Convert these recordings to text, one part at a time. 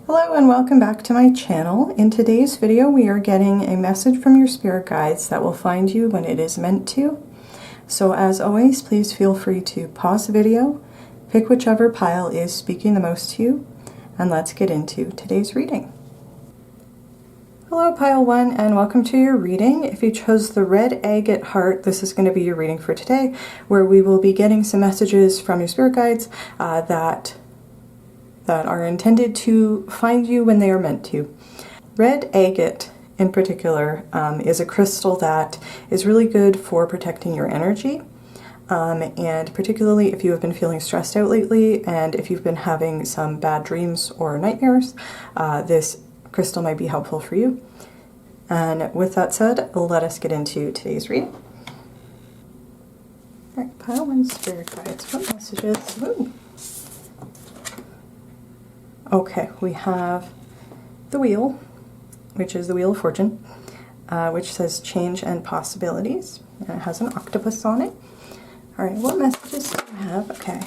Hello and welcome back to my channel. In today's video we are getting a message from your spirit guides that will find you when it is meant to. So as always, please feel free to pause the video, pick whichever pile is speaking the most to you, and let's get into today's reading. Hello pile 1 and welcome to your reading. If you chose the red agate heart, this is going to be your reading for today, where we will be getting some messages from your spirit guides that are intended to find you when they are meant to. Red agate in particular is a crystal that is really good for protecting your energy, and particularly if you have been feeling stressed out lately and if you've been having some bad dreams or nightmares, this crystal might be helpful for you. And with that said, let us get into today's reading. Alright, pile 1 spirit guides. What messages? Ooh. Okay, we have the wheel, which is the Wheel of Fortune, which says change and possibilities, and it has an octopus on it. Alright, what messages do we have? Okay,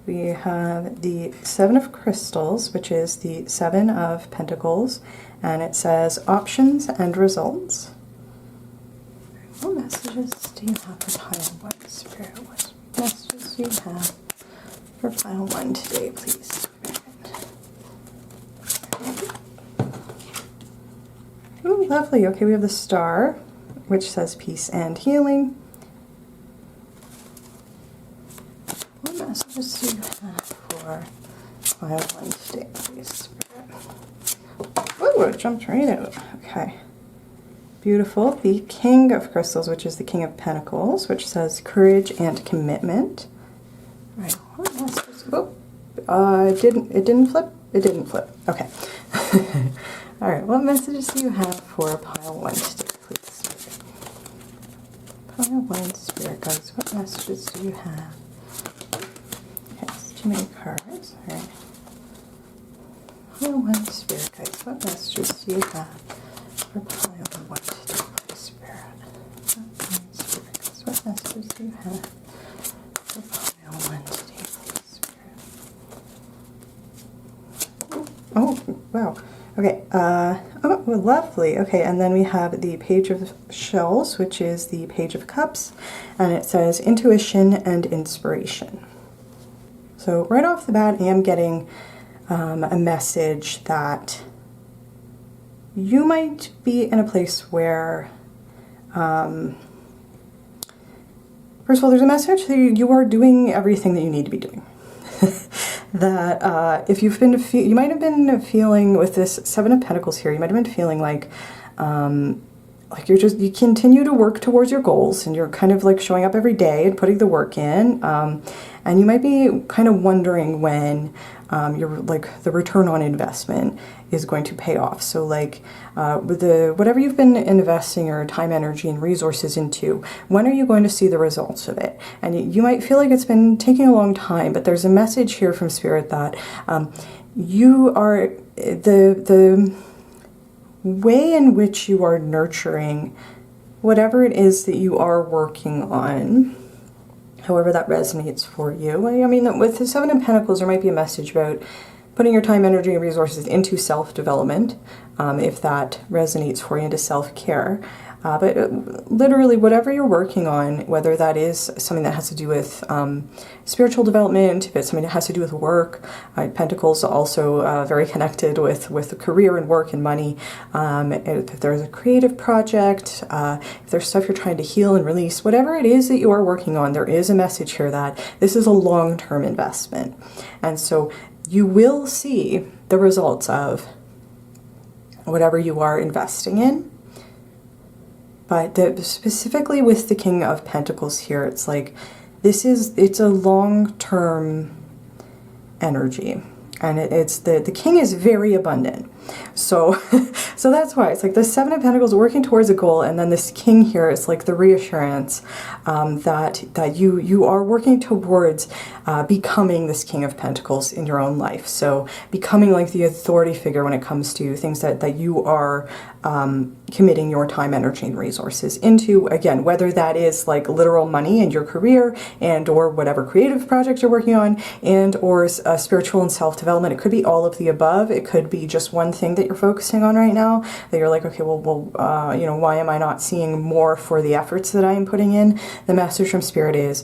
we have the Seven of Crystals, which is the Seven of Pentacles, and it says options and results. What messages do you have for pile 1, Spirit? What messages do you have for pile 1 today, please? Ooh, lovely. Okay, we have the Star, which says peace and healing. What messages do you have for pile 1 today, please? Ooh, it jumped right out. Okay. Beautiful. The King of Crystals, which is the King of Pentacles, which says courage and commitment. All right. What messages? Oh, it didn't flip? It didn't flip. Okay. Alright, what messages do you have for pile 1 today, please? Pile 1, Spirit Guides, what messages do you have? Okay, it's too many cards. Alright. Pile 1, Spirit Guides, what messages do you have for pile 1 today, please, Spirit? Pile 1, Spirit Guides, what messages do you have for pile 1 today, please, Spirit? Oh, wow. Okay, oh, lovely. Okay, and then we have the Page of Shells, which is the Page of Cups, and it says intuition and inspiration. So right off the bat, I am getting a message that you might be in a place where, first of all, there's a message that you are doing everything that you need to be doing. That if you've been, you might have been feeling with this Seven of Pentacles here, you might have been feeling like you continue to work towards your goals and you're kind of like showing up every day and putting the work in, and you might be kind of wondering when the return on investment is going to pay off. So like with whatever you've been investing your time, energy, and resources into, when are you going to see the results of it? And you might feel like it's been taking a long time, but there's a message here from Spirit that you are the way in which you are nurturing whatever it is that you are working on, however that resonates for you. I mean, with the Seven of Pentacles, there might be a message about putting your time, energy, and resources into self-development, if that resonates for you, into self-care. But literally, whatever you're working on, whether that is something that has to do with spiritual development, if it's something that has to do with work, Pentacles also very connected with career and work and money. If there's a creative project, if there's stuff you're trying to heal and release, whatever it is that you are working on, there is a message here that this is a long-term investment. And so you will see the results of whatever you are investing in. But specifically with the King of Pentacles here, it's like it's a long-term energy, and it's the King is very abundant. So so that's why it's like the Seven of Pentacles working towards a goal, and then this King here is like the reassurance that you are working towards becoming this King of Pentacles in your own life. So becoming like the authority figure when it comes to things that you are committing your time, energy, and resources into, again, whether that is like literal money in your career and or whatever creative project you're working on, and or spiritual and self-development. It could be all of the above. It could be just one thing that you're focusing on right now that you're like, okay, well, you know, why am I not seeing more for the efforts that I am putting in? The message from Spirit is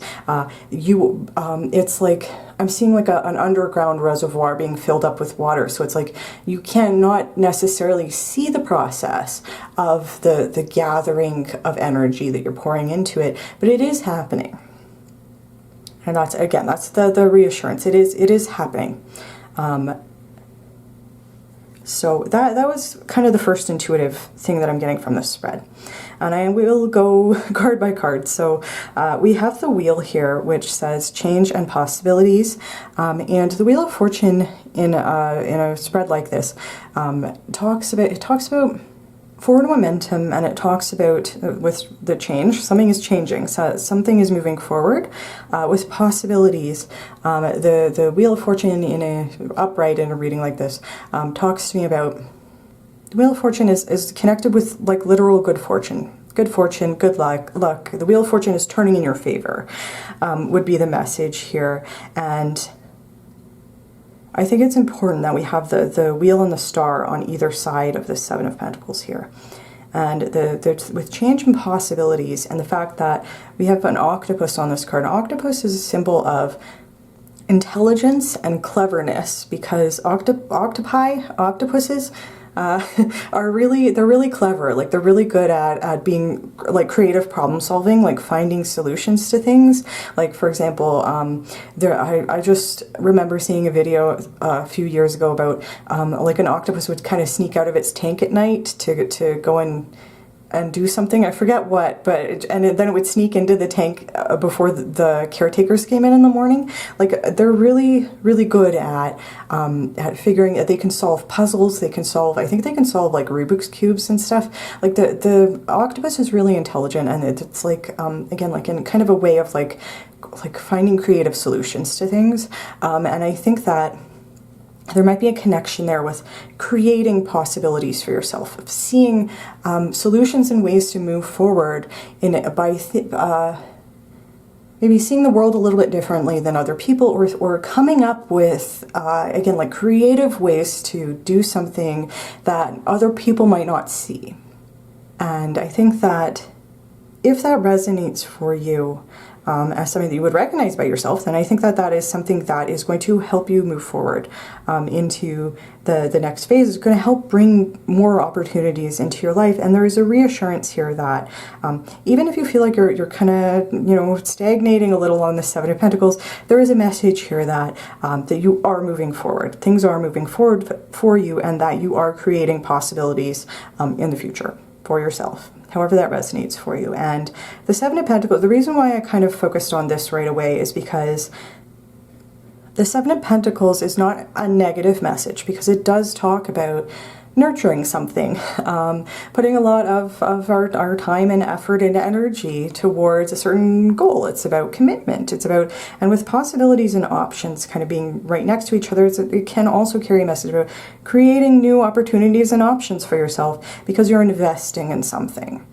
it's like I'm seeing like an underground reservoir being filled up with water. So it's like you cannot necessarily see the process of the gathering of energy that you're pouring into it, but it is happening. And that's, again, that's the reassurance. It is happening. So that was kind of the first intuitive thing that I'm getting from this spread. And I will go card by card. So we have the wheel here, which says change and possibilities. And the Wheel of Fortune in a spread like this talks about forward momentum, and it talks about with the change, something is changing, so something is moving forward with possibilities. The Wheel of Fortune in a upright in a reading like this talks to me about the Wheel of Fortune is connected with like literal good fortune, good luck. The Wheel of Fortune is turning in your favor, would be the message here. And I think it's important that we have the wheel and the star on either side of the Seven of Pentacles here. And with change and possibilities, and the fact that we have an octopus on this card. An octopus is a symbol of intelligence and cleverness, because octopuses are really clever. Like they're really good at being like creative problem solving, like finding solutions to things. Like for example, I just remember seeing a video a few years ago about like an octopus would kind of sneak out of its tank at night to go and do something. I forget what, but then it would sneak into the tank before the caretakers came in the morning. Like they're really good at figuring that they can solve puzzles. They can solve, I think they can solve like Rubik's cubes and stuff. Like the octopus is really intelligent, and it's like again, like in kind of a way of like finding creative solutions to things. And I think that there might be a connection there with creating possibilities for yourself, of seeing solutions and ways to move forward in it by maybe seeing the world a little bit differently than other people, or coming up with, again, like creative ways to do something that other people might not see. And I think that if that resonates for you, as something that you would recognize by yourself, then I think that that is something that is going to help you move forward into the next phase. It's going to help bring more opportunities into your life. And there is a reassurance here that even if you feel like you're kind of, you know, stagnating a little on the Seven of Pentacles, there is a message here that that you are moving forward. Things are moving forward for you, and that you are creating possibilities in the future for yourself, however that resonates for you. And the Seven of Pentacles, the reason why I kind of focused on this right away is because the Seven of Pentacles is not a negative message, because it does talk about nurturing something, putting a lot of our time and effort and energy towards a certain goal. It's about commitment. It's about, and with possibilities and options kind of being right next to each other, it can also carry a message about creating new opportunities and options for yourself, because you're investing in something.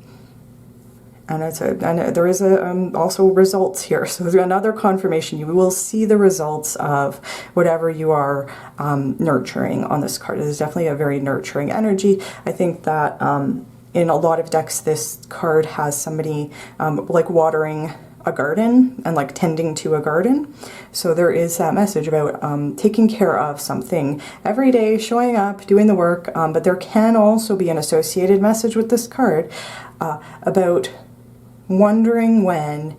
And there is also results here. So there's another confirmation. You will see the results of whatever you are nurturing on this card. It is definitely a very nurturing energy. I think that in a lot of decks, this card has somebody like watering a garden and like tending to a garden. So there is that message about taking care of something every day, showing up, doing the work. But there can also be an associated message with this card about wondering when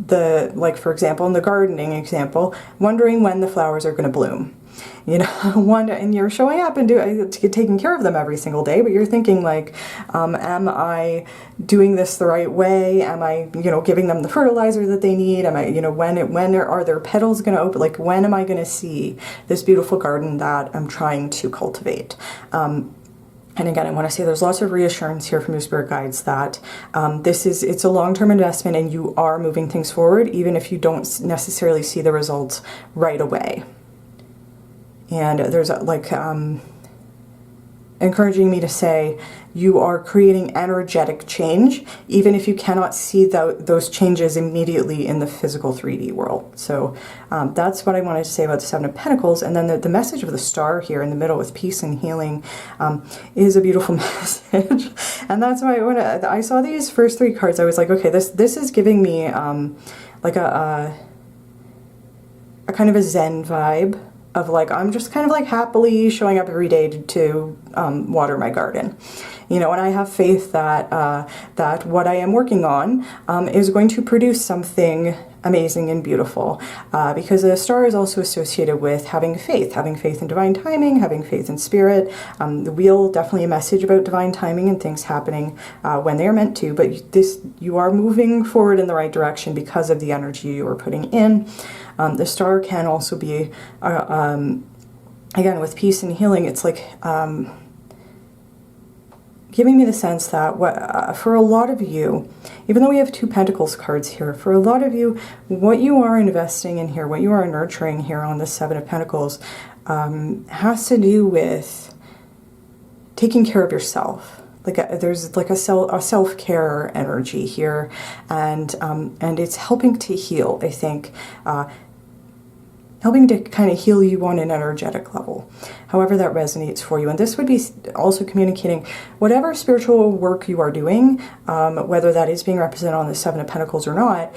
like for example, in the gardening example, wondering when the flowers are going to bloom. You know, and you're showing up and taking care of them every single day, but you're thinking like, am I doing this the right way? Am I, you know, giving them the fertilizer that they need? Am I, you know, when are their petals going to open? Like, when am I going to see this beautiful garden that I'm trying to cultivate? And again, I want to say there's lots of reassurance here from your spirit guides that it's a long-term investment, and you are moving things forward, even if you don't necessarily see the results right away. And there's like, encouraging me to say you are creating energetic change, even if you cannot see those changes immediately in the physical 3D world. So that's what I wanted to say about the Seven of Pentacles. And then the message of the star here in the middle with peace and healing is a beautiful message. And that's why when I saw these first three cards, I was like, okay, this is giving me like a kind of a Zen vibe of like, I'm just kind of like happily showing up every day to water my garden. You know, and I have faith that that what I am working on is going to produce something amazing and beautiful, because the star is also associated with having faith in divine timing, having faith in spirit. The wheel, definitely a message about divine timing and things happening when they are meant to, but you are moving forward in the right direction because of the energy you are putting in. The star can also be, again, with peace and healing, it's like giving me the sense that for a lot of you, even though we have two Pentacles cards here, for a lot of you, what you are investing in here, what you are nurturing here on the Seven of Pentacles, has to do with taking care of yourself. Like there's like a self-care energy here, and it's helping to heal, I think, helping to kind of heal you on an energetic level, however that resonates for you. And this would be also communicating whatever spiritual work you are doing, whether that is being represented on the Seven of Pentacles or not,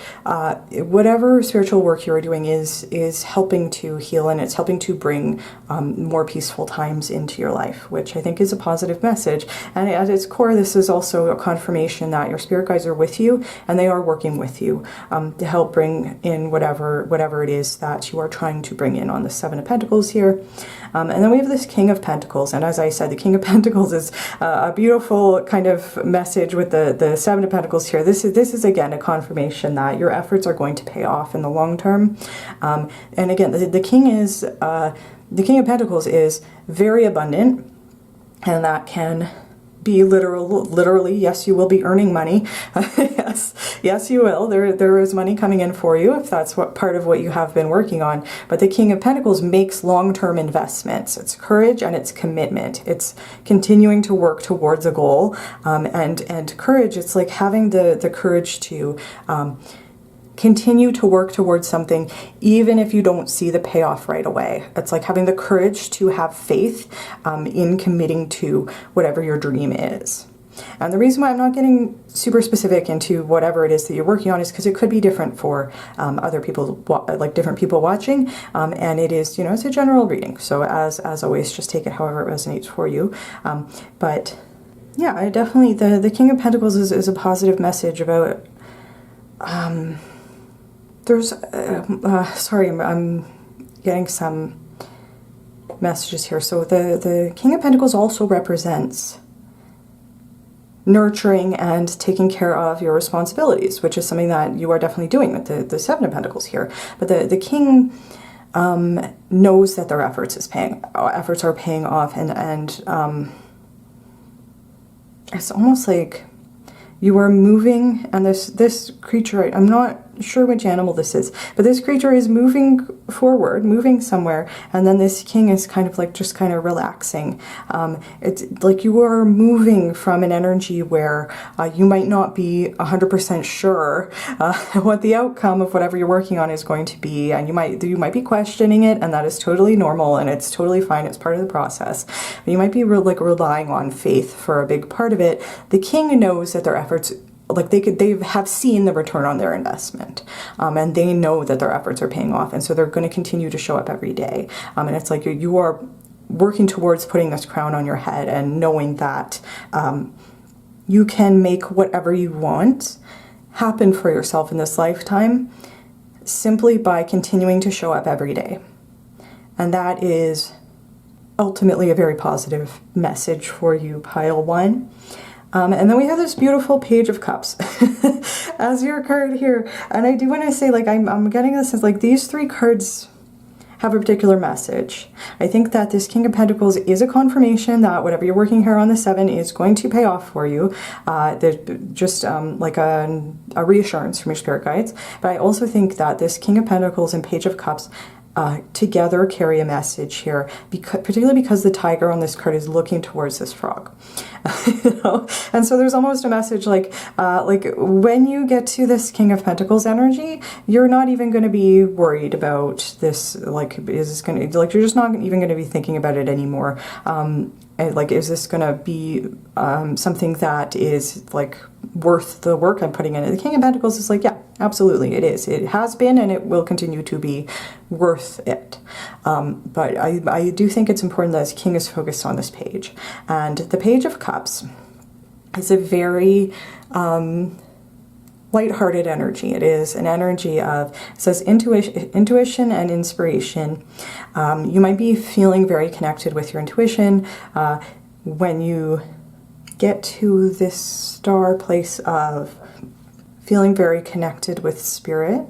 whatever spiritual work you are doing is helping to heal, and it's helping to bring more peaceful times into your life, which I think is a positive message. And at its core, this is also a confirmation that your spirit guides are with you, and they are working with you to help bring in whatever it is that you are trying to bring in on the Seven of Pentacles here. And then we have this King of Pentacles, and as I said, the King of Pentacles is a beautiful kind of message with the Seven of Pentacles here. This is again a confirmation that your efforts are going to pay off in the long term. And again, the King of Pentacles is very abundant, and that can be literally, yes, you will be earning money. yes, you will. There is money coming in for you if that's what part of what you have been working on. But the King of Pentacles makes long-term investments. It's courage and it's commitment. It's continuing to work towards a goal, and courage. It's like having the courage to continue to work towards something even if you don't see the payoff right away. It's like having the courage to have faith in committing to whatever your dream is. And the reason why I'm not getting super specific into whatever it is that you're working on is because it could be different for other people, like different people watching, and it is, it's a general reading. So as always, just take it however it resonates for you. But yeah, I definitely, the King of Pentacles is a positive message about there's, sorry, I'm getting some messages here. So the King of Pentacles also represents nurturing and taking care of your responsibilities, which is something that you are definitely doing with the Seven of Pentacles here. But the King knows that their efforts are paying off, and it's almost like you are moving, and this creature, I'm not sure which animal this is, but this creature is moving forward, moving somewhere, and then this king is kind of like just kind of relaxing. It's like you are moving from an energy where you might not be 100% sure what the outcome of whatever you're working on is going to be, and you might be questioning it, and that is totally normal, and it's totally fine. It's part of the process. But you might be relying on faith for a big part of it. The king knows that their efforts, like they have seen the return on their investment, and they know that their efforts are paying off, and so they're going to continue to show up every day. And it's like you are working towards putting this crown on your head and knowing that you can make whatever you want happen for yourself in this lifetime simply by continuing to show up every day. And that is ultimately a very positive message for you, pile one. And then we have this beautiful Page of Cups as your card here. And I do want to say, like, I'm getting this as, like, these three cards have a particular message. I think that this King of Pentacles is a confirmation that whatever you're working here on the Seven is going to pay off for you. There's just like a reassurance from your spirit guides. But I also think that this King of Pentacles and Page of Cups together carry a message here, particularly because the tiger on this card is looking towards this frog. You know? And so there's almost a message like when you get to this King of Pentacles energy, you're not even going to be worried about this, like, is this going to, like, you're just not even going to be thinking about it anymore. Like, is this going to be something that is, like, worth the work I'm putting in it? The King of Pentacles is like, yeah, absolutely, it is. It has been, and it will continue to be worth it. But I do think it's important that this King is focused on this page. And the Page of Cups is a very lighthearted energy. It is an energy of, it says intuition and inspiration. You might be feeling very connected with your intuition when you get to this star place of feeling very connected with spirit.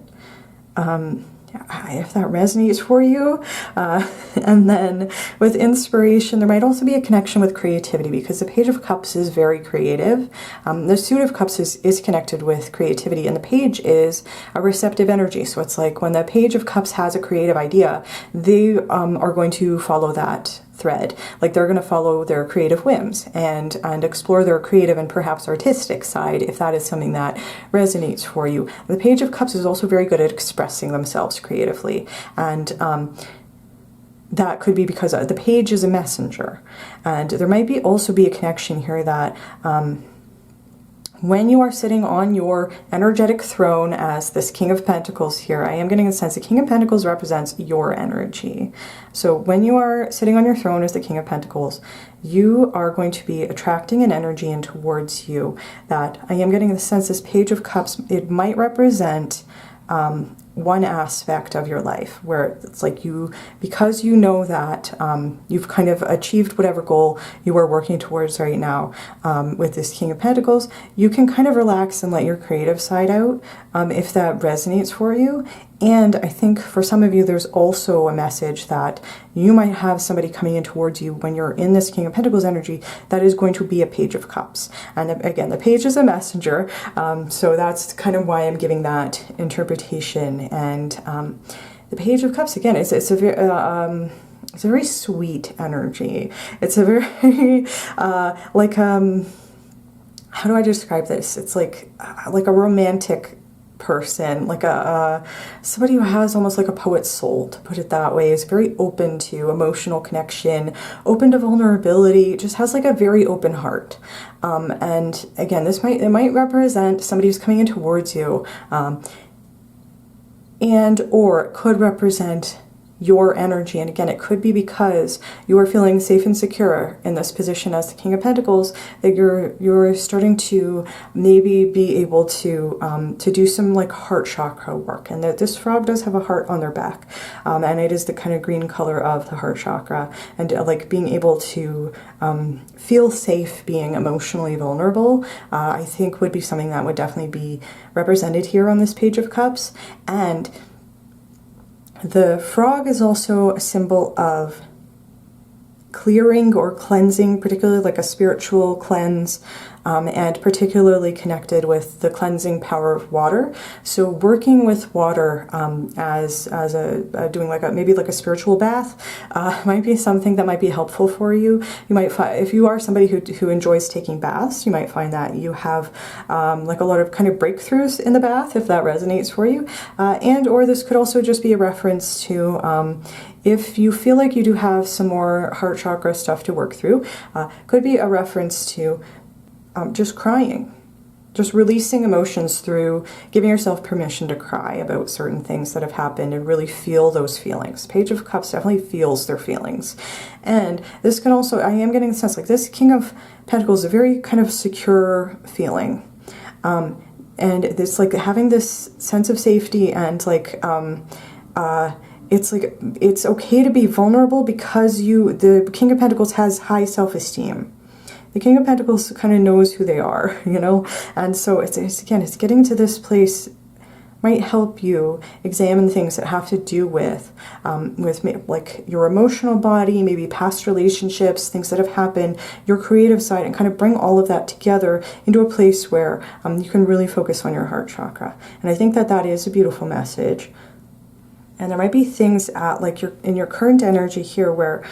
If that resonates for you. And then with inspiration, there might also be a connection with creativity, because the Page of Cups is very creative. The Suit of Cups is connected with creativity, and the Page is a receptive energy. So it's like when the Page of Cups has a creative idea, they are going to follow that thread. Like, they're going to follow their creative whims and explore their creative and perhaps artistic side, if that is something that resonates for you. The Page of Cups is also very good at expressing themselves creatively, and that could be because the page is a messenger. And there might also be a connection here that when you are sitting on your energetic throne as this King of Pentacles here, I am getting the sense the King of Pentacles represents your energy. So when you are sitting on your throne as the King of Pentacles, you are going to be attracting an energy in towards you that I am getting the sense this Page of Cups, it might represent one aspect of your life where it's like because you know that you've kind of achieved whatever goal you are working towards right now with this King of Pentacles, you can kind of relax and let your creative side out if that resonates for you. And I think for some of you, there's also a message that you might have somebody coming in towards you when you're in this King of Pentacles energy that is going to be a Page of Cups. And again, the page is a messenger, so that's kind of why I'm giving that interpretation. And the Page of Cups, again, it's a very sweet energy. It's a very how do I describe this? It's like a romantic person, like somebody who has almost like a poet's soul, to put it that way, is very open to emotional connection, open to vulnerability, just has like a very open heart. And again, it might represent somebody who's coming in towards you, and or it could represent your energy. And again, it could be because you are feeling safe and secure in this position as the King of Pentacles that you're starting to maybe be able to do some like heart chakra work. And that this frog does have a heart on their back, and it is the kind of green color of the heart chakra. And like being able to feel safe, being emotionally vulnerable, I think would be something that would definitely be represented here on this Page of Cups. And the frog is also a symbol of clearing or cleansing, particularly like a spiritual cleanse, and particularly connected with the cleansing power of water. So working with water as doing like maybe like a spiritual bath might be something that might be helpful for you. You might find, if you are somebody who enjoys taking baths, you might find that you have like a lot of kind of breakthroughs in the bath, if that resonates for you. And or this could also just be a reference to if you feel like you do have some more heart chakra stuff to work through, could be a reference to just crying, just releasing emotions through giving yourself permission to cry about certain things that have happened and really feel those feelings. Page of Cups definitely feels their feelings. And this can also, I am getting the sense like this King of Pentacles is a very kind of secure feeling. And it's like having this sense of safety and like, it's like, it's okay to be vulnerable because the King of Pentacles has high self-esteem. The King of Pentacles kind of knows who they are, you know? And so it's getting to this place might help you examine things that have to do with like your emotional body, maybe past relationships, things that have happened, your creative side, and kind of bring all of that together into a place where you can really focus on your heart chakra. And I think that that is a beautiful message. And there might be things at like in your current energy here where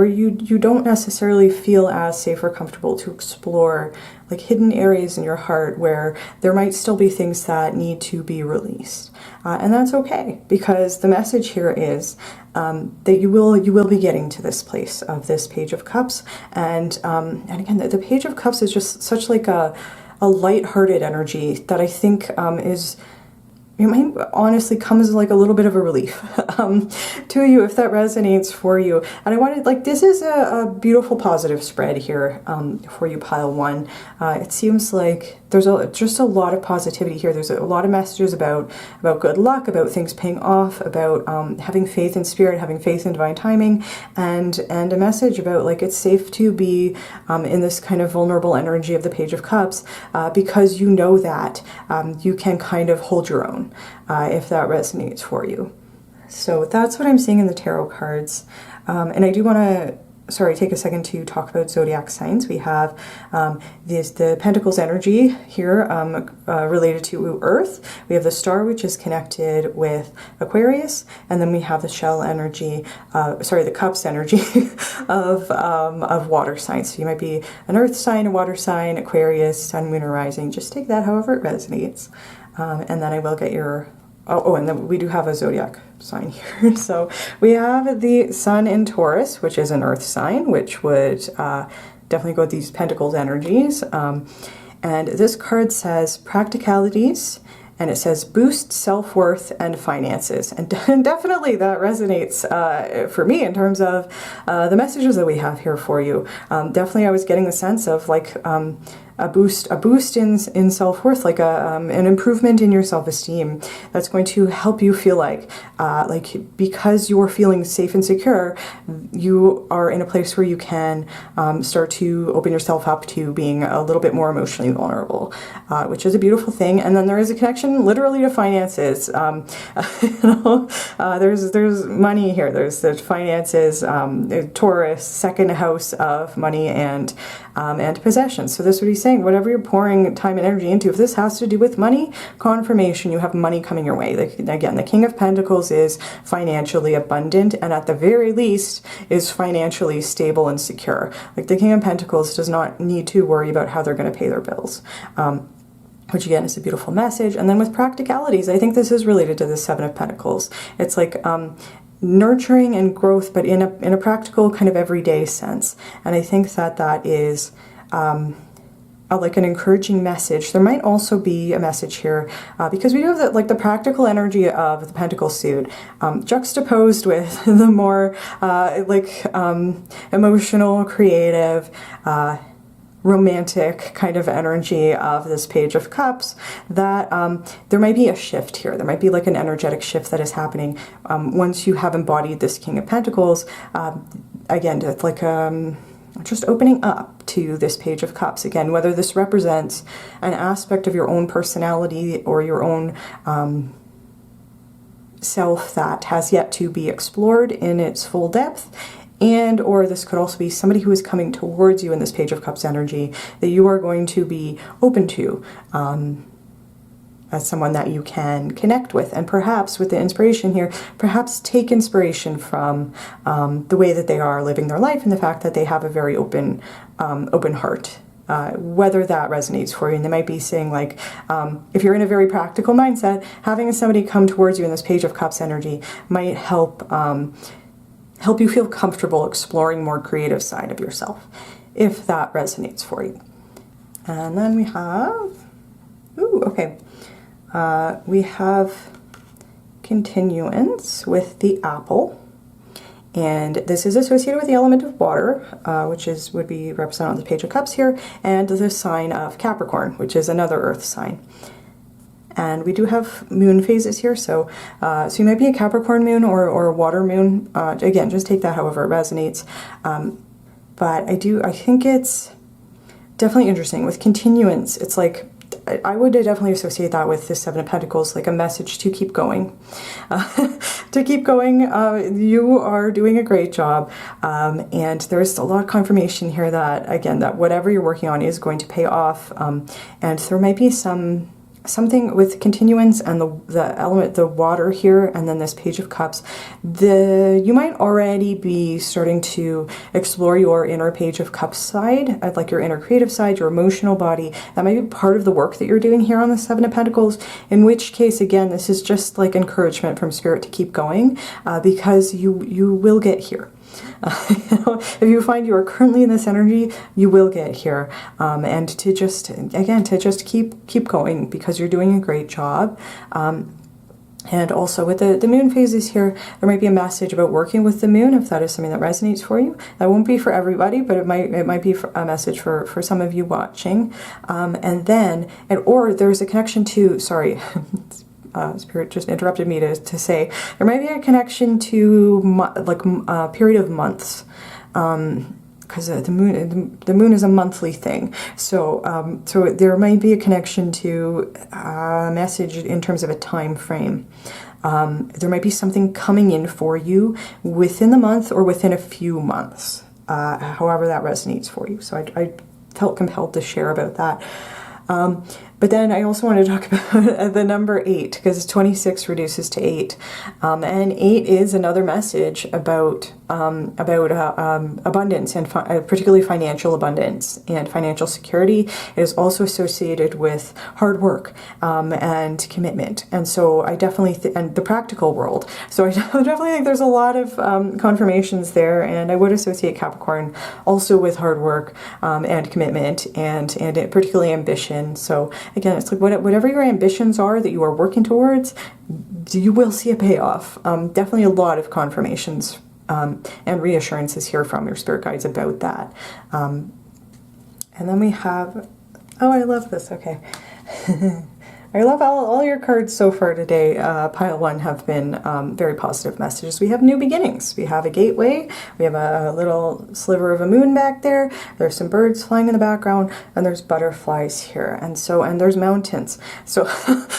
you don't necessarily feel as safe or comfortable to explore like hidden areas in your heart where there might still be things that need to be released. And that's okay, because the message here is that you will be getting to this place of this Page of Cups. And again, the Page of Cups is just such like a light-hearted energy that I think it might honestly come as like a little bit of a relief to you if that resonates for you. And I wanted, like, this is a beautiful positive spread here for you, pile one. It seems like there's just a lot of positivity here. There's a lot of messages about good luck, about things paying off, about having faith in spirit, having faith in divine timing, and a message about like it's safe to be in this kind of vulnerable energy of the Page of Cups because you know that you can kind of hold your own. If that resonates for you. So that's what I'm seeing in the tarot cards. And I do want to, take a second to talk about zodiac signs. We have the Pentacles energy here related to Earth. We have the Star, which is connected with Aquarius. And then we have the shell energy, the Cups energy of water signs. So you might be an Earth sign, a water sign, Aquarius, Sun, Moon, or Rising. Just take that however it resonates. And then I will get your, and then we do have a zodiac sign here. So we have the Sun in Taurus, which is an earth sign, which would definitely go with these Pentacles energies. And this card says practicalities, and it says boost self-worth and finances. And definitely that resonates for me in terms of the messages that we have here for you. Definitely I was getting the sense of like a boost in self-worth, like an improvement in your self-esteem that's going to help you feel like because you're feeling safe and secure, you are in a place where you can start to open yourself up to being a little bit more emotionally vulnerable, which is a beautiful thing. And then there is a connection literally to finances. There's money here. There's the finances, Taurus, second house of money and possessions. So this would be saying whatever you're pouring time and energy into, if this has to do with money, confirmation you have money coming your way. Again, the King of Pentacles is financially abundant and at the very least is financially stable and secure. Like the King of Pentacles does not need to worry about how they're going to pay their bills. Which again is a beautiful message. And then with practicalities, I think this is related to the Seven of Pentacles. It's like nurturing and growth, but in a practical kind of everyday sense. And I think that is like an encouraging message. There might also be a message here because we do have the practical energy of the Pentacle suit juxtaposed with the more emotional, creative, romantic kind of energy of this Page of Cups, that there might be a shift here. There might be like an energetic shift that is happening once you have embodied this King of Pentacles. Again, it's like just opening up to this Page of Cups. Again, whether this represents an aspect of your own personality or your own self that has yet to be explored in its full depth, and or this could also be somebody who is coming towards you in this Page of Cups energy that you are going to be open to as someone that you can connect with. And perhaps with the inspiration here, perhaps take inspiration from the way that they are living their life and the fact that they have a very open heart. Whether that resonates for you. And they might be saying like, if you're in a very practical mindset, having somebody come towards you in this Page of Cups energy might help you feel comfortable exploring more creative side of yourself, if that resonates for you. And then we have, we have continuance with the Apple. And this is associated with the element of water, which would be represented on the Page of Cups here, and the sign of Capricorn, which is another earth sign. And we do have moon phases here, so you might be a Capricorn moon or a water moon. Again, just take that however it resonates. But I think it's definitely interesting. With continuance, it's like, I would definitely associate that with the Seven of Pentacles, like a message to keep going. To keep going, you are doing a great job. And there's a lot of confirmation here that, again, that whatever you're working on is going to pay off. And there might be some something with continuance and the element, the water here, and then this Page of Cups, you might already be starting to explore your inner Page of Cups side, like your inner creative side, your emotional body. That might be part of the work that you're doing here on the Seven of Pentacles, in which case, again, this is just like encouragement from Spirit to keep going, because you will get here. If you find you are currently in this energy, you will get here, and to just, again, to just keep going, because you're doing a great job. And also with the moon phases here, there might be a message about working with the moon, if that is something that resonates for you. That won't be for everybody, but it might be a message for some of you watching. Or there's a connection to, sorry, Spirit just interrupted me to say there might be a connection to a period of months, because the moon is a monthly thing. So there might be a connection to a message in terms of a time frame. There might be something coming in for you within the month or within a few months, however that resonates for you. So I felt compelled to share about that. But then I also want to talk about the number 8, because 26 reduces to 8. And 8 is another message about abundance, and particularly financial abundance and financial security. It is also associated with hard work and commitment. And so I definitely, and the practical world. So I definitely think there's a lot of confirmations there. And I would associate Capricorn also with hard work and commitment and particularly ambition. So again, it's like whatever your ambitions are that you are working towards, you will see a payoff. Definitely a lot of confirmations and reassurances here from your spirit guides about that. And then we have, oh, I love this. Okay. I love all your cards so far today. Pile 1 have been very positive messages. We have new beginnings. We have a gateway. We have a little sliver of a moon back there. There's some birds flying in the background, and there's butterflies here. And there's mountains. So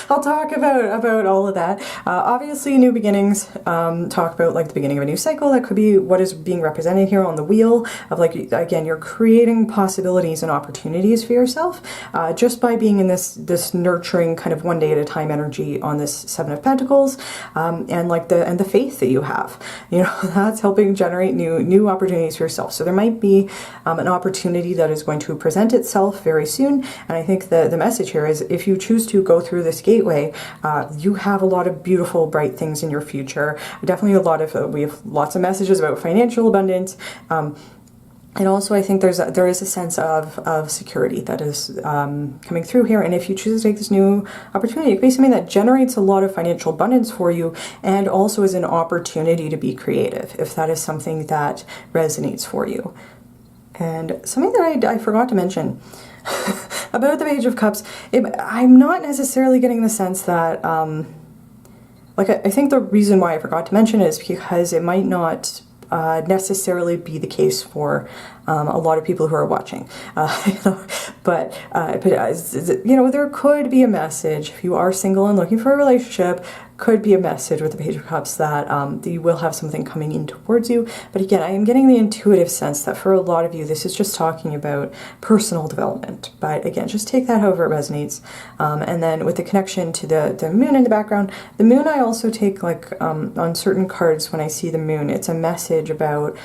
I'll talk about all of that. Obviously, new beginnings talk about like the beginning of a new cycle. That could be what is being represented here on the wheel of, like, again, you're creating possibilities and opportunities for yourself just by being in this nurturing kind of one day at a time energy on this Seven of Pentacles, and the faith that you have, that's helping generate new opportunities for yourself. So there might be an opportunity that is going to present itself very soon, and I think the message here is, if you choose to go through this gateway, you have a lot of beautiful, bright things in your future. Definitely we have lots of messages about financial abundance. And also, I think there is a sense of security that is coming through here. And if you choose to take this new opportunity, it could be something that generates a lot of financial abundance for you, and also is an opportunity to be creative, if that is something that resonates for you. And something that I forgot to mention about the Page of Cups, I'm not necessarily getting the sense that, I think the reason why I forgot to mention it is because it might not necessarily be the case for a lot of people who are watching. But there could be a message, if you are single and looking for a relationship, could be a message with the Page of Cups that you will have something coming in towards you. But again, I am getting the intuitive sense that for a lot of you, this is just talking about personal development. But again, just take that however it resonates. And then with the connection to the moon in the background, the moon I also take on certain cards when I see the moon, it's a message about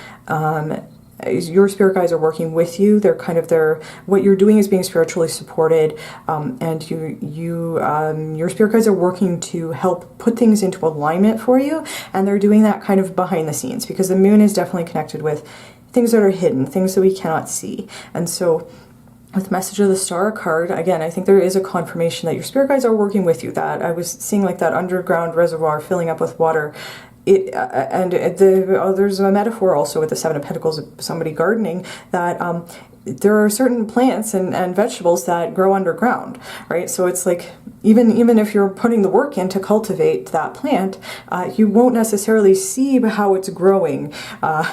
your spirit guides are working with you. What you're doing is being spiritually supported, and your spirit guides are working to help put things into alignment for you, and they're doing that kind of behind the scenes, because the moon is definitely connected with things that are hidden, things that we cannot see. And so with Message of the Star card, again, I think there is a confirmation that your spirit guides are working with you, that I was seeing like that underground reservoir filling up with water. There's a metaphor also with the Seven of Pentacles of somebody gardening, that there are certain plants and vegetables that grow underground, right? So it's like, even if you're putting the work in to cultivate that plant, you won't necessarily see how it's growing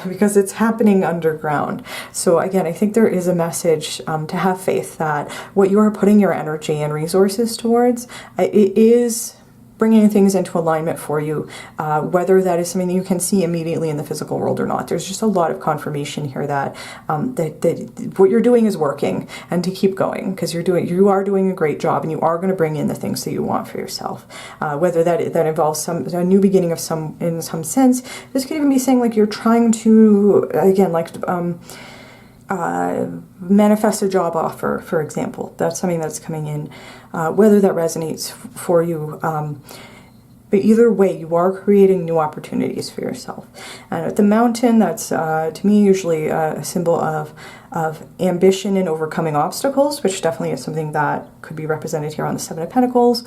because it's happening underground. So again, I think there is a message to have faith that what you are putting your energy and resources towards, it is bringing things into alignment for you, whether that is something that you can see immediately in the physical world or not. There's just a lot of confirmation here that that what you're doing is working, and to keep going, because you are doing a great job, and you are going to bring in the things that you want for yourself. Whether that involves a new beginning of in some sense. This could even be saying like you're trying to, again, like manifest a job offer, for example. That's something that's coming in, whether that resonates for you. But either way, you are creating new opportunities for yourself. And at the mountain, that's to me usually a symbol of ambition and overcoming obstacles, which definitely is something that could be represented here on the Seven of Pentacles.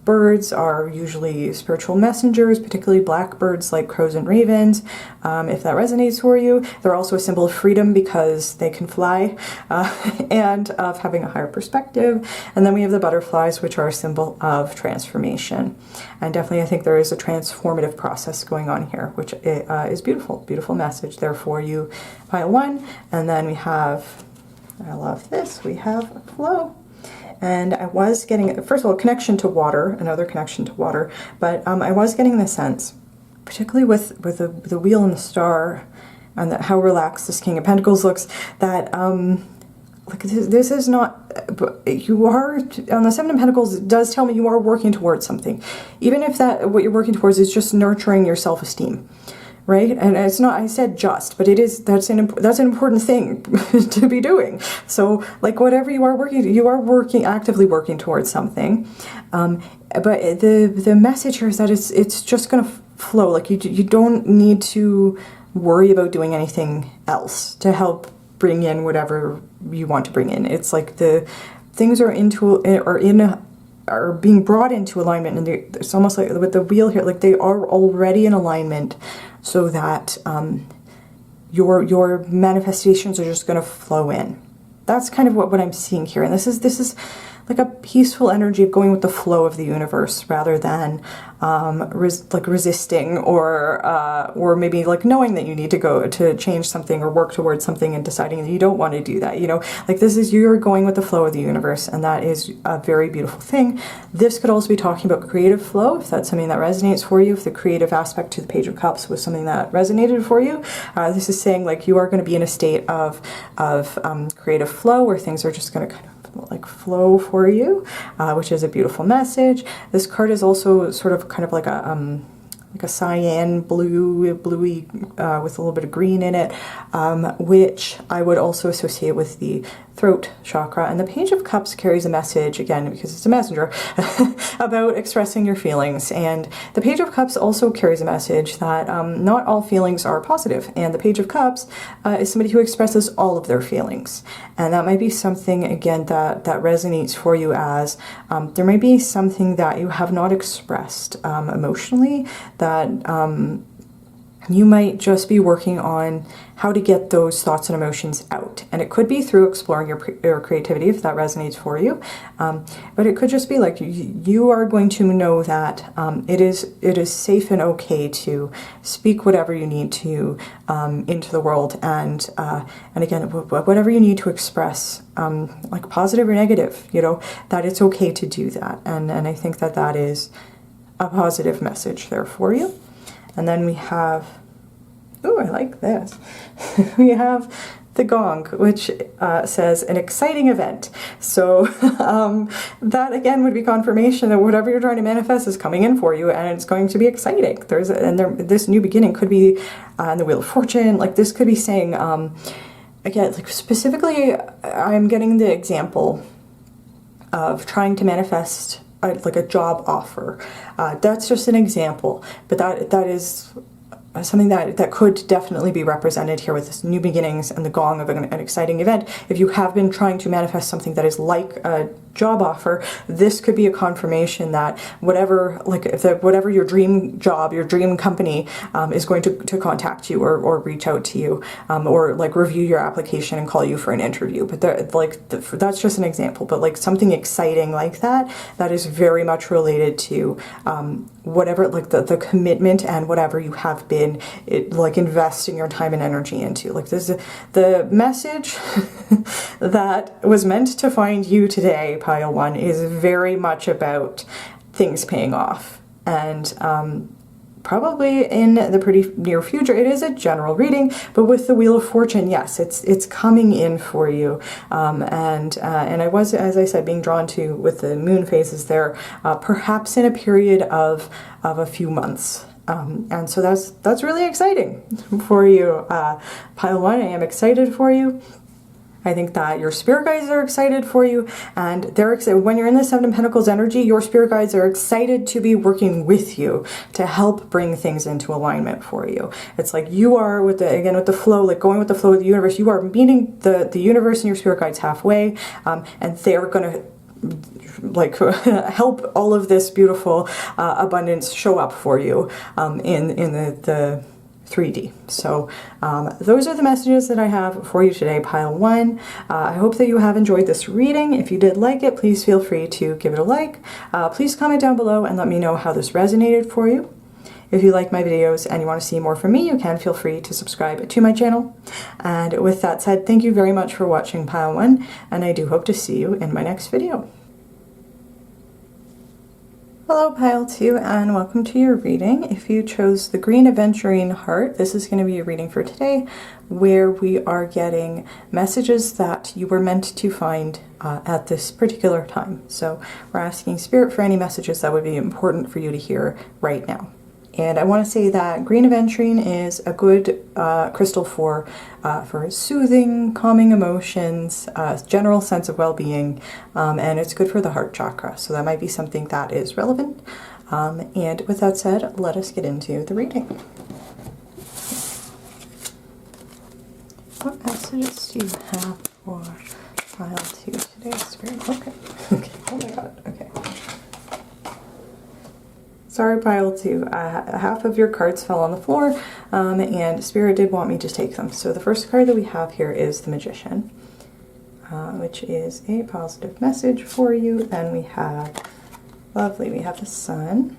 Birds are usually spiritual messengers, particularly blackbirds like crows and ravens. If that resonates for you, they're also a symbol of freedom because they can fly, and of having a higher perspective. And then we have the butterflies, which are a symbol of transformation. And definitely I think there is a transformative process going on here, which is beautiful. Beautiful message there for you, pile one. And then we have, I love this, we have flow. And I was getting, first of all, connection to water, another connection to water, but I was getting the sense, particularly with the wheel and the star, and how relaxed this King of Pentacles looks, that like this is not, you are, on the Seven of Pentacles, it does tell me you are working towards something. Even if that, what you're working towards is just nurturing your self-esteem. Right? And it's not, I said just, but it is, that's an important thing to be doing. So like whatever you are working, actively working towards something. But the message here is that it's just going to flow. Like you don't need to worry about doing anything else to help bring in whatever you want to bring in. It's like the things are being brought into alignment, and it's almost like with the wheel here, like they are already in alignment, so that your manifestations are just going to flow in. That's kind of what I'm seeing here, and this is like a peaceful energy of going with the flow of the universe, rather than resisting or maybe like knowing that you need to go to change something or work towards something and deciding that you don't want to do that. You know, like this is, you're going with the flow of the universe, and that is a very beautiful thing. This could also be talking about creative flow, if that's something that resonates for you. If the creative aspect to the Page of Cups was something that resonated for you, this is saying like you are going to be in a state of creative flow, where things are just going to kind of like flow for you, which is a beautiful message. This card is also sort of kind of like a cyan bluey with a little bit of green in it, which I would also associate with the throat chakra. And the Page of Cups carries a message, again, because it's a messenger, about expressing your feelings. And the Page of Cups also carries a message that not all feelings are positive. And the Page of Cups is somebody who expresses all of their feelings. And that might be something, again, that resonates for you, as there may be something that you have not expressed emotionally, that you might just be working on how to get those thoughts and emotions out. And it could be through exploring your creativity, if that resonates for you. But it could just be like you are going to know that it is safe and okay to speak whatever you need to into the world. And again, whatever you need to express, like positive or negative, you know, that it's okay to do that. And I think that is a positive message there for you. And then we have, oh, I like this. We have the gong, which says an exciting event. So that again would be confirmation that whatever you're trying to manifest is coming in for you, and it's going to be exciting. This new beginning could be in the Wheel of Fortune. Like this could be saying, again, like specifically, I'm getting the example of trying to manifest like a job offer. That's just an example, but that is something that could definitely be represented here with this new beginnings and the gong of an exciting event. If you have been trying to manifest something that is like a job offer, this could be a confirmation that whatever your dream job, your dream company is going to contact you or reach out to you, or like review your application and call you for an interview. But that's just an example. But like something exciting like that is very much related to whatever, like the commitment and whatever you have been like investing your time and energy into. Like this is the message that was meant to find you today, pile one, is very much about things paying off. And probably in the pretty near future. It is a general reading, but with the Wheel of Fortune, yes, it's coming in for you. And I was, as I said, being drawn to with the moon phases there, perhaps in a period of a few months. And so that's really exciting for you, Pile 1. I am excited for you. I think that your spirit guides are excited for you, and they're excited. When you're in the Seven of Pentacles energy, your spirit guides are excited to be working with you to help bring things into alignment for you. It's like you are with the flow, like going with the flow of the universe. You are meeting the universe and your spirit guides halfway, and they're going to like help all of this beautiful abundance show up for you in the 3D. So those are the messages that I have for you today, Pile 1. I hope that you have enjoyed this reading. If you did like it, please feel free to give it a like. Please comment down below and let me know how this resonated for you. If you like my videos and you want to see more from me, you can feel free to subscribe to my channel. And with that said, thank you very much for watching Pile 1, and I do hope to see you in my next video. Hello Pile 2, and welcome to your reading. If you chose the green Aventurine heart, this is going to be your reading for today, where we are getting messages that you were meant to find at this particular time. So we're asking Spirit for any messages that would be important for you to hear right now. And I want to say that green Aventurine is a good crystal for soothing, calming emotions, general sense of well-being, and it's good for the heart chakra. So that might be something that is relevant. And with that said, let us get into the reading. What messages do you have for Pile 2 today, Spirit? Okay. Okay. Oh my God. Okay. Sorry, Pile 2. Half of your cards fell on the floor, and Spirit did want me to take them. So the first card that we have here is the Magician, which is a positive message for you. Then we have, lovely, we have the Sun.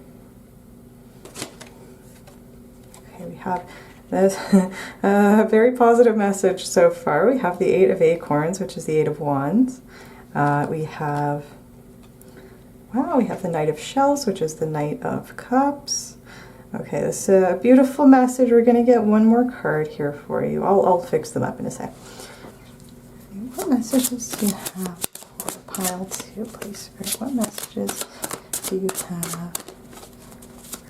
Okay, we have this very positive message so far. We have the Eight of Acorns, which is the Eight of Wands. We have the Knight of Shells, which is the Knight of Cups. Okay, this is a beautiful message. We're going to get one more card here for you. I'll fix them up in a sec. What messages do you have for Pile 2, please, Spirit? What messages do you have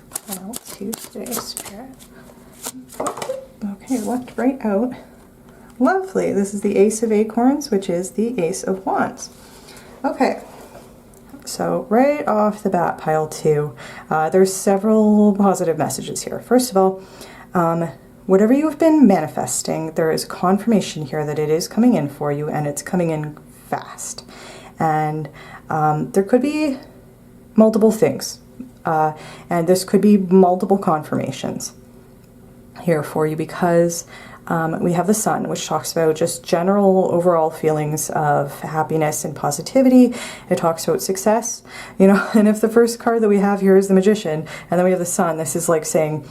for Pile 2 today, Spirit? Okay, left, right, out. Lovely. This is the Ace of Acorns, which is the Ace of Wands. Okay. So right off the bat, Pile 2, there's several positive messages here. First of all, whatever you have been manifesting, there is confirmation here that it is coming in for you, and it's coming in fast. And there could be multiple things, and this could be multiple confirmations here for you, because we have the Sun, which talks about just general overall feelings of happiness and positivity. It talks about success, you know, and if the first card that we have here is the Magician, and then we have the Sun, this is like saying,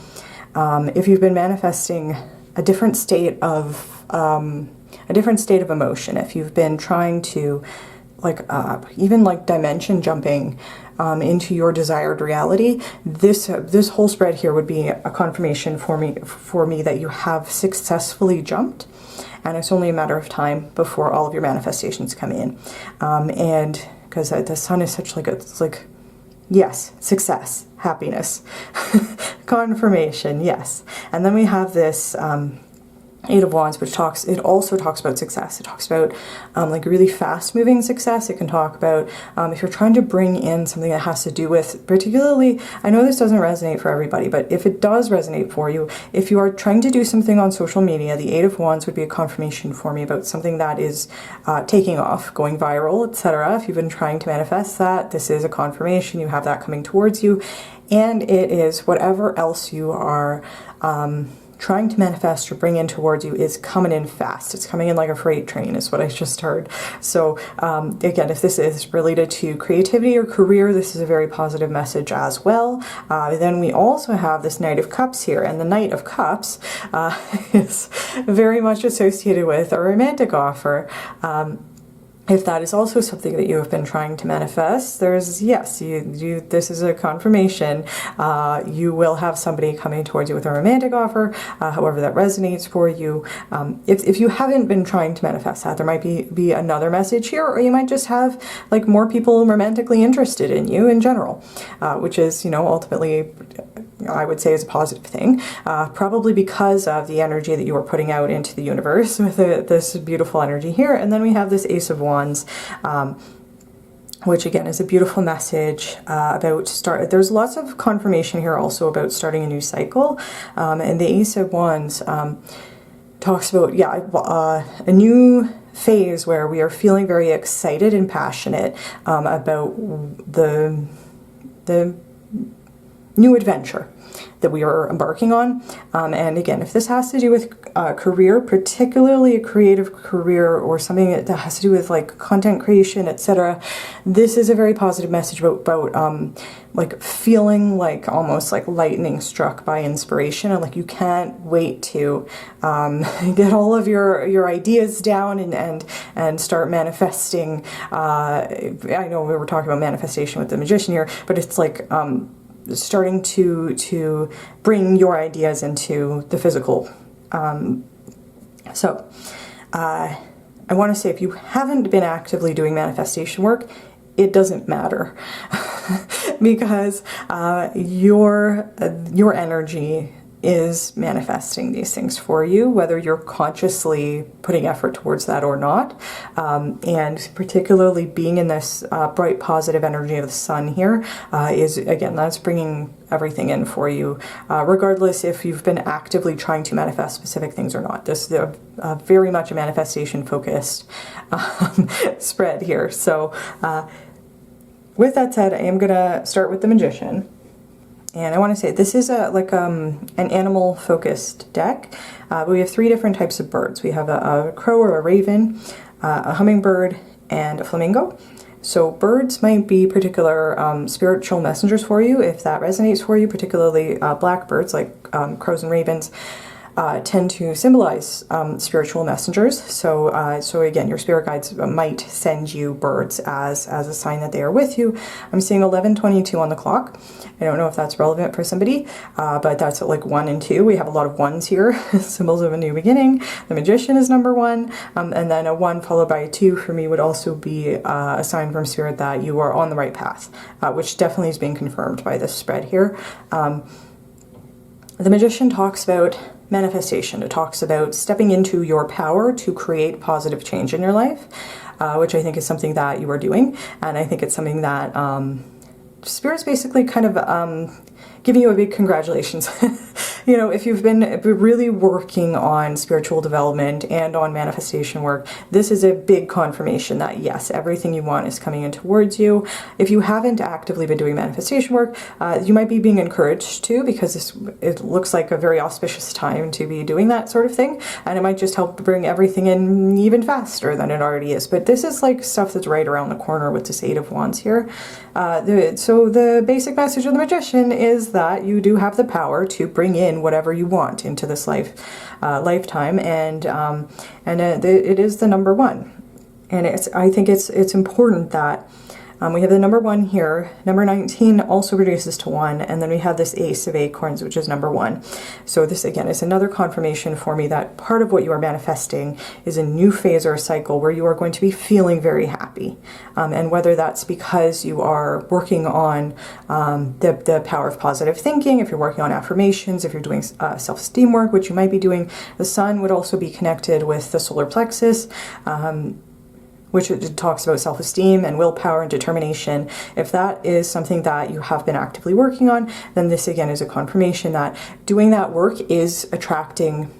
if you've been manifesting a different state of emotion, if you've been trying to even like dimension jumping into your desired reality, this whole spread here would be a confirmation for me that you have successfully jumped, and it's only a matter of time before all of your manifestations come in. And because the Sun is such it's like yes, success, happiness, confirmation, yes. And then we have this Eight of Wands, which also talks about success. It talks about like really fast moving success. It can talk about if you're trying to bring in something that has to do with, particularly, I know this doesn't resonate for everybody, but if it does resonate for you, if you are trying to do something on social media, the Eight of Wands would be a confirmation for me about something that is taking off, going viral, etc. If you've been trying to manifest that, this is a confirmation. You have that coming towards you, and it is whatever else you are trying to manifest or bring in towards you is coming in fast. It's coming in like a freight train is what I just heard. So again, if this is related to creativity or career, this is a very positive message as well. Then we also have this Knight of Cups here, and the Knight of Cups is very much associated with a romantic offer. if that is also something that you have been trying to manifest, there's, yes, this is a confirmation. You will have somebody coming towards you with a romantic offer, however that resonates for you. If you haven't been trying to manifest that, there might be another message here, or you might just have like more people romantically interested in you in general, which is, you know, ultimately, I would say, is a positive thing, probably because of the energy that you are putting out into the universe with this beautiful energy here. And then we have this Ace of Wands, which again is a beautiful message about there's lots of confirmation here also about starting a new cycle, and the Ace of Wands talks about, a new phase where we are feeling very excited and passionate about the new adventure that we are embarking on. And again, if this has to do with career, particularly a creative career or something that has to do with like content creation, etc., this is a very positive message about like feeling like almost like lightning struck by inspiration, and like you can't wait to get all of your ideas down and start manifesting. I know we were talking about manifestation with the Magician here, but it's like starting to bring your ideas into the physical. So I want to say, if you haven't been actively doing manifestation work, it doesn't matter because your energy is manifesting these things for you, whether you're consciously putting effort towards that or not. And particularly being in this bright positive energy of the sun here is, again, that's bringing everything in for you, regardless if you've been actively trying to manifest specific things or not. This is very much a manifestation focused spread here. So with that said, I am gonna start with the Magician. And I want to say this is an animal-focused deck. We have 3 different types of birds. We have a crow or a raven, a hummingbird, and a flamingo. So birds might be particular spiritual messengers for you, if that resonates for you, particularly blackbirds like crows and ravens. Tend to symbolize spiritual messengers. So again, your spirit guides might send you birds as a sign that they are with you. I'm seeing 11:22 on the clock. I don't know if that's relevant for somebody, but that's at like 1 and 2. We have a lot of ones here, symbols of a new beginning. The Magician is number 1, and then a 1 followed by a 2 for me would also be a sign from spirit that you are on the right path, which definitely is being confirmed by this spread here. The Magician talks about manifestation. It talks about stepping into your power to create positive change in your life, which I think is something that you are doing. And I think it's something that Spirit's basically kind of giving you a big congratulations. You know, if you've been really working on spiritual development and on manifestation work, this is a big confirmation that yes, everything you want is coming in towards you. If you haven't actively been doing manifestation work, you might be being encouraged to, because it looks like a very auspicious time to be doing that sort of thing, and it might just help bring everything in even faster than it already is. But this is like stuff that's right around the corner with this 8 of Wands here. So the basic message of the Magician is that you do have the power to bring in whatever you want into this lifetime, and it is the number 1. And I think it's important that we have the number 1 here. Number 19 also reduces to 1, and then we have this Ace of Acorns, which is number 1. So this again is another confirmation for me that part of what you are manifesting is a new phase or a cycle where you are going to be feeling very happy. And whether that's because you are working on the power of positive thinking, if you're working on affirmations, if you're doing self-esteem work, which you might be doing. The sun would also be connected with the solar plexus, which it talks about self-esteem and willpower and determination. If that is something that you have been actively working on, then this again is a confirmation that doing that work is attracting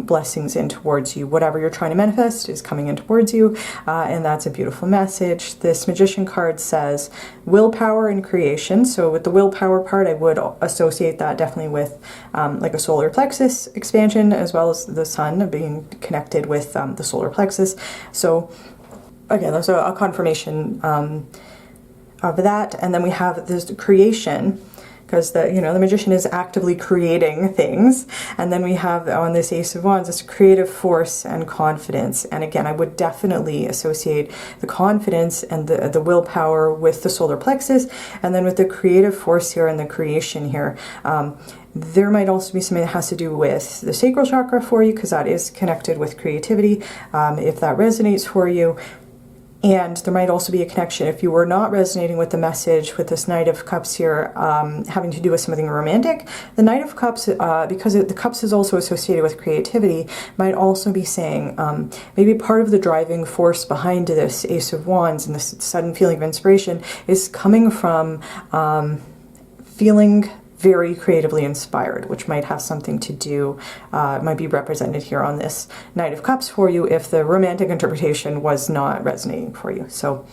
blessings in towards you. Whatever you're trying to manifest is coming in towards you, and that's a beautiful message. This Magician card says willpower and creation. So with the willpower part, I would associate that definitely with like a solar plexus expansion, as well as the sun being connected with the solar plexus. So again, there's a confirmation of that. And then we have this creation because the, you know, the magician is actively creating things. And then we have on this Ace of Wands, this creative force and confidence. And again, I would definitely associate the confidence and the willpower with the solar plexus, and then with the creative force here and the creation here. There might also be something that has to do with the sacral chakra for you, because that is connected with creativity, if that resonates for you. And there might also be a connection, if you were not resonating with the message with this Knight of Cups here, having to do with something romantic. The Knight of Cups, because the Cups is also associated with creativity, might also be saying maybe part of the driving force behind this Ace of Wands and this sudden feeling of inspiration is coming from feeling very creatively inspired, which might have something to do, might be represented here on this Knight of Cups for you if the romantic interpretation was not resonating for you. So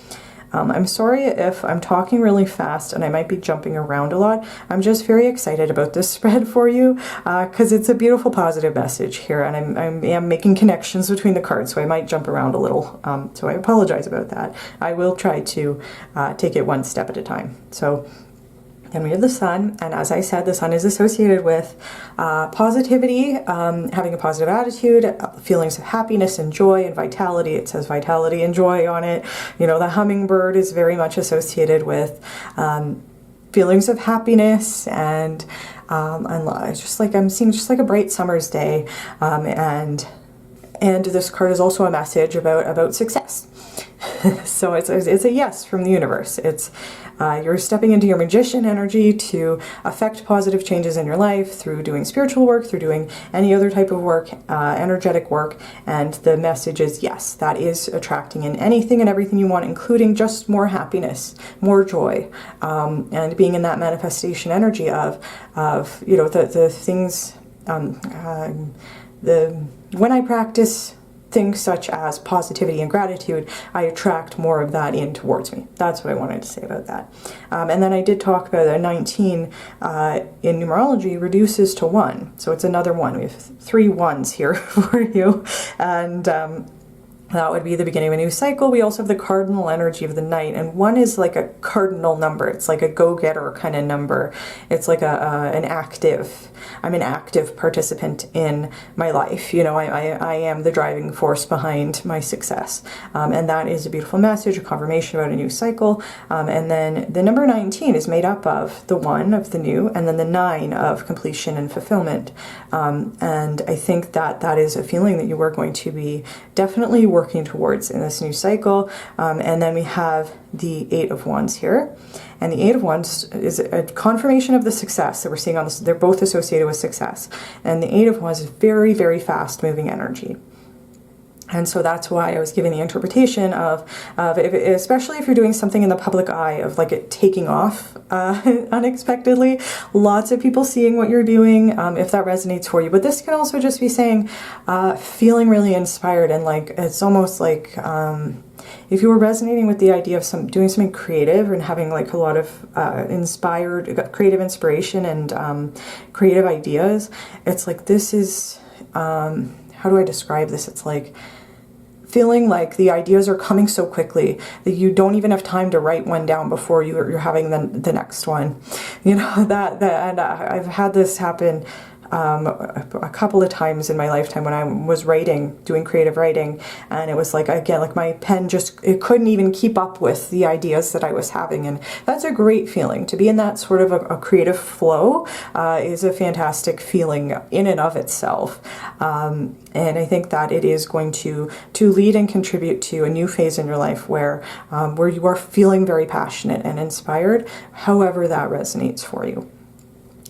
I'm sorry if I'm talking really fast and I might be jumping around a lot. I'm just very excited about this spread for you because it's a beautiful positive message here, and I am making connections between the cards, so I might jump around a little. So I apologize about that. I will try to take it one step at a time. So then we have the Sun, and as I said, the Sun is associated with positivity, having a positive attitude, feelings of happiness and joy and vitality. It says vitality and joy on it. You know, the hummingbird is very much associated with feelings of happiness and just like I'm seeing just like a bright summer's day, and this card is also a message about success. So it's a yes from the universe. It's you're stepping into your magician energy to affect positive changes in your life through doing spiritual work, through doing any other type of work, energetic work, and the message is yes, that is attracting in anything and everything you want, including just more happiness, more joy, and being in that manifestation energy of you know, the things, when I practice things such as positivity and gratitude, I attract more of that in towards me. That's what I wanted to say about that. And then I did talk about a 19 in numerology reduces to 1. So it's another 1. We have 3 ones here for you. And that would be the beginning of a new cycle. We also have the cardinal energy of the Knight, and 1 is like a cardinal number. It's like a go-getter kind of number. It's like an active. I'm an active participant in my life. You know, I am the driving force behind my success, and that is a beautiful message, a confirmation about a new cycle. And then the number 19 is made up of the 1 of the new, and then the 9 of completion and fulfillment. And I think that is a feeling that you are going to be definitely working towards in this new cycle. And then we have the 8 of Wands here. And the 8 of Wands is a confirmation of the success that we're seeing on this. They're both associated with success. And the 8 of Wands is very, very fast moving energy. And so that's why I was giving the interpretation of especially if you're doing something in the public eye, of like it taking off unexpectedly, lots of people seeing what you're doing, if that resonates for you. But this can also just be saying, feeling really inspired, and like, it's almost like, if you were resonating with the idea of doing something creative and having like a lot of creative inspiration and creative ideas, it's like this is, how do I describe this? It's like feeling like the ideas are coming so quickly that you don't even have time to write one down before you're having the next one. You know, and I've had this happen a couple of times in my lifetime when I was doing creative writing, and it was like, again, like my pen it couldn't even keep up with the ideas that I was having. And that's a great feeling. To be in that sort of a creative flow is a fantastic feeling in and of itself. And I think that it is going to lead and contribute to a new phase in your life where you are feeling very passionate and inspired, however that resonates for you.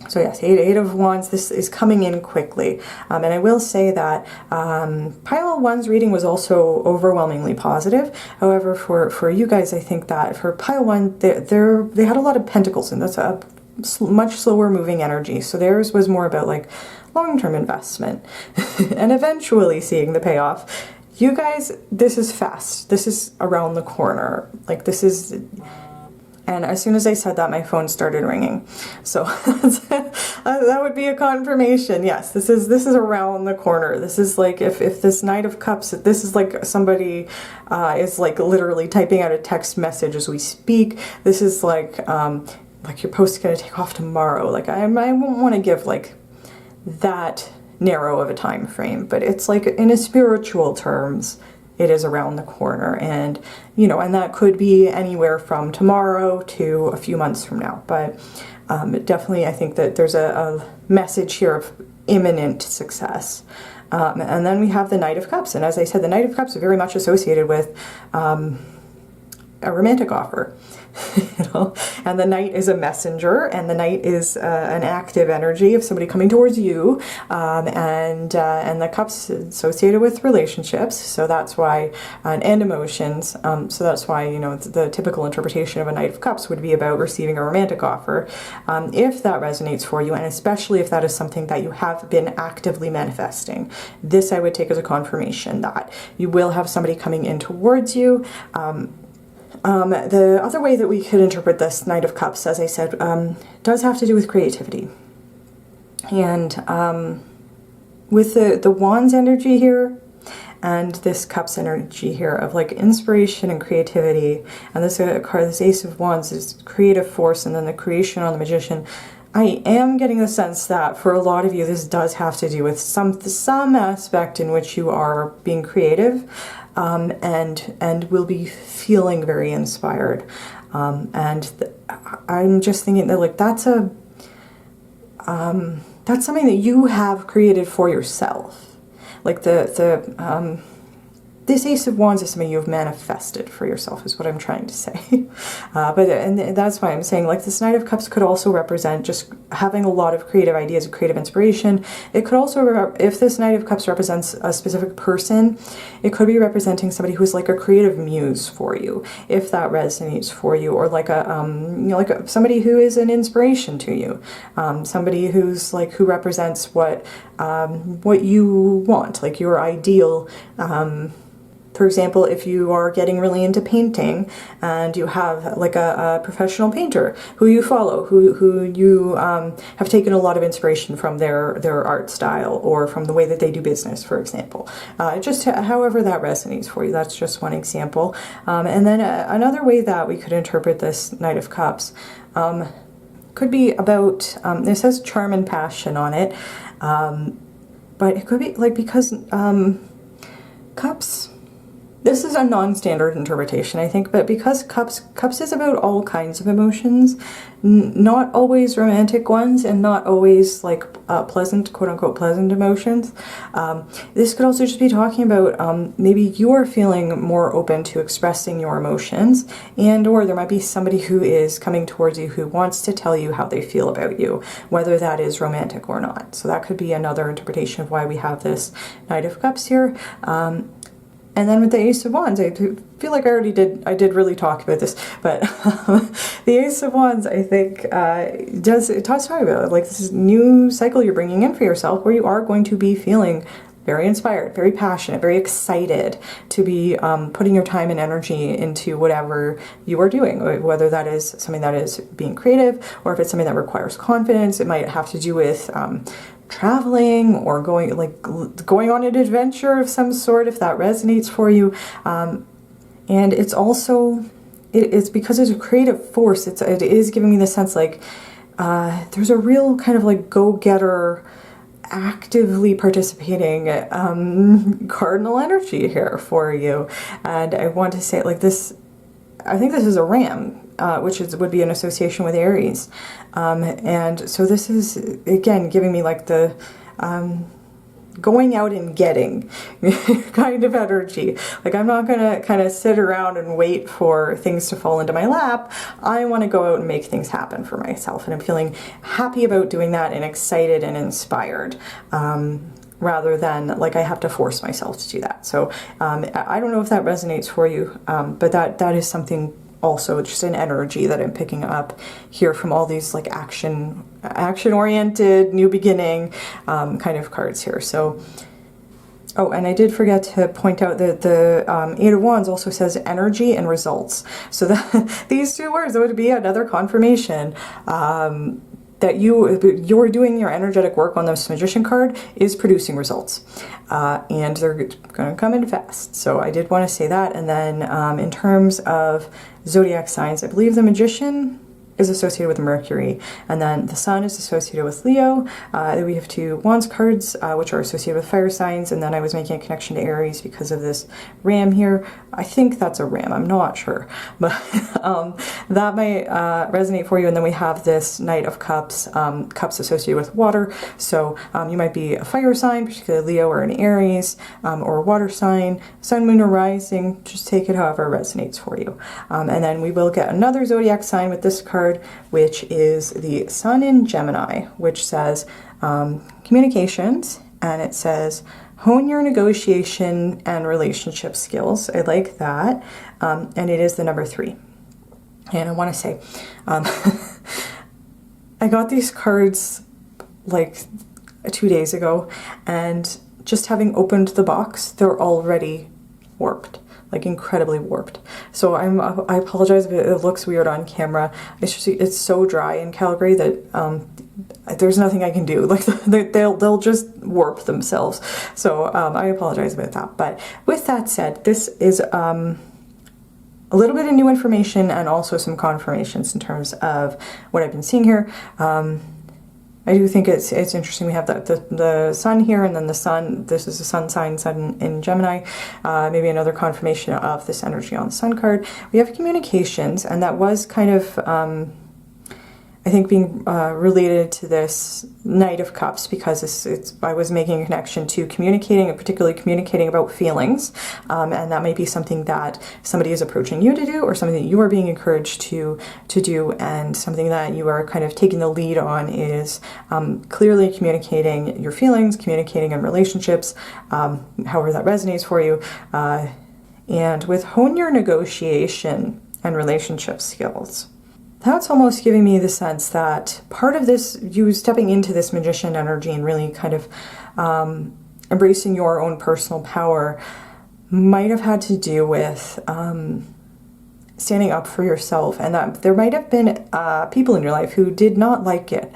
So yes, 8 of Wands, this is coming in quickly. And I will say that Pile 1's reading was also overwhelmingly positive. However, for you guys, I think that for Pile 1, they had a lot of pentacles, and that's a much slower moving energy. So theirs was more about like long-term investment and eventually seeing the payoff. You guys, this is fast. This is around the corner. Like this is... And as soon as I said that, my phone started ringing. So that would be a confirmation. Yes, this is around the corner. This is like if this Knight of Cups, this is like somebody is like literally typing out a text message as we speak. This is like like your post's going to take off tomorrow. Like I won't want to give like that narrow of a time frame, but it's like in a spiritual terms, it is around the corner. And, you know, and that could be anywhere from tomorrow to a few months from now. But definitely, I think that there's a message here of imminent success. And then we have the Knight of Cups. And as I said, the Knight of Cups are very much associated with a romantic offer. You know, and the Knight is a messenger, and the Knight is an active energy of somebody coming towards you, and the Cups associated with relationships, so that's why, and emotions, so that's why, you know, the typical interpretation of a Knight of Cups would be about receiving a romantic offer, if that resonates for you, and especially if that is something that you have been actively manifesting. This I would take as a confirmation that you will have somebody coming in towards you. The other way that we could interpret this Knight of Cups, as I said, does have to do with creativity. And with the Wands energy here, and this Cups energy here of like inspiration and creativity, and this card, this Ace of Wands, is creative force, and then the creation on the Magician, I am getting the sense that for a lot of you, this does have to do with some aspect in which you are being creative, and will be feeling very inspired. I'm just thinking that like that's something that you have created for yourself. Like this Ace of Wands is something you've manifested for yourself, is what I'm trying to say. And that's why I'm saying, like, this Knight of Cups could also represent just having a lot of creative ideas, creative inspiration. It could also, if this Knight of Cups represents a specific person, it could be representing somebody who's like a creative muse for you, if that resonates for you, or like somebody who is an inspiration to you, somebody who's like, who represents what you want, like your ideal. For example, if you are getting really into painting and you have like a professional painter who you follow, who you have taken a lot of inspiration from their art style or from the way that they do business, for example. Just however that resonates for you. That's just one example. And then another way that we could interpret this Knight of Cups could be about, it says charm and passion on it, but it could be like, because Cups, this is a non-standard interpretation, I think, but because Cups is about all kinds of emotions, not always romantic ones, and not always like pleasant, quote-unquote pleasant emotions. This could also just be talking about maybe you're feeling more open to expressing your emotions, and or there might be somebody who is coming towards you who wants to tell you how they feel about you, whether that is romantic or not. So that could be another interpretation of why we have this Knight of Cups here. And then with the Ace of Wands, I feel like I did really talk about this, but the Ace of Wands, I think, it talks about like this new cycle you're bringing in for yourself, where you are going to be feeling very inspired, very passionate, very excited to be putting your time and energy into whatever you are doing, whether that is something that is being creative, or if it's something that requires confidence. It might have to do with traveling or going on an adventure of some sort, if that resonates for you. And it's also, it's because it's a creative force, it is giving me the sense like there's a real kind of like go-getter, actively participating cardinal energy here for you. And I want to say like this, I think this is a ram, which would be an association with Aries. And so this is, again, giving me like the going out and getting kind of energy. Like, I'm not gonna kind of sit around and wait for things to fall into my lap. I want to go out and make things happen for myself, and I'm feeling happy about doing that and excited and inspired, rather than like I have to force myself to do that. So I don't know if that resonates for you, but that is something also, just an energy that I'm picking up here from all these like action-oriented, new beginning kind of cards here. So, oh, and I did forget to point out that the Eight of Wands also says energy and results. So these two words would be another confirmation that you're doing your energetic work on this Magician card is producing results. And they're going to come in fast. So I did want to say that. And then in terms of Zodiac signs, I believe the Magician is associated with Mercury, and then the Sun is associated with Leo. We have 2 Wands cards, which are associated with fire signs, and then I was making a connection to Aries because of this ram here. I think that's a ram, I'm not sure, but that might resonate for you. And then we have this Knight of Cups, cups associated with water, so you might be a fire sign, particularly Leo or an Aries, or a water sign, Sun, Moon, or Rising. Just take it however it resonates for you. And then we will get another zodiac sign with this card, which is the Sun in Gemini, which says communications, and it says hone your negotiation and relationship skills. I like that. And it is the number 3. And I want to say, I got these cards like 2 days ago, and just having opened the box, they're already warped. Like incredibly warped. So I apologize if it looks weird on camera. It's just, it's so dry in Calgary that there's nothing I can do. Like they'll just warp themselves. So I apologize about that. But with that said, this is a little bit of new information and also some confirmations in terms of what I've been seeing here. I do think it's interesting. We have the Sun here, and then the Sun, this is a Sun sign, Sun in Gemini. Maybe another confirmation of this energy on the Sun card. We have communications, and that was kind of, I think, being related to this Knight of Cups, because I was making a connection to communicating, and particularly communicating about feelings, and that might be something that somebody is approaching you to do, or something that you are being encouraged to do, and something that you are kind of taking the lead on is clearly communicating your feelings, communicating in relationships, however that resonates for you, and with hone your negotiation and relationship skills. That's almost giving me the sense that part of this, you stepping into this magician energy and really kind of embracing your own personal power, might have had to do with standing up for yourself, and that there might have been people in your life who did not like it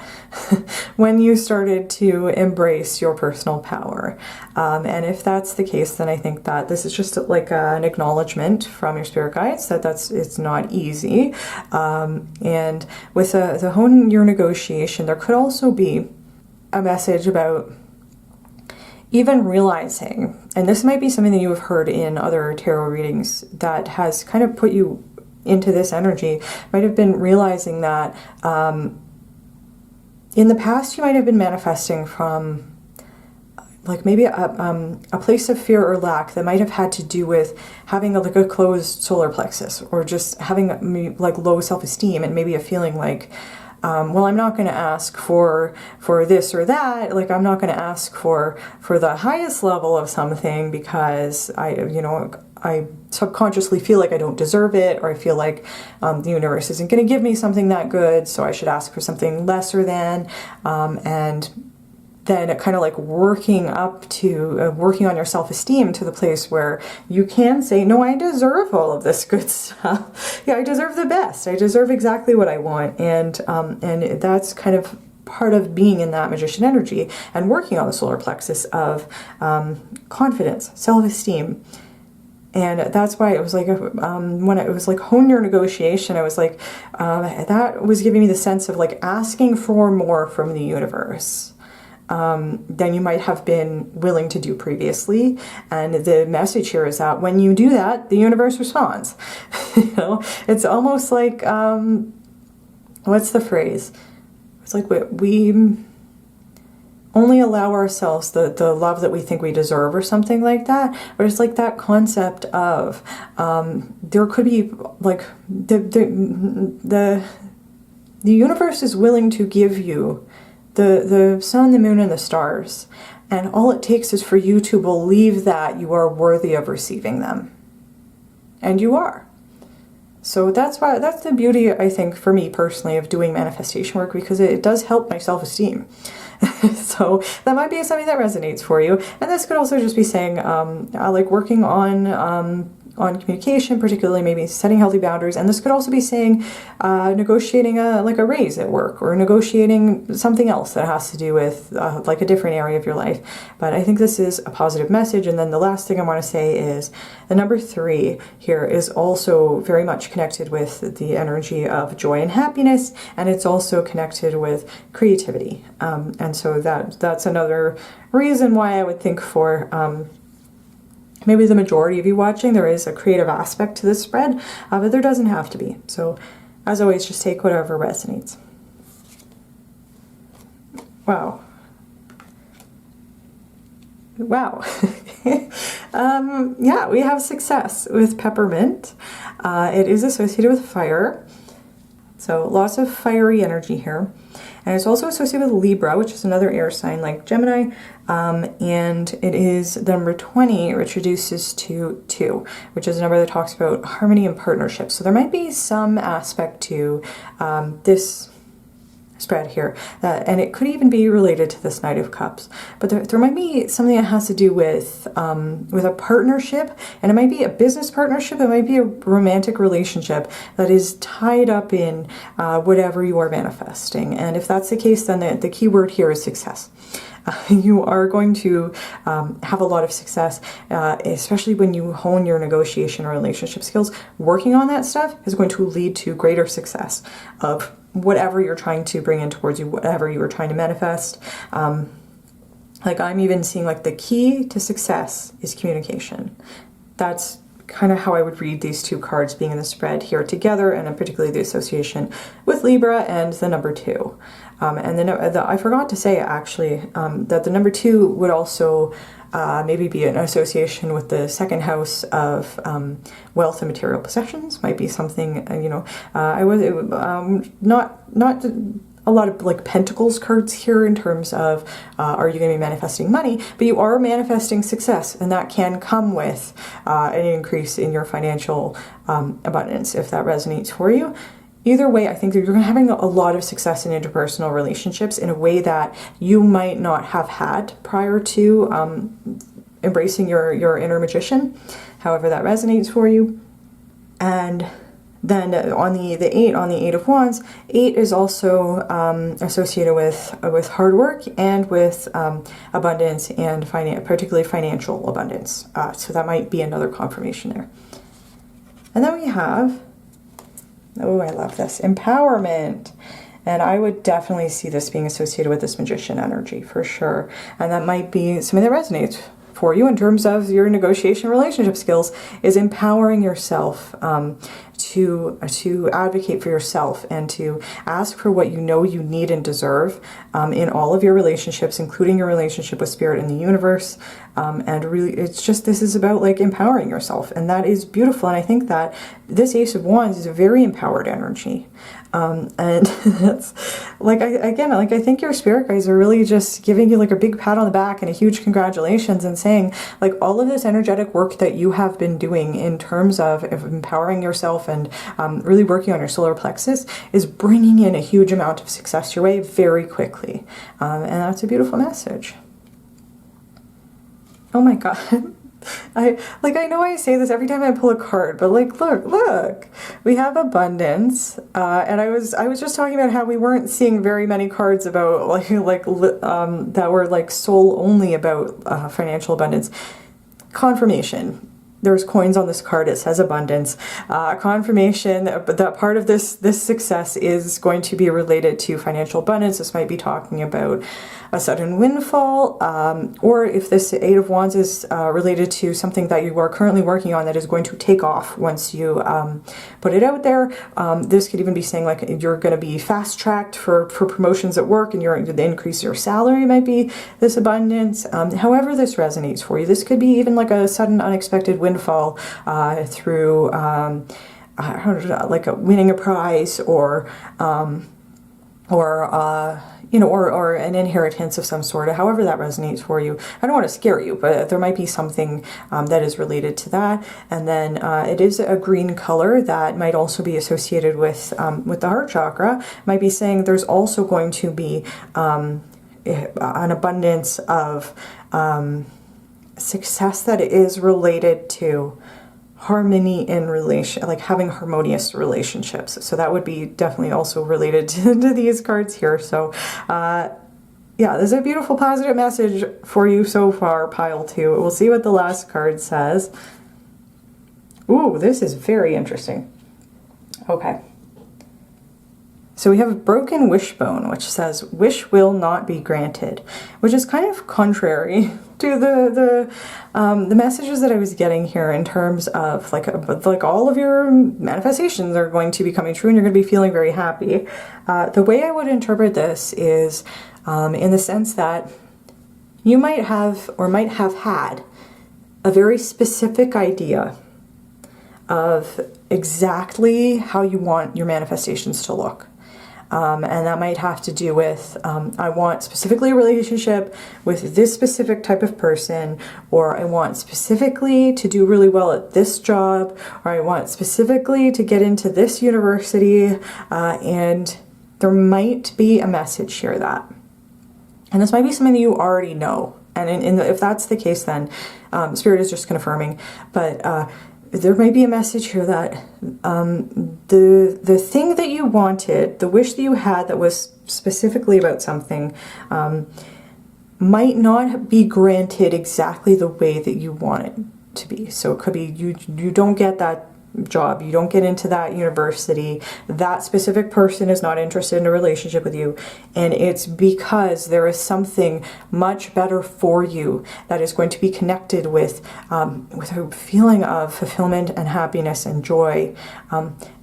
when you started to embrace your personal power. And if that's the case, then I think that this is just like an acknowledgement from your spirit guides that it's not easy. And with the hone your negotiation, there could also be a message about even realizing, and this might be something that you have heard in other tarot readings that has kind of put you into this energy, might have been realizing that in the past you might have been manifesting from like maybe a place of fear or lack that might have had to do with having like a closed solar plexus, or just having like low self-esteem, and maybe a feeling like, well, I'm not going to ask for this or that. Like, I'm not going to ask for the highest level of something because I subconsciously feel like I don't deserve it, or I feel like the universe isn't going to give me something that good, so I should ask for something lesser than, and then kind of like working up to working on your self-esteem to the place where you can say, no, I deserve all of this good stuff. Yeah, I deserve the best. I deserve exactly what I want. And that's kind of part of being in that magician energy and working on the solar plexus of confidence, self-esteem. And that's why it was like, when it was like hone your negotiation, I was like, that was giving me the sense of like asking for more from the universe than you might have been willing to do previously. And the message here is that when you do that, the universe responds. It's almost like, what's the phrase? It's like we only allow ourselves the love that we think we deserve, or something like that. But it's like that concept of there could be like the universe is willing to give you the sun, the moon, and the stars, and all it takes is for you to believe that you are worthy of receiving them, and you are. So that's the beauty, I think, for me personally, of doing manifestation work, because it does help my self-esteem. So that might be something that resonates for you. And this could also just be saying, like working on on communication, particularly maybe setting healthy boundaries. And this could also be saying negotiating like a raise at work, or negotiating something else that has to do with like a different area of your life. But I think this is a positive message. And then the last thing I want to say is the number 3 here is also very much connected with the energy of joy and happiness, and it's also connected with creativity. And so that's another reason why I would think for maybe the majority of you watching, there is a creative aspect to this spread, but there doesn't have to be. So as always, just take whatever resonates. Wow. Wow. Yeah, we have success with peppermint. It is associated with fire. So lots of fiery energy here. And it's also associated with Libra, which is another air sign like Gemini. And it is the number 20, which reduces to 2, which is a number that talks about harmony and partnership. So there might be some aspect to this spread here, and it could even be related to this Knight of Cups, but there might be something that has to do with a partnership, and it might be a business partnership, it might be a romantic relationship that is tied up in whatever you are manifesting. And if that's the case, then the key word here is success. You are going to have a lot of success, especially when you hone your negotiation or relationship skills. Working on that stuff is going to lead to greater success of whatever you're trying to bring in towards you, whatever you are trying to manifest. Like I'm even seeing like the key to success is communication. That's kind of how I would read these two cards being in the spread here together, and particularly the association with Libra and the number 2. And then I forgot to say actually that the number 2 would also maybe be an association with the second house of wealth and material possessions. Might be something, you know, not a lot of like pentacles cards here in terms of are you going to be manifesting money, but you are manifesting success, and that can come with an increase in your financial abundance if that resonates for you. Either way, I think that you're having a lot of success in interpersonal relationships in a way that you might not have had prior to embracing your inner magician, however that resonates for you. And then on the 8, on the 8 of Wands, 8 is also associated with hard work and with abundance and particularly financial abundance. So that might be another confirmation there. And then we have, oh, I love this, empowerment. And I would definitely see this being associated with this magician energy for sure. And that might be something that resonates for you in terms of your negotiation relationship skills, is empowering yourself to advocate for yourself and to ask for what you know you need and deserve in all of your relationships, including your relationship with spirit and the universe. And really, it's just, this is about like empowering yourself, and that is beautiful. And I think that this Ace of Wands is a very empowered energy. And that's like, I think your spirit guides are really just giving you like a big pat on the back and a huge congratulations, and saying like all of this energetic work that you have been doing in terms of empowering yourself and really working on your solar plexus is bringing in a huge amount of success your way very quickly. And that's a beautiful message. Oh my God. I know I say this every time I pull a card, but like, look, we have abundance. And I was just talking about how we weren't seeing very many cards about that were like soul only about financial abundance. Confirmation. There's coins on this card. It says abundance. Confirmation that part of this success is going to be related to financial abundance. This might be talking about a sudden windfall, or if this 8 of Wands is related to something that you are currently working on that is going to take off once you put it out there. This could even be saying like you're going to be fast-tracked for promotions at work, and the increase your salary might be this abundance. However this resonates for you, this could be even like a sudden unexpected windfall through like winning a prize, or an inheritance of some sort, however that resonates for you. I don't want to scare you, but there might be something that is related to that. And then it is a green color that might also be associated with the heart chakra. Might be saying there's also going to be an abundance of success that is related to harmony in relation, like having harmonious relationships. So that would be definitely also related to these cards here. So yeah, there's a beautiful positive message for you so far, pile 2. We'll see what the last card says. Ooh, this is very interesting. Okay. So we have a broken wishbone, which says, wish will not be granted, which is kind of contrary to the messages that I was getting here in terms of like all of your manifestations are going to be coming true and you're going to be feeling very happy. The way I would interpret this is in the sense that you might have or might have had a very specific idea of exactly how you want your manifestations to look. And that might have to do with, I want specifically a relationship with this specific type of person, or I want specifically to do really well at this job, or I want specifically to get into this university, and there might be a message here that, and this might be something that you already know. And if that's the case, then Spirit is just confirming, but there might be a message here that the thing that you wanted, the wish that you had that was specifically about something, might not be granted exactly the way that you want it to be. So it could be you don't get that job, you don't get into that university, that specific person is not interested in a relationship with you, and it's because there is something much better for you that is going to be connected with a feeling of fulfillment and happiness and joy.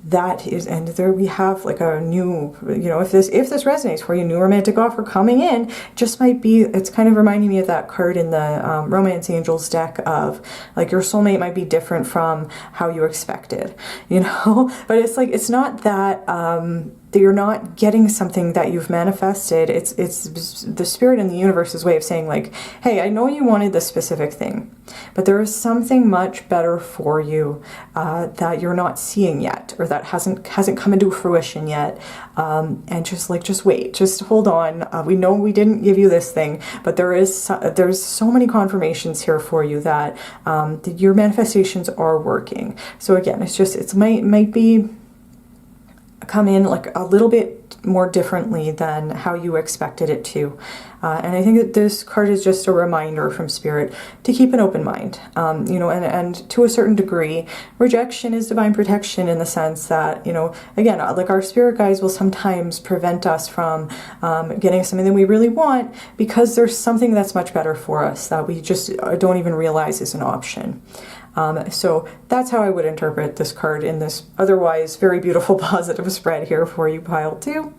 That is, and there we have like a new, you know, if this resonates for you, new romantic offer coming in, just might be, it's kind of reminding me of that card in the Romance Angels deck of like your soulmate might be different from how you expected, you know, but it's like, it's not that, that you're not getting something that you've manifested. It's the spirit and the universe's way of saying like, hey, I know you wanted this specific thing, but there is something much better for you that you're not seeing yet, or that hasn't come into fruition yet. And just wait, just hold on. We know we didn't give you this thing, but there's so many confirmations here for you that your manifestations are working. So again, it might be come in like a little bit more differently than how you expected it to. And I think that this card is just a reminder from Spirit to keep an open mind. You know, and to a certain degree, rejection is divine protection in the sense that, you know, again, like our spirit guides will sometimes prevent us from getting something that we really want because there's something that's much better for us that we just don't even realize is an option. So that's how I would interpret this card in this otherwise very beautiful positive spread here for you, pile 2.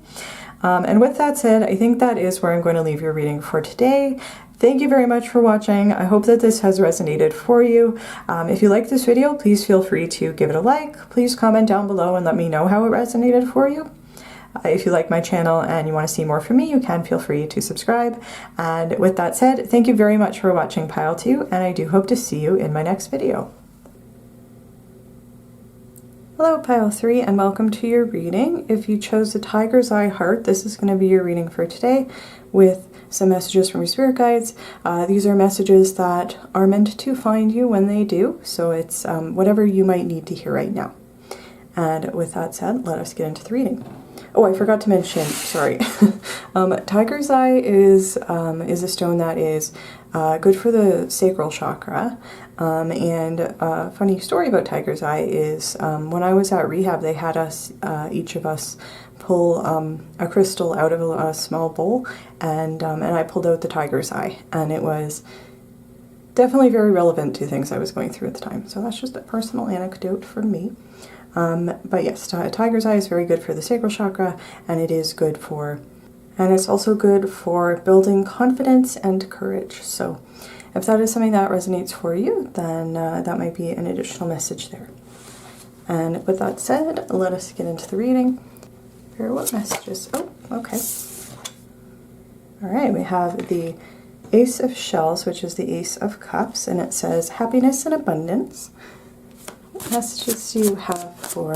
And with that said, I think that is where I'm going to leave your reading for today. Thank you very much for watching. I hope that this has resonated for you. If you like this video, please feel free to give it a like. Please comment down below and let me know how it resonated for you. If you like my channel and you want to see more from me, you can feel free to subscribe. And with that said, thank you very much for watching pile 2, and I do hope to see you in my next video. Hello pile 3, and welcome to your reading. If you chose the Tiger's Eye heart, this is going to be your reading for today with some messages from your spirit guides. These are messages that are meant to find you when they do, so it's whatever you might need to hear right now. And with that said, let us get into the reading. Oh, I forgot to mention, sorry. Tiger's Eye is a stone that is good for the sacral chakra. And a funny story about Tiger's Eye is when I was at rehab, they had us, each of us, pull a crystal out of a small bowl, and I pulled out the Tiger's Eye, and it was definitely very relevant to things I was going through at the time. So that's just a personal anecdote from me. But yes, Tiger's Eye is very good for the sacral chakra, and it is good for, and it's also good for building confidence and courage. So if that is something that resonates for you, then that might be an additional message there. And with that said, let us get into the reading. Here, what messages? Oh, okay. All right, we have the Ace of Shells, which is the Ace of Cups, and it says happiness and abundance. What messages do you have for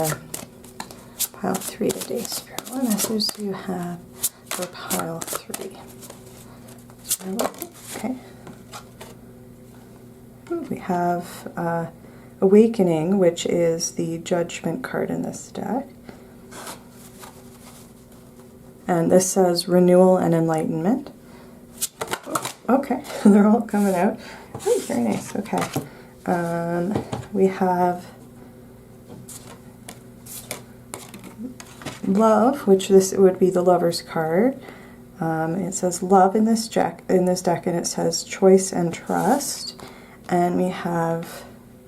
pile 3 today, Spirit? What messages do you have for pile 3? Okay. We have Awakening, which is the Judgment card in this deck. And this says Renewal and Enlightenment. Okay, they're all coming out. Oh, very nice. Okay. We have Love, which this would be the Lover's card. It says Love in this deck, and it says Choice and Trust. And we have,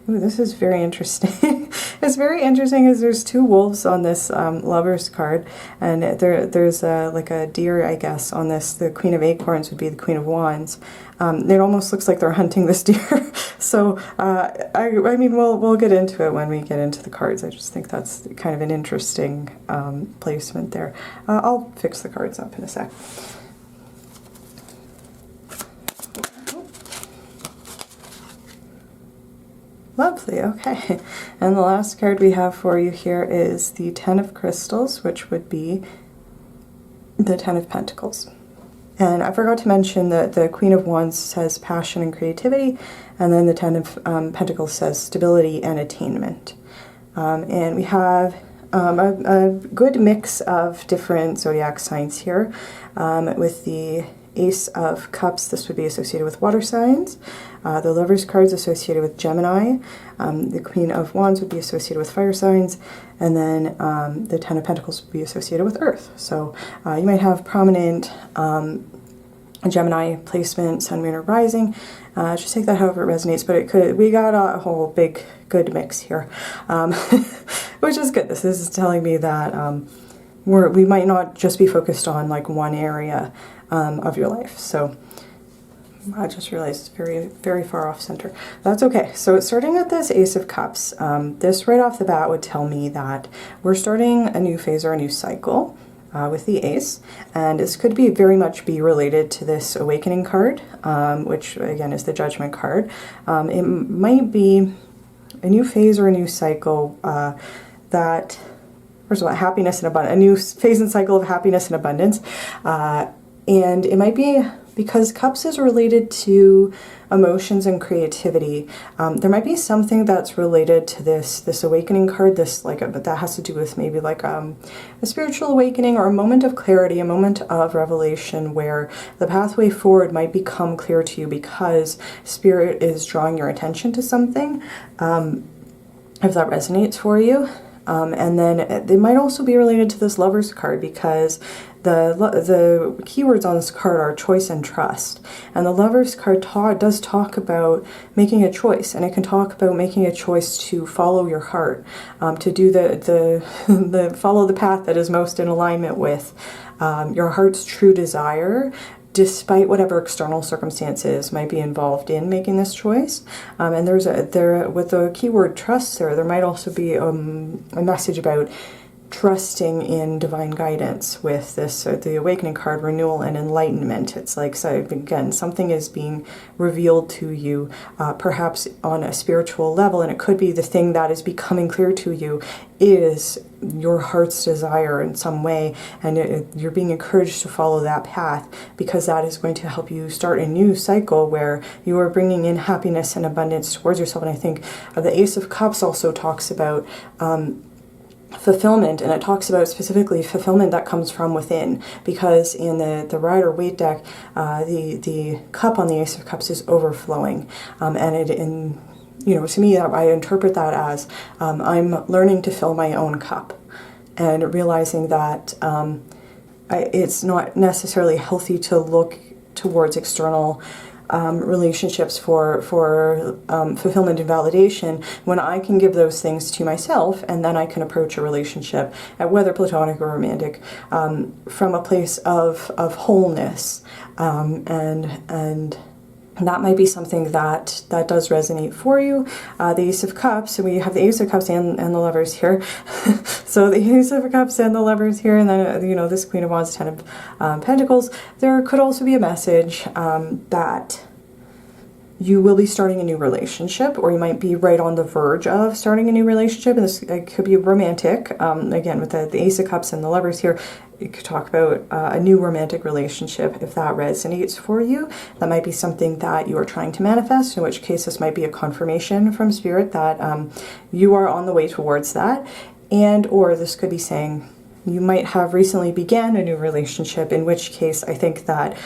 ooh, this is very interesting. It's very interesting as there's two wolves on this Lover's card, and there's like a deer, I guess, on this. The Queen of Acorns would be the Queen of Wands. It almost looks like they're hunting this deer. So I mean, we'll get into it when we get into the cards. I just think that's kind of an interesting placement there. I'll fix the cards up in a sec. Lovely, okay. And the last card we have for you here is the Ten of Crystals, which would be the Ten of Pentacles. And I forgot to mention that the Queen of Wands says passion and creativity, and then the Ten of Pentacles says stability and attainment. And we have a good mix of different zodiac signs here. With the Ace of Cups, this would be associated with water signs. The Lover's card is associated with Gemini. The Queen of Wands would be associated with fire signs. And then the Ten of Pentacles would be associated with Earth. So you might have prominent Gemini placement, Sun, Moon, or Rising. Just take that however it resonates. But it could, we got a whole big good mix here, which is good. This is telling me that we might not just be focused on like one area of your life. So I just realized it's very, very far off center. That's okay. So starting with this Ace of Cups, this right off the bat would tell me that we're starting a new phase or a new cycle with the Ace, and this could be very much be related to this Awakening card, which again is the Judgment card. It might be a new phase or a new cycle that, first of all, happiness and abundance, a new phase and cycle of happiness and abundance. And it might be because Cups is related to emotions and creativity. There might be something that's related to this Awakening card, but that has to do with maybe like a spiritual awakening or a moment of clarity, a moment of revelation where the pathway forward might become clear to you because Spirit is drawing your attention to something, if that resonates for you. And then they might also be related to this Lover's card because the keywords on this card are choice and trust. And the Lover's card does talk about making a choice, and it can talk about making a choice to follow your heart, to do the follow the path that is most in alignment with your heart's true desire, despite whatever external circumstances might be involved in making this choice. And with the keyword trust there might also be a message about trusting in divine guidance with this, the Awakening card, Renewal and Enlightenment. It's like, so again, something is being revealed to you, perhaps on a spiritual level, and it could be the thing that is becoming clear to you is your heart's desire in some way, and you're being encouraged to follow that path because that is going to help you start a new cycle where you are bringing in happiness and abundance towards yourself. And I think the Ace of Cups also talks about fulfillment, and it talks about specifically fulfillment that comes from within, because in the Rider-Waite deck, the cup on the Ace of Cups is overflowing, and to me, I interpret that as I'm learning to fill my own cup, and realizing that it's not necessarily healthy to look towards external relationships for fulfillment and validation when I can give those things to myself, and then I can approach a relationship, whether platonic or romantic, from a place of wholeness, and that might be something that does resonate for you. The Ace of Cups, so we have the Ace of Cups and the Lovers here. So the Ace of Cups and the Lovers here, and then this Queen of Wands, Ten of Pentacles. There could also be a message that you will be starting a new relationship, or you might be right on the verge of starting a new relationship. And this could be romantic. Again, with the Ace of Cups and the Lovers here, you could talk about a new romantic relationship if that resonates for you. That might be something that you are trying to manifest, in which case this might be a confirmation from Spirit that you are on the way towards that. And or this could be saying you might have recently began a new relationship, in which case I think that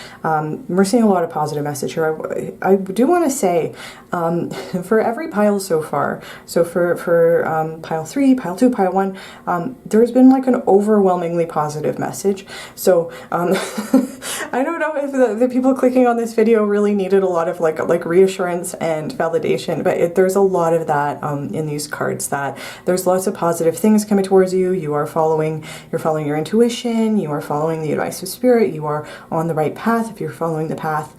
we're seeing a lot of positive message here. I do want to say for every pile so far, so for pile 3, pile 2, pile 1, there's been like an overwhelmingly positive message. So I don't know if the people clicking on this video really needed a lot of like reassurance and validation, but there's a lot of that in these cards, that there's lots of positive things coming towards you. You're following your intuition, you are following the advice of Spirit, you are on the right path if you're following the path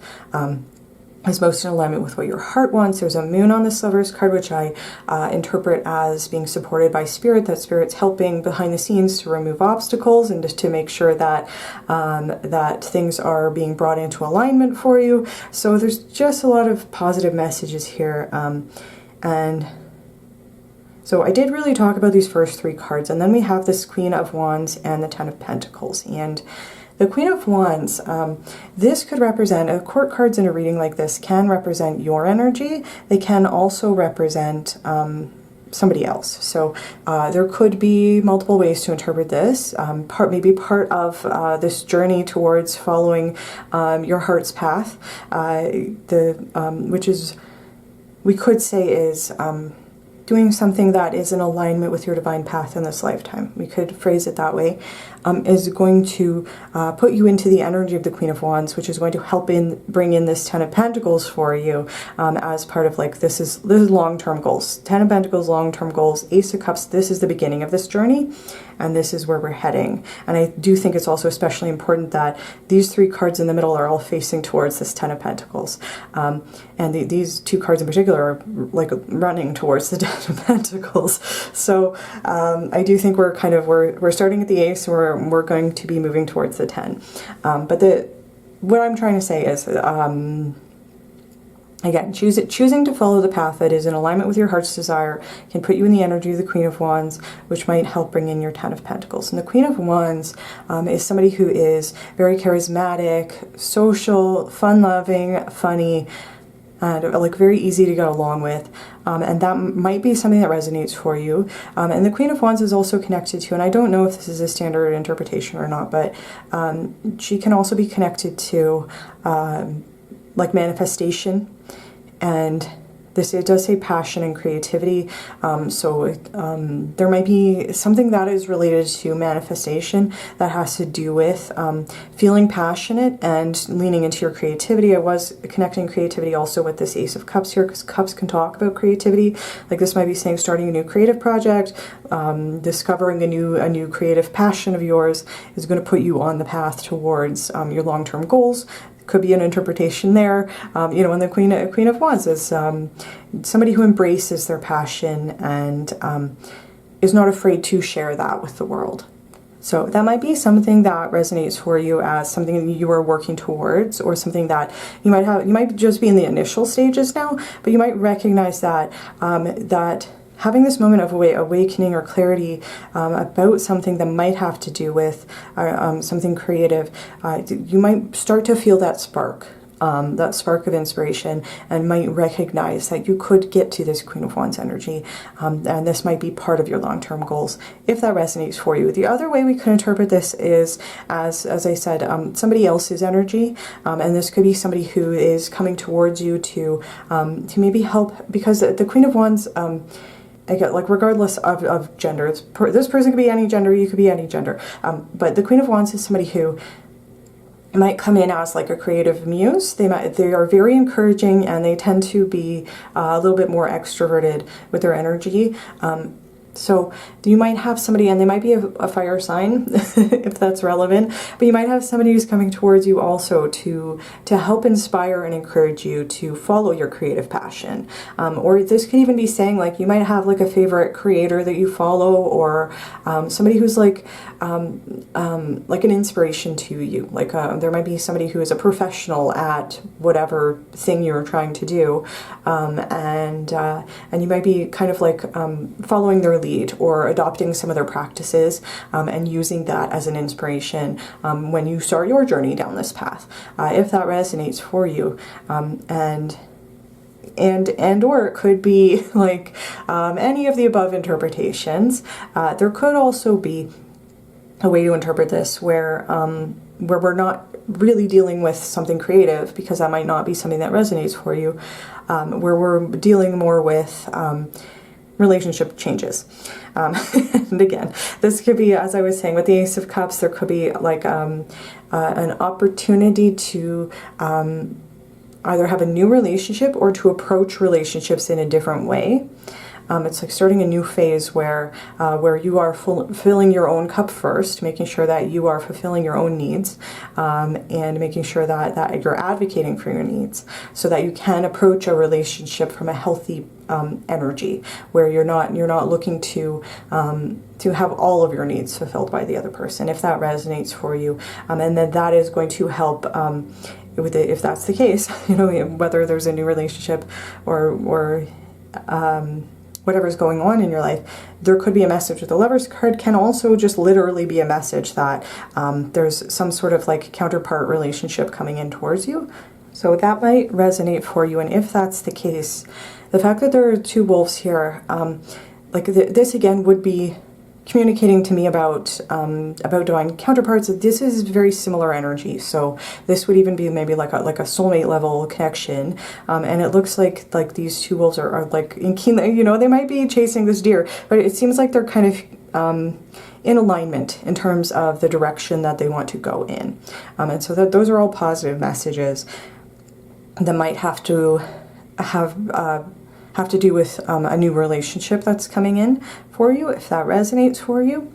is most in alignment with what your heart wants. There's a moon on this Lovers card, which I interpret as being supported by Spirit, that Spirit's helping behind the scenes to remove obstacles and just to make sure that that things are being brought into alignment for you. So there's just a lot of positive messages here. And so I did really talk about these first 3 cards, and then we have this Queen of Wands and the Ten of Pentacles. And the Queen of Wands, this could represent, court cards in a reading like this can represent your energy. They can also represent somebody else. So there could be multiple ways to interpret this. Maybe part of this journey towards following your heart's path, which is, we could say is doing something that is in alignment with your divine path in this lifetime. We could phrase it that way. Is going to put you into the energy of the Queen of Wands, which is going to help bring in this Ten of Pentacles for you as part of like, this is long-term goals. Ten of Pentacles, long-term goals. Ace of Cups, this is the beginning of this journey, and this is where we're heading. And I do think it's also especially important that these 3 cards in the middle are all facing towards this Ten of Pentacles. And these 2 cards in particular are like running towards the Ten of Pentacles. So I do think we're starting at the Ace, and we're going to be moving towards the 10. But what I'm trying to say is, again, choosing to follow the path that is in alignment with your heart's desire can put you in the energy of the Queen of Wands, which might help bring in your Ten of Pentacles. And the Queen of Wands is somebody who is very charismatic, social, fun-loving, funny, and like very easy to get along with, and that might be something that resonates for you. And the Queen of Wands is also connected to, and I don't know if this is a standard interpretation or not, but she can also be connected to like manifestation, and it does say passion and creativity, so there might be something that is related to manifestation that has to do with feeling passionate and leaning into your creativity. I was connecting creativity also with this Ace of Cups here, because Cups can talk about creativity. Like this might be saying starting a new creative project, discovering a new creative passion of yours is going to put you on the path towards your long-term goals. Could be an interpretation there. You know, and the Queen of Wands is somebody who embraces their passion and is not afraid to share that with the world. So that might be something that resonates for you as something you are working towards, or something that you might just be in the initial stages now, but you might recognize that having this moment of awakening or clarity about something that might have to do with something creative, you might start to feel that spark of inspiration, and might recognize that you could get to this Queen of Wands energy, and this might be part of your long-term goals, if that resonates for you. The other way we could interpret this is as I said, somebody else's energy, and this could be somebody who is coming towards you to maybe help, because the Queen of Wands, again, like regardless of gender, this person could be any gender, you could be any gender, but the Queen of Wands is somebody who might come in as like a creative muse. They are very encouraging, and they tend to be a little bit more extroverted with their energy. So you might have somebody, and they might be a fire sign, if that's relevant, but you might have somebody who's coming towards you also to help inspire and encourage you to follow your creative passion. Or this could even be saying, like, you might have like a favorite creator that you follow, or somebody who's like an inspiration to you. Like there might be somebody who is a professional at whatever thing you're trying to do, and you might be kind of like following their lead or adopting some of their practices, and using that as an inspiration when you start your journey down this path. If that resonates for you, and or it could be like any of the above interpretations. There could also be a way to interpret this where we're not really dealing with something creative, because that might not be something that resonates for you, where we're dealing more with relationship changes. And again, this could be, as I was saying, with the Ace of Cups, there could be like an opportunity to either have a new relationship or to approach relationships in a different way. It's like starting a new phase where you are filling your own cup first, making sure that you are fulfilling your own needs, and making sure that you're advocating for your needs, so that you can approach a relationship from a healthy energy, where you're not looking to have all of your needs fulfilled by the other person, if that resonates for you, and then that is going to help. If that's the case, whether there's a new relationship or whatever's going on in your life, there could be a message with the Lover's card. Can also just literally be a message that there's some sort of like counterpart relationship coming in towards you. So that might resonate for you. And if that's the case, the fact that there are two wolves here, this again would be communicating to me about divine counterparts. This is very similar energy, so this would even be maybe like a soulmate level connection, and it looks like these two wolves are like in keen, they might be chasing this deer, but it seems like they're kind of in alignment in terms of the direction that they want to go in, and so those are all positive messages that might have to do with a new relationship that's coming in for you, if that resonates for you.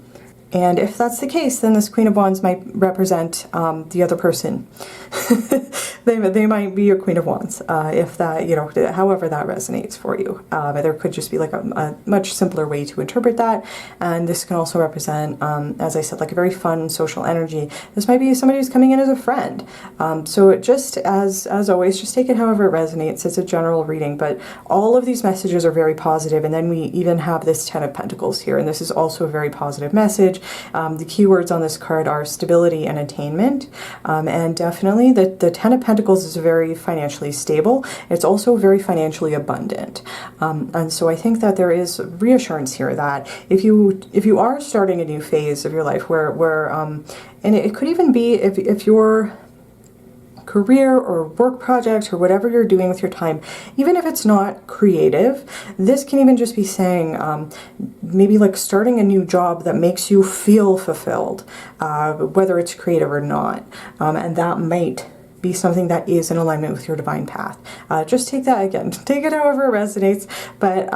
And if that's the case, then this Queen of Wands might represent the other person. They might be your Queen of Wands, if that, however that resonates for you. There could just be like a much simpler way to interpret that. And this can also represent, as I said, like a very fun social energy. This might be somebody who's coming in as a friend. So it just, as always, just take it however it resonates. It's a general reading, but all of these messages are very positive. And then we even have this Ten of Pentacles here, and this is also a very positive message. The keywords on this card are stability and attainment, and definitely the Ten of Pentacles is very financially stable. It's also very financially abundant, and so I think that there is reassurance here that if you are starting a new phase of your life where and it could even be if you're career or work project or whatever you're doing with your time, even if it's not creative, this can even just be saying maybe like starting a new job that makes you feel fulfilled, whether it's creative or not, and that might be something that is in alignment with your divine path. Just take that again. Take it however it resonates. But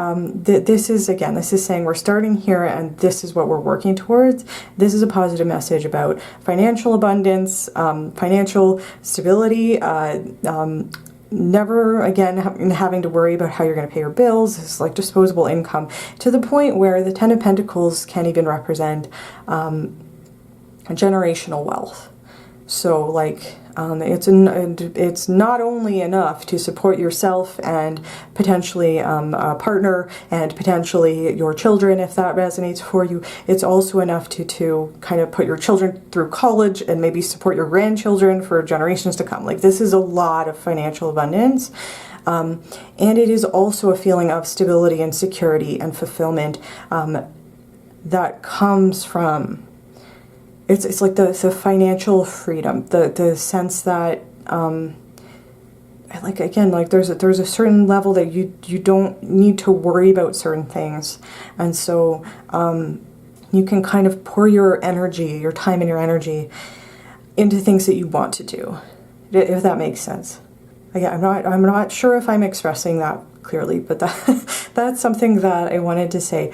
this is saying we're starting here and this is what we're working towards. This is a positive message about financial abundance, financial stability, never again having to worry about how you're going to pay your bills. It's like disposable income, to the point where the Ten of Pentacles can even represent generational wealth. So like it's not only enough to support yourself and potentially a partner and potentially your children, if that resonates for you. It's also enough to kind of put your children through college and maybe support your grandchildren for generations to come. Like, this is a lot of financial abundance. And it is also a feeling of stability and security and fulfillment that comes from it's like the financial freedom, the sense that like, again, like there's a certain level that you don't need to worry about certain things, and so you can kind of pour your energy, your time and your energy into things that you want to do, if that makes sense. Again, I'm not sure if I'm expressing that clearly, but that's something that I wanted to say.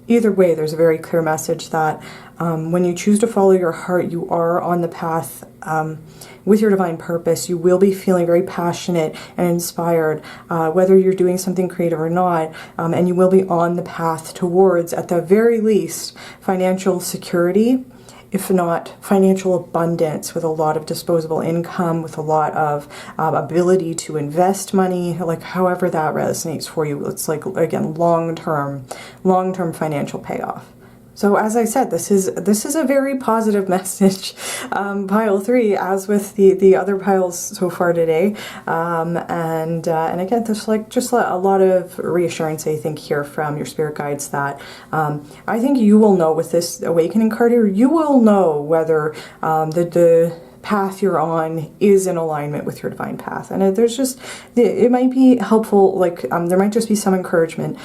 Either way, there's a very clear message that when you choose to follow your heart, you are on the path with your divine purpose. You will be feeling very passionate and inspired, whether you're doing something creative or not, and you will be on the path towards, at the very least, financial security, if not financial abundance, with a lot of disposable income, with a lot of ability to invest money, like however that resonates for you. It's like, again, long-term financial payoff. So as I said, this is a very positive message, pile 3, as with the other piles so far today, and again, there's like just a lot of reassurance, I think, here from your spirit guides that I think you will know with this awakening card here, you will know whether the path you're on is in alignment with your divine path. And there's just, it might be helpful, like there might just be some encouragement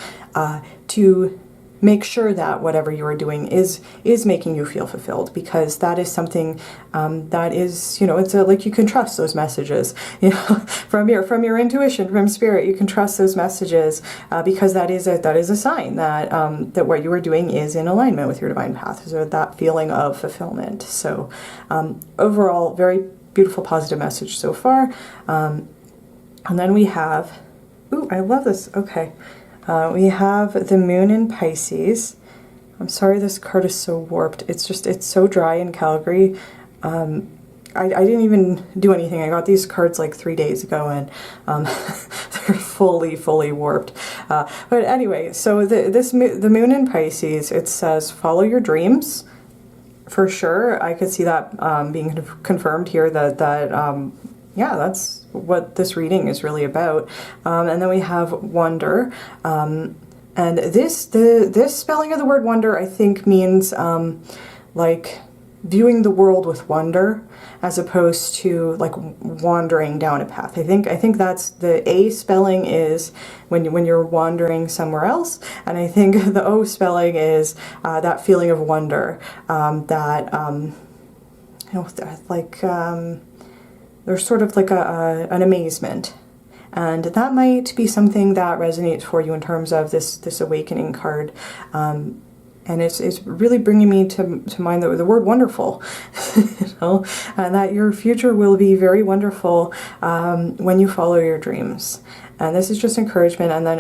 to make sure that whatever you are doing is making you feel fulfilled, because that is something that is, it's like you can trust those messages, from your intuition, from spirit. You can trust those messages because that is a sign that that what you are doing is in alignment with your divine path, so that feeling of fulfillment. So overall, very beautiful, positive message so far. And then we have, ooh, I love this. Okay. We have the moon in Pisces. I'm sorry this card is so warped. It's so dry in Calgary. I didn't even do anything. I got these cards like 3 days ago, and they're fully warped. But anyway, so the moon in Pisces, it says follow your dreams. For sure, I could see that being confirmed here, yeah, that's what this reading is really about. And then we have wonder. And this spelling of the word wonder, I think, means like viewing the world with wonder, as opposed to like wandering down a path. I think that's the A spelling is when you're wandering somewhere else, and I think the O spelling is that feeling of wonder, there's sort of like an amazement. And that might be something that resonates for you in terms of this awakening card. And it's really bringing me to mind the word wonderful, and that your future will be very wonderful when you follow your dreams. And this is just encouragement. And then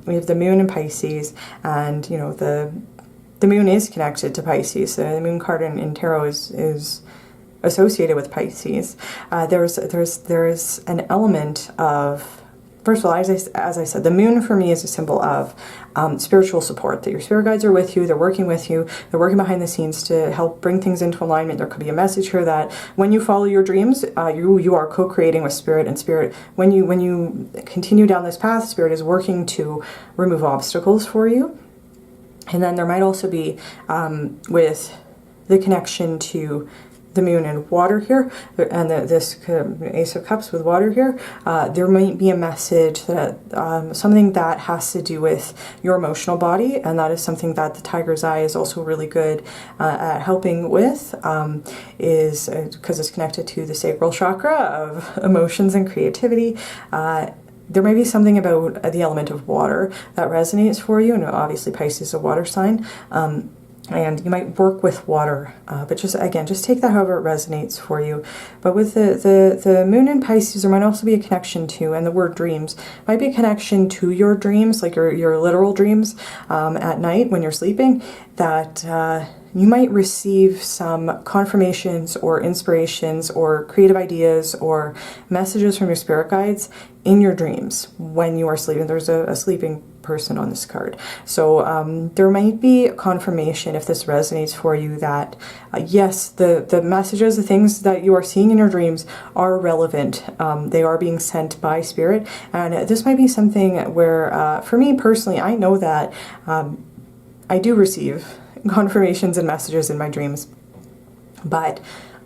we have the moon in Pisces, and the moon is connected to Pisces. So the moon card in tarot is associated with Pisces. There's an element of, first of all, as I said, the moon for me is a symbol of spiritual support, that your spirit guides are with you, they're working with you, they're working behind the scenes to help bring things into alignment. There could be a message here that when you follow your dreams, you are co-creating with spirit, and spirit, when you continue down this path, spirit is working to remove obstacles for you. And then there might also be with the connection to the moon and water here, and this Ace of Cups with water here, there might be a message that something that has to do with your emotional body, and that is something that the Tiger's Eye is also really good at helping with, is because it's connected to the sacral chakra of emotions and creativity. There may be something about the element of water that resonates for you, and obviously Pisces is a water sign. And you might work with water, but just take that however it resonates for you. But with the moon in Pisces, there might also be a connection to, and the word dreams, might be a connection to your dreams, like your literal dreams at night when you're sleeping, that you might receive some confirmations or inspirations or creative ideas or messages from your spirit guides in your dreams when you are sleeping. There's a sleeping person on this card. So there might be a confirmation, if this resonates for you, that yes, the messages, the things that you are seeing in your dreams are relevant. They are being sent by spirit. And this might be something where, for me personally, I know that I do receive confirmations and messages in my dreams. But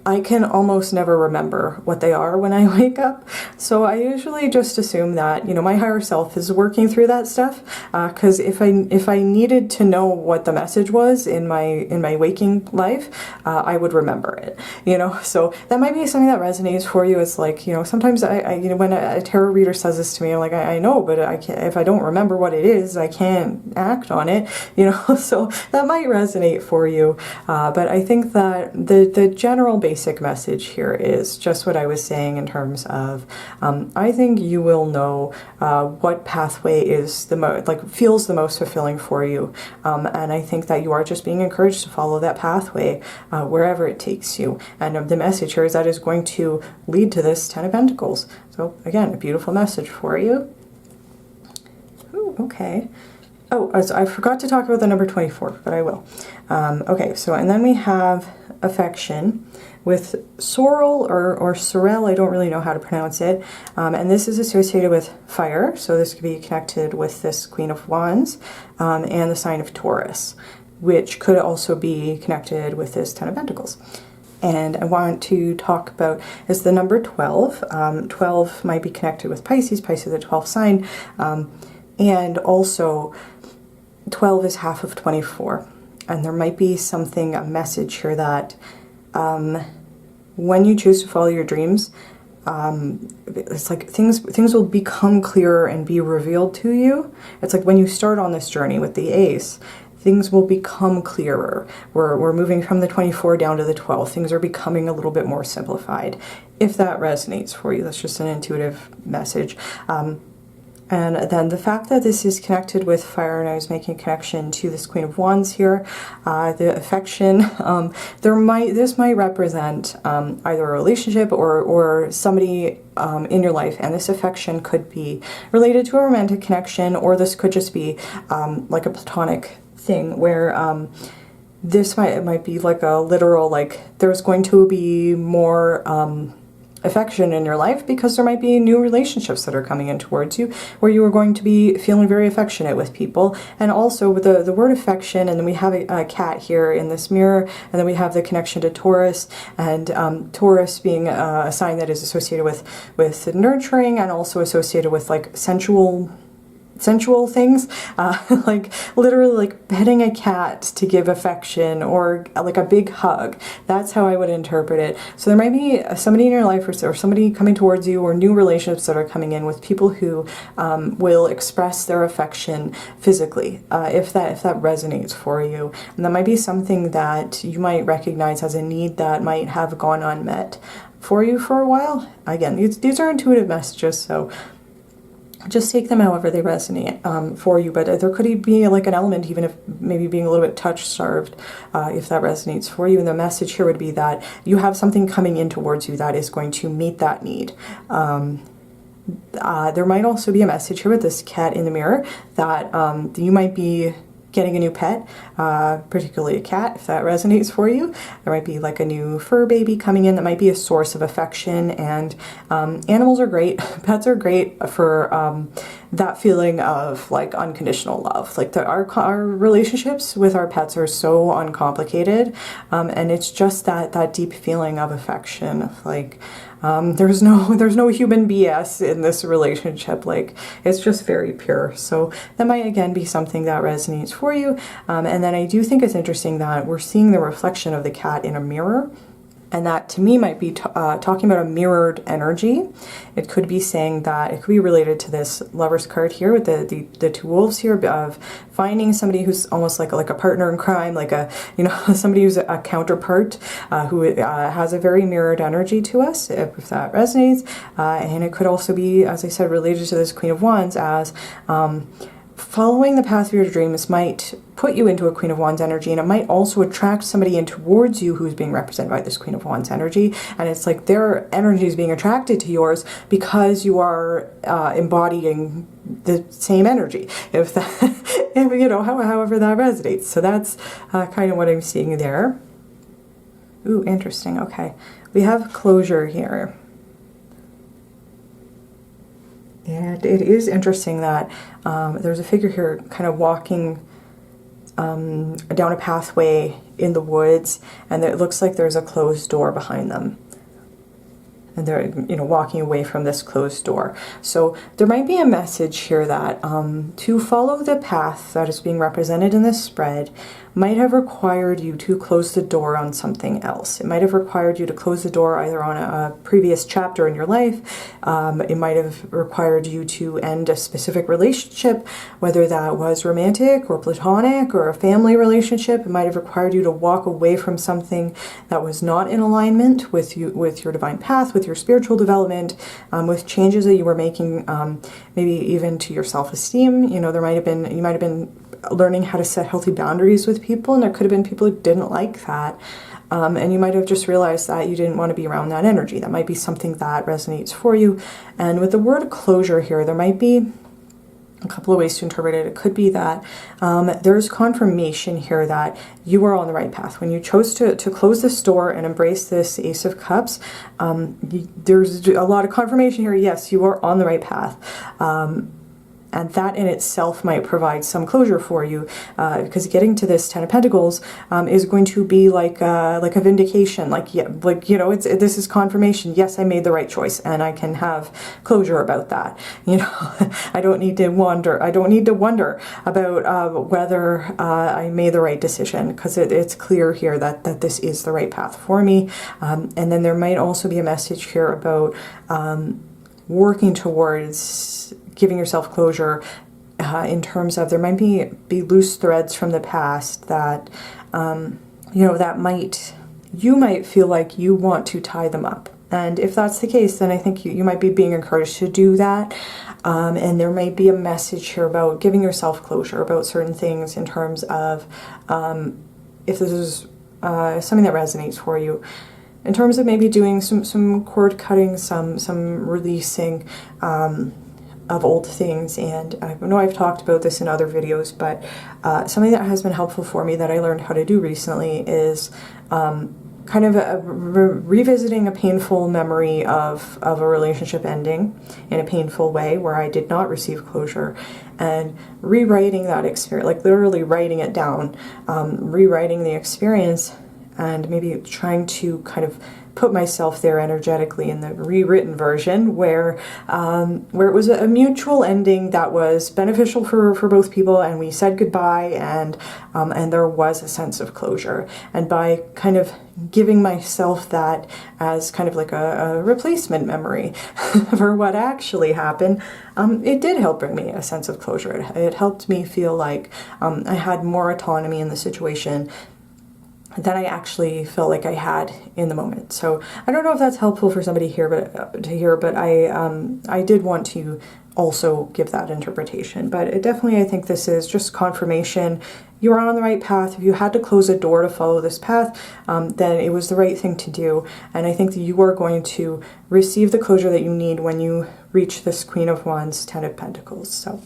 I can almost never remember what they are when I wake up. So I usually just assume that, you know, my higher self is working through that stuff. Because if I needed to know what the message was in my waking life, I would remember it. You know, so that might be something that resonates for you. It's like, you know, sometimes you know, when a tarot reader says this to me, I'm like, I know, but I can't, if I don't remember what it is, I can't act on it. You know, so that might resonate for you. But I think that the general basic message here is just what I was saying in terms of, I think you will know what pathway is the most, like, feels the most fulfilling for you. And I think that you are just being encouraged to follow that pathway wherever it takes you. And the message here is that is going to lead to this Ten of Pentacles. So again, a beautiful message for you. Ooh, okay. Oh, I forgot to talk about the number 24, but I will. Okay, so, and then we have affection with sorrel or sorrel, I don't really know how to pronounce it. And this is associated with fire, so this could be connected with this Queen of Wands and the sign of Taurus, which could also be connected with this Ten of Pentacles. And I want to talk about is the number 12. 12 might be connected with Pisces, Pisces the 12th sign, and also 12 is half of 24, and there might be something, a message here that when you choose to follow your dreams, it's like things will become clearer and be revealed to you. It's like when you start on this journey with the Ace, things will become clearer. We're moving from the 24 down to the 12. Things are becoming a little bit more simplified. If that resonates for you, that's just an intuitive message. And then the fact that this is connected with fire, and I was making a connection to this Queen of Wands here, the affection, this might represent either a relationship or somebody in your life, and this affection could be related to a romantic connection, or this could just be like a platonic thing where this might be like a literal, like there's going to be more affection in your life because there might be new relationships that are coming in towards you where you are going to be feeling very affectionate with people. And also with the word affection, and then we have a cat here in this mirror, and then we have the connection to Taurus, and Taurus being a sign that is associated with nurturing and also associated with like sensual things, like literally like petting a cat to give affection, or like a big hug. That's how I would interpret it. So there might be somebody in your life or somebody coming towards you, or new relationships that are coming in with people who will express their affection physically, if that resonates for you. And that might be something that you might recognize as a need that might have gone unmet for you for a while. Again, these are intuitive messages, so just take them however they resonate for you, but there could be like an element, even if maybe being a little bit touch-starved, if that resonates for you. And the message here would be that you have something coming in towards you that is going to meet that need. There might also be a message here with this cat in the mirror that you might be getting a new pet, particularly a cat, if that resonates for you. There might be like a new fur baby coming in that might be a source of affection, and animals are great. Pets are great for that feeling of like unconditional love. Like our relationships with our pets are so uncomplicated, and it's just that deep feeling of affection, of like, there's no human BS in this relationship. Like, it's just very pure. So that might again be something that resonates for you. And then I do think it's interesting that we're seeing the reflection of the cat in a mirror. And that to me might be talking about a mirrored energy. It could be saying that it could be related to this Lover's card here with the two wolves here, of finding somebody who's almost like a partner in crime, like somebody who's a counterpart who has a very mirrored energy to us, if that resonates. And it could also be, as I said, related to this Queen of Wands, as following the path of your dreams might put you into a Queen of Wands energy, and it might also attract somebody in towards you who's being represented by this Queen of Wands energy. And it's like their energy is being attracted to yours because you are embodying the same energy, if however that resonates. So that's kind of what I'm seeing there. Ooh, interesting. Okay, we have closure here. And it is interesting that there's a figure here kind of walking down a pathway in the woods, and it looks like there's a closed door behind them. And they're, you know, walking away from this closed door. So there might be a message here that to follow the path that is being represented in this spread might have required you to close the door on something else. It might have required you to close the door either on a previous chapter in your life. It might have required you to end a specific relationship, whether that was romantic or platonic or a family relationship. It might have required you to walk away from something that was not in alignment with you, with your divine path, with your spiritual development, with changes that you were making, maybe even to your self-esteem. You know, you might have been learning how to set healthy boundaries with people, and there could have been people who didn't like that. And you might have just realized that you didn't want to be around that energy. That might be something that resonates for you. And with the word closure here, there might be a couple of ways to interpret it. It could be that there's confirmation here that you are on the right path. When you chose to close this door and embrace this Ace of Cups, there's a lot of confirmation here. Yes, you are on the right path. And that in itself might provide some closure for you, because getting to this Ten of Pentacles is going to be like a vindication. Like, yeah, like, you know, this is confirmation. Yes, I made the right choice, and I can have closure about that. You know, I don't need to wonder. I don't need to wonder about whether I made the right decision, because it's clear here that this is the right path for me. And then there might also be a message here about working towards giving yourself closure, in terms of there might be loose threads from the past that you know, that you might feel like you want to tie them up. And if that's the case, then I think you might be being encouraged to do that. And there might be a message here about giving yourself closure about certain things, in terms of if this is something that resonates for you, in terms of maybe doing some cord cutting, some releasing of old things. And I know I've talked about this in other videos, but something that has been helpful for me that I learned how to do recently is kind of revisiting a painful memory of a relationship ending in a painful way where I did not receive closure, and rewriting that experience, like literally writing it down, rewriting the experience, and maybe trying to kind of put myself there energetically in the rewritten version where it was a mutual ending that was beneficial for both people, and we said goodbye, and there was a sense of closure. And by kind of giving myself that as kind of like a replacement memory for what actually happened, it did help bring me a sense of closure. It helped me feel like I had more autonomy in the situation than I actually felt like I had in the moment. So I don't know if that's helpful for somebody here, but I did want to also give that interpretation. But it definitely, I think this is just confirmation. You are on the right path. If you had to close a door to follow this path, then it was the right thing to do. And I think that you are going to receive the closure that you need when you reach this Queen of Wands, Ten of Pentacles. So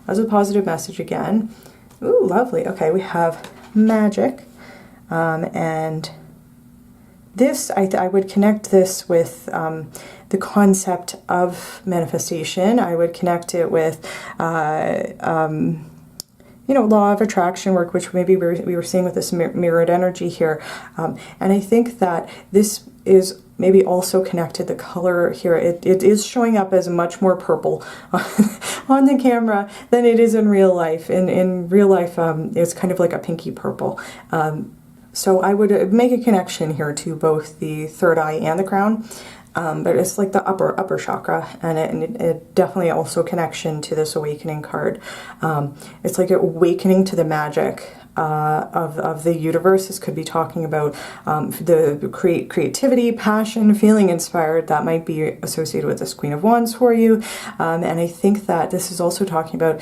as a positive message again. Ooh, lovely. Okay, we have magic. And this, I would connect this with the concept of manifestation. I would connect it with, you know, law of attraction work, which maybe we were seeing with this mirrored energy here. And I think that this is maybe also connected, the color here, it is showing up as much more purple on the camera than it is in real life. In real life, it's kind of like a pinky purple. So I would make a connection here to both the third eye and the crown, but it's like the upper chakra, and it definitely also connection to this awakening card. It's like awakening to the magic of the universe. This could be talking about the creativity, passion, feeling inspired that might be associated with this Queen of Wands for you. And I think that this is also talking about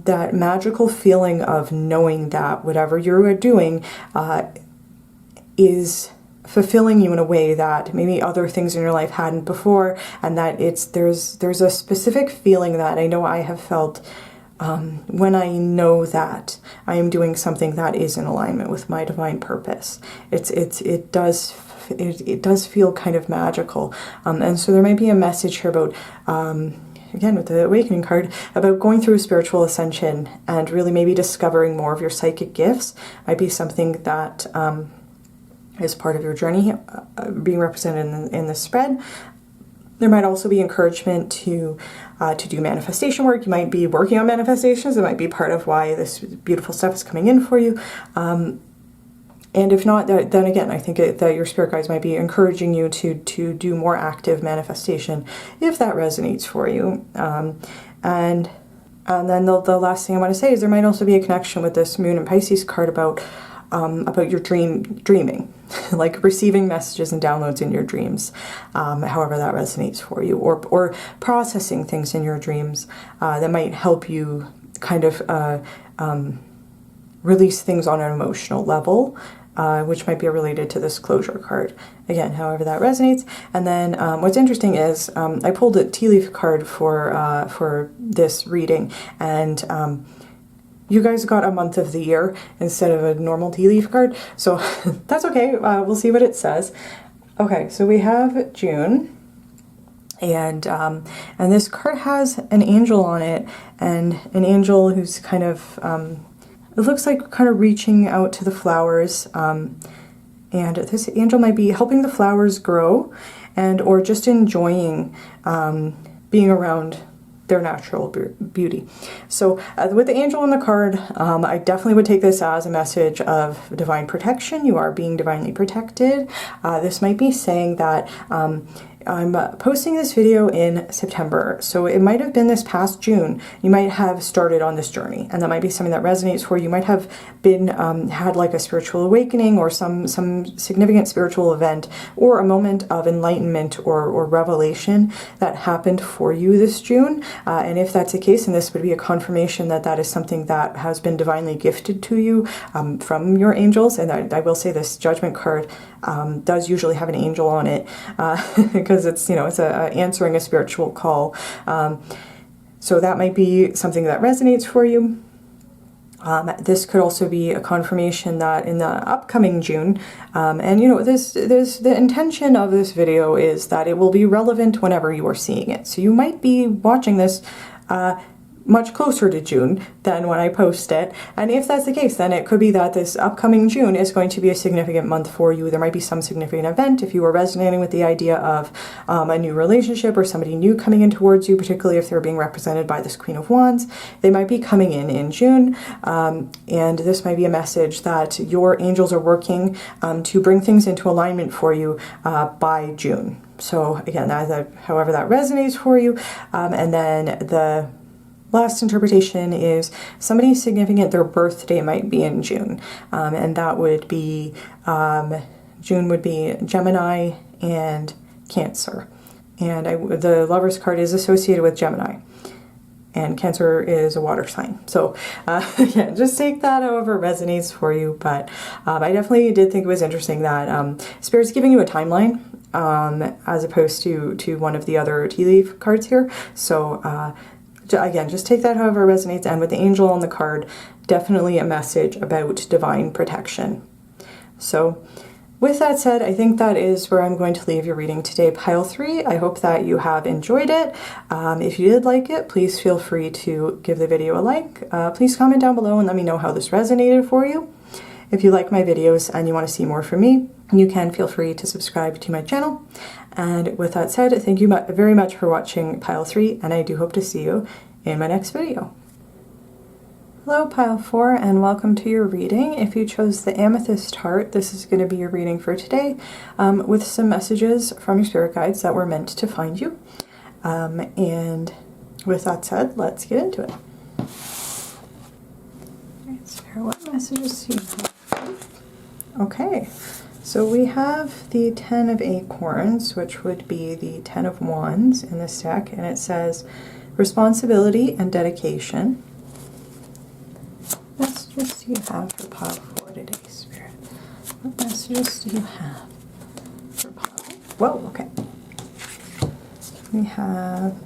that magical feeling of knowing that whatever you're doing is fulfilling you in a way that maybe other things in your life hadn't before, and that there's a specific feeling that I know I have felt when I know that I am doing something that is in alignment with my divine purpose. It does feel kind of magical, and so there might be a message here about again with the Awakening card, about going through a spiritual ascension and really maybe discovering more of your psychic gifts. Might be something that is part of your journey being represented in this spread. There might also be encouragement to do manifestation work. You might be working on manifestations. It might be part of why this beautiful stuff is coming in for you. And if not, then again, I think that your spirit guides might be encouraging you to do more active manifestation if that resonates for you. And then the last thing I want to say is there might also be a connection with this Moon and Pisces card about your dreaming, like receiving messages and downloads in your dreams, however that resonates for you, or processing things in your dreams that might help you kind of release things on an emotional level, which might be related to this closure card. Again, however that resonates. And then what's interesting is I pulled a tea leaf card for this reading, and you guys got a month of the year instead of a normal tea leaf card, so that's okay. We'll see what it says. Okay, so we have June, and this card has an angel on it, and an angel who's kind of it looks like kind of reaching out to the flowers, and this angel might be helping the flowers grow, or just enjoying being around their natural beauty. So with the angel on the card, I definitely would take this as a message of divine protection. You are being divinely protected. This might be saying that I'm posting this video in September, so it might have been this past June. You might have started on this journey, and that might be something that resonates for you. You might have been had like a spiritual awakening or some significant spiritual event or a moment of enlightenment or revelation that happened for you this June. And if that's the case, then this would be a confirmation that that is something that has been divinely gifted to you from your angels. And I will say this Judgment card does usually have an angel on it because it's answering a spiritual call. So that might be something that resonates for you. This could also be a confirmation that in the upcoming June, the intention of this video is that it will be relevant whenever you are seeing it. So you might be watching this much closer to June than when I post it. And if that's the case, then it could be that this upcoming June is going to be a significant month for you. There might be some significant event if you were resonating with the idea of a new relationship or somebody new coming in towards you, particularly if they're being represented by this Queen of Wands. They might be coming in June, and this might be a message that your angels are working to bring things into alignment for you by June. So again, however that resonates for you. And then the last interpretation is somebody significant, their birthday might be in June. And that would be, June would be Gemini and Cancer. And the Lover's card is associated with Gemini. And Cancer is a water sign. So yeah, just take that however resonates for you. But I definitely did think it was interesting that Spirit's giving you a timeline as opposed to one of the other tea leaf cards here. So again, just take that however resonates, and with the angel on the card, definitely a message about divine protection. So with that said, I think that is where I'm going to leave your reading today, pile 3. I hope that you have enjoyed it. If you did like it, please feel free to give the video a like. Please comment down below and let me know how this resonated for you. If you like my videos and you want to see more from me, you can feel free to subscribe to my channel. And with that said, thank you very much for watching pile 3, and I do hope to see you in my next video. Hello pile 4, and welcome to your reading. If you chose the Amethyst heart, this is going to be your reading for today, with some messages from your spirit guides that were meant to find you. And with that said, let's get into it. Alright, Spirit, what messages do you have? Okay, so we have the 10 of Acorns, which would be the 10 of Wands in this deck, and it says responsibility and dedication. What messages do you have for pile 4 today, Spirit? What messages do you have for pile 4? Whoa, okay. We have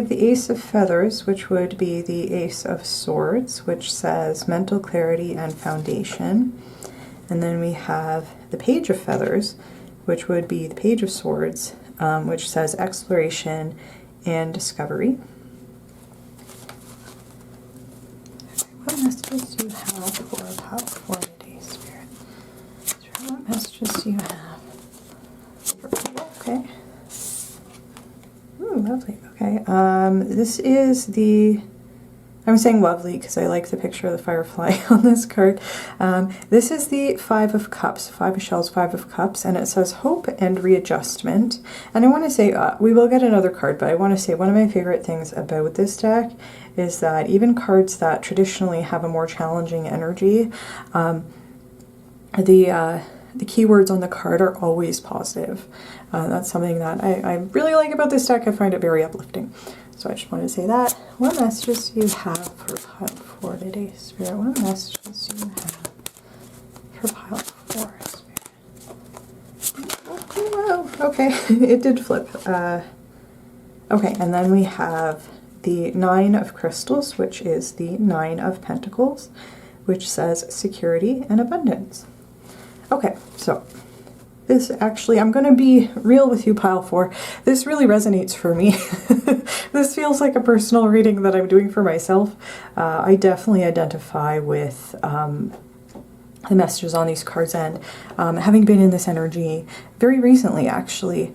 the Ace of Feathers, which would be the Ace of Swords, which says mental clarity and foundation. And then we have the Page of Feathers, which would be the Page of Swords, which says exploration and discovery. What messages do you have for Pile 4 today, Spirit? Spirit, what messages do you have for Pile? Okay. Ooh, lovely. Okay. This is the... I'm saying lovely because I like the picture of the firefly on this card. This is the 5 of Cups, 5 of Shells, 5 of Cups, and it says hope and readjustment. And I want to say, we will get another card, but I want to say one of my favorite things about this deck is that even cards that traditionally have a more challenging energy, the keywords on the card are always positive. That's something that I really like about this deck. I find it very uplifting. So I just wanted to say that. What messages do you have for Pile 4 today, Spirit? What messages do you have for Pile 4, Spirit? Oh, wow. Okay, it did flip. Okay, and then we have the 9 of Crystals, which is the 9 of Pentacles, which says security and abundance. Okay, so this actually, I'm going to be real with you, Pile 4. This really resonates for me. This feels like a personal reading that I'm doing for myself. I definitely identify with the messages on these cards, and having been in this energy very recently, actually,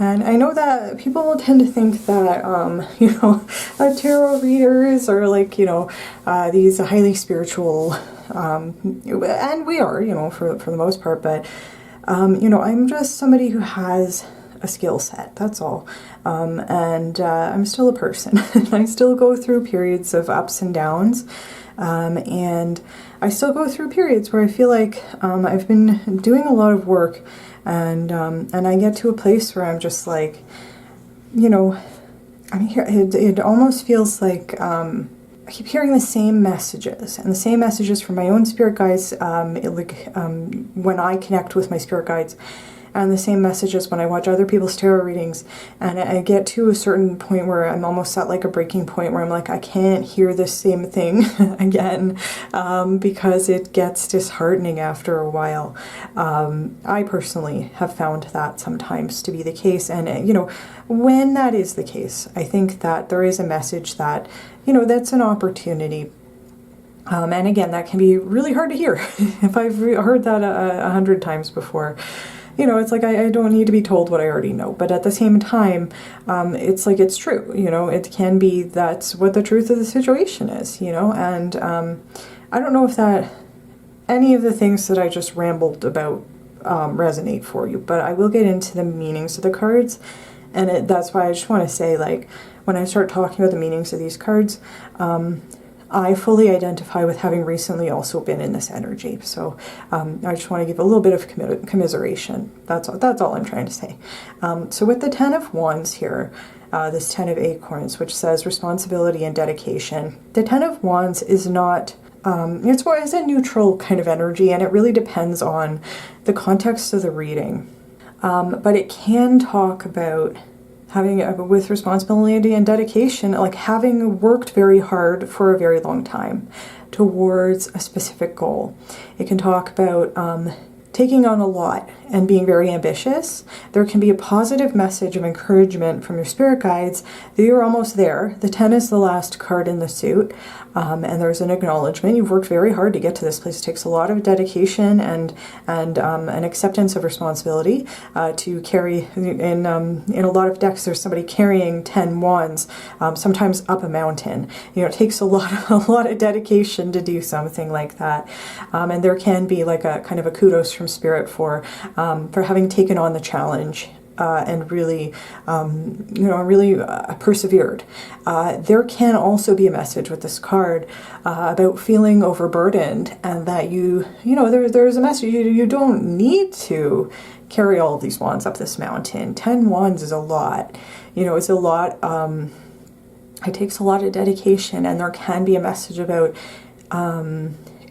And I know that people tend to think that, you know, tarot readers are like, you know, these highly spiritual, and we are, you know, for the most part, but, you know, I'm just somebody who has a skill set, that's all. And I'm still a person. I still go through periods of ups and downs, and I still go through periods where I feel like I've been doing a lot of work, and I get to a place where I'm just like, you know, I'm here. It almost feels like I keep hearing the same messages, and the same messages from my own spirit guides, when I connect with my spirit guides, and the same messages when I watch other people's tarot readings. And I get to a certain point where I'm almost at like a breaking point where I'm like, I can't hear the same thing again, because it gets disheartening after a while. I personally have found that sometimes to be the case. And, you know, when that is the case, I think that there is a message that, you know, that's an opportunity. And again, that can be really hard to hear. If I've heard that 100 times before, you know, it's like I don't need to be told what I already know. But at the same time, it's like it's true. You know, it can be that's what the truth of the situation is, you know. And I don't know if that any of the things that I just rambled about resonate for you. But I will get into the meanings of the cards. And that's why I just want to say, like, when I start talking about the meanings of these cards, I fully identify with having recently also been in this energy. So I just want to give a little bit of commiseration. That's all I'm trying to say. So with the 10 of Wands here, this 10 of Acorns, which says responsibility and dedication, the 10 of Wands is not, it's more as a neutral kind of energy, and it really depends on the context of the reading. But it can talk about having with responsibility and dedication, like having worked very hard for a very long time towards a specific goal. It can talk about taking on a lot and being very ambitious. There can be a positive message of encouragement from your spirit guides that you're almost there. The 10 is the last card in the suit, and there's an acknowledgement. You've worked very hard to get to this place. It takes a lot of dedication and an acceptance of responsibility to carry. In a lot of decks, there's somebody carrying 10 wands, sometimes up a mountain. You know, it takes a lot of dedication to do something like that, and there can be like a kind of a kudos from spirit for having taken on the challenge and really, really persevered. There can also be a message with this card about feeling overburdened, and that there's a message you don't need to carry all of these wands up this mountain. 10 wands is a lot. You know, it's a lot. It takes a lot of dedication, and there can be a message about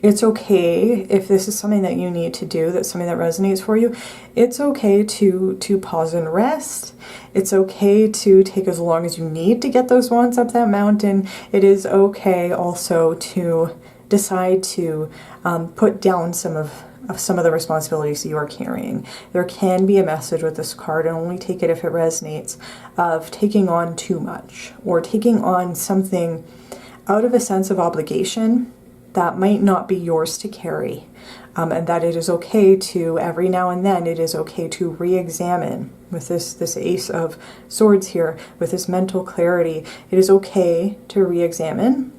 it's okay if this is something that you need to do, that's something that resonates for you. It's okay to pause and rest. It's okay to take as long as you need to get those wands up that mountain. It is okay also to decide to put down some of of some of the responsibilities you are carrying. There can be a message with this card, and only take it if it resonates, of taking on too much or taking on something out of a sense of obligation that might not be yours to carry. And that it is okay to, every now and then, it is okay to re-examine with this Ace of Swords here, with this mental clarity. It is okay to re-examine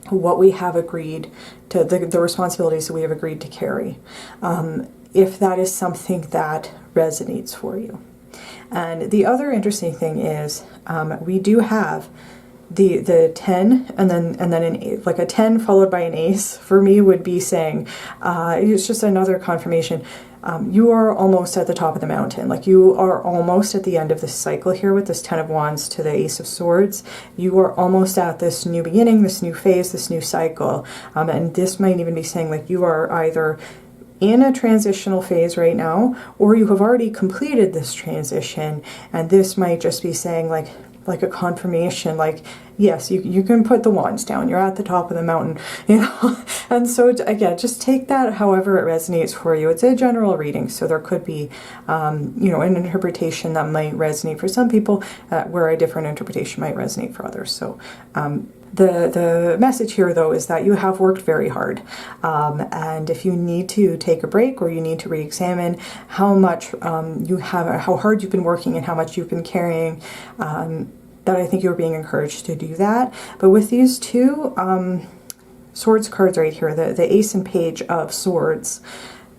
what we have agreed to, the responsibilities that we have agreed to carry, if that is something that resonates for you. And the other interesting thing is, we do have the 10 and then an 8, like a 10 followed by an ace for me would be saying, it's just another confirmation. You are almost at the top of the mountain. Like, you are almost at the end of this cycle here with this 10 of Wands to the Ace of Swords. You are almost at this new beginning, this new phase, this new cycle. And this might even be saying, like, you are either in a transitional phase right now, or you have already completed this transition, and this might just be saying, like a confirmation, like, yes, you can put the wands down, you're at the top of the mountain, you know. And so again, just take that however it resonates for you. It's a general reading, so there could be you know, an interpretation that might resonate for some people, where a different interpretation might resonate for others. So the message here, though, is that you have worked very hard, and if you need to take a break, or you need to re-examine how much how hard you've been working and how much you've been carrying, that I think you're being encouraged to do that. But with these two swords cards right here, the Ace and Page of Swords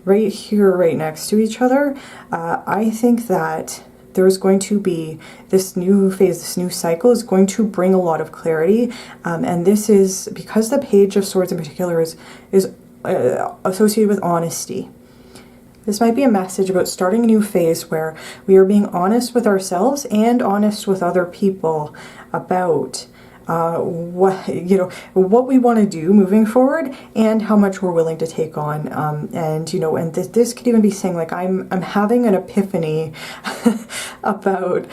right here, right next to each other, I think that there's going to be this new phase, this new cycle is going to bring a lot of clarity. And this is because the Page of Swords in particular is associated with honesty. This might be a message about starting a new phase where we are being honest with ourselves and honest with other people about what we want to do moving forward, and how much we're willing to take on. And you know, and this could even be saying, like, I'm having an epiphany about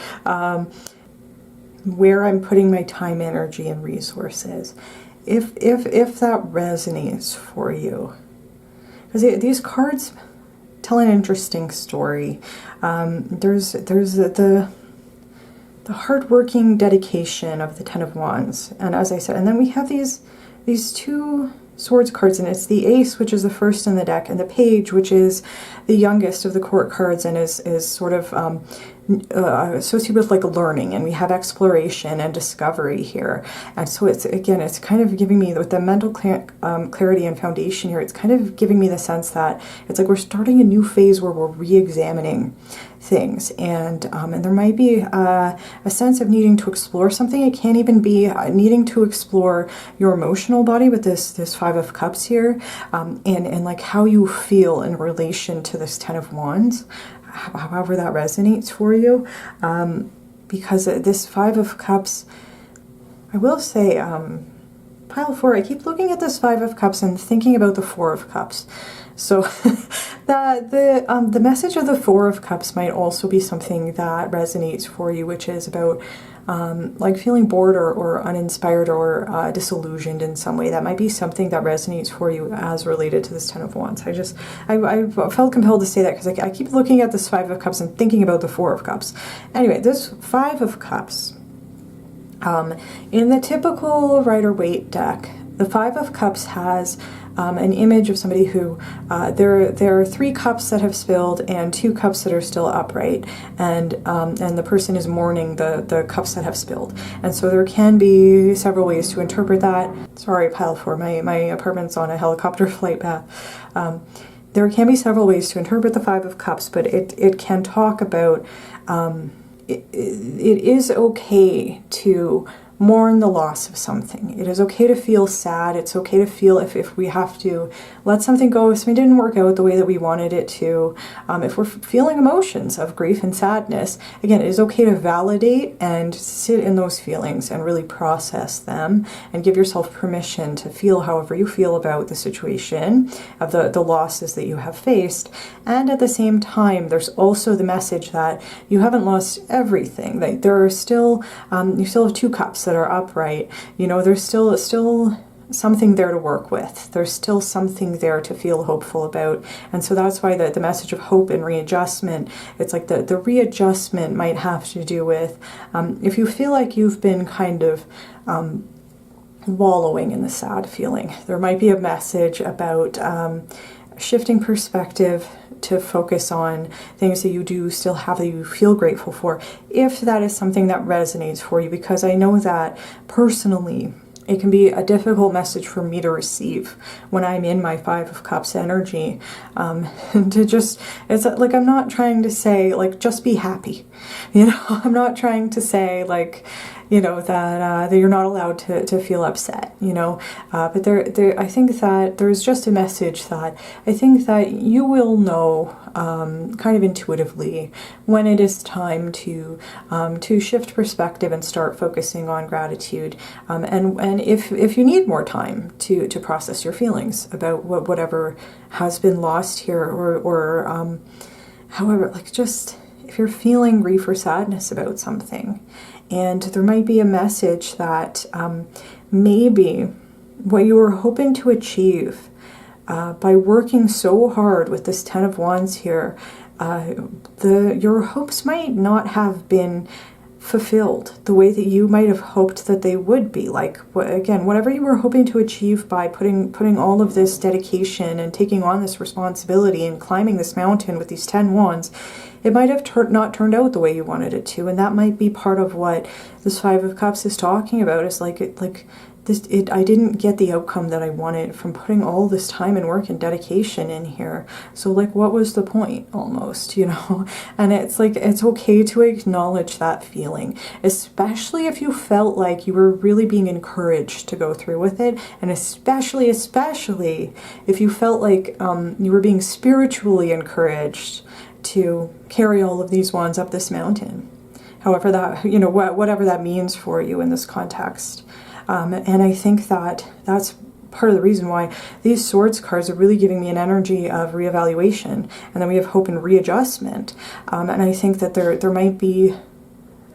where I'm putting my time, energy, and resources. If that resonates for you, because these cards tell an interesting story. There's the hardworking dedication of the 10 of Wands, and as I said, and then we have these two swords cards, and it's the Ace, which is the first in the deck, and the Page, which is the youngest of the court cards, and is sort of associated with, like, learning, and we have exploration and discovery here. And so it's kind of giving me, with the mental clarity and foundation here, it's kind of giving me the sense that it's like we're starting a new phase where we're re-examining things, and there might be a sense of needing to explore something. It can't even be needing to explore your emotional body with this 5 of Cups here, and like how you feel in relation to this 10 of Wands, however that resonates for you, because this 5 of Cups, I will say, pile 4, I keep looking at this 5 of Cups and thinking about the 4 of Cups. So the message of the 4 of Cups might also be something that resonates for you, which is about like feeling bored or uninspired or disillusioned in some way. That might be something that resonates for you as related to this 10 of Wands. I felt compelled to say that because I keep looking at this 5 of Cups and thinking about the 4 of Cups. Anyway, this 5 of Cups, in the typical Rider-Waite deck, the 5 of Cups has an image of somebody who, there are 3 cups that have spilled and 2 cups that are still upright, and the person is mourning the cups that have spilled. And so there can be several ways to interpret that. Sorry, pile 4, my apartment's on a helicopter flight path. There can be several ways to interpret the 5 of Cups, but it can talk about, it is okay to mourn the loss of something. It is okay to feel sad. It's okay to feel if we have to let something go, if something didn't work out the way that we wanted it to. If we're feeling emotions of grief and sadness, again, it is okay to validate and sit in those feelings and really process them and give yourself permission to feel however you feel about the situation of the losses that you have faced. And at the same time, there's also the message that you haven't lost everything. That there are still, you still have 2 cups that are upright. You know, there's still something there to work with. There's still something there to feel hopeful about. And so that's why the message of hope and readjustment, it's like the readjustment might have to do with if you feel like you've been kind of wallowing in the sad feeling, there might be a message about shifting perspective to focus on things that you do still have that you feel grateful for, if that is something that resonates for you, because I know that personally it can be a difficult message for me to receive when I'm in my Five of Cups energy. To just, it's like, I'm not trying to say like, just be happy. You know, I'm not trying to say like, you know, that you're not allowed to feel upset, you know, but I think that there's just a message that I think that you will know kind of intuitively when it is time to shift perspective and start focusing on gratitude, and if you need more time to process your feelings about whatever has been lost here, or however, like, just if you're feeling grief or sadness about something. And there might be a message that maybe what you were hoping to achieve by working so hard with this Ten of Wands here, your hopes might not have been fulfilled the way that you might have hoped that they would be. Like, again, whatever you were hoping to achieve by putting all of this dedication and taking on this responsibility and climbing this mountain with these 10 wands, it might have not turned out the way you wanted it to. And that might be part of what this Five of Cups is talking about, is like, I didn't get the outcome that I wanted from putting all this time and work and dedication in here. So like, what was the point, almost, you know? And it's like, it's okay to acknowledge that feeling, especially if you felt like you were really being encouraged to go through with it. And especially if you felt like you were being spiritually encouraged to carry all of these wands up this mountain. However that, you know, whatever that means for you in this context. And I think that that's part of the reason why these Swords cards are really giving me an energy of reevaluation. And then we have hope and readjustment. And I think that there might be,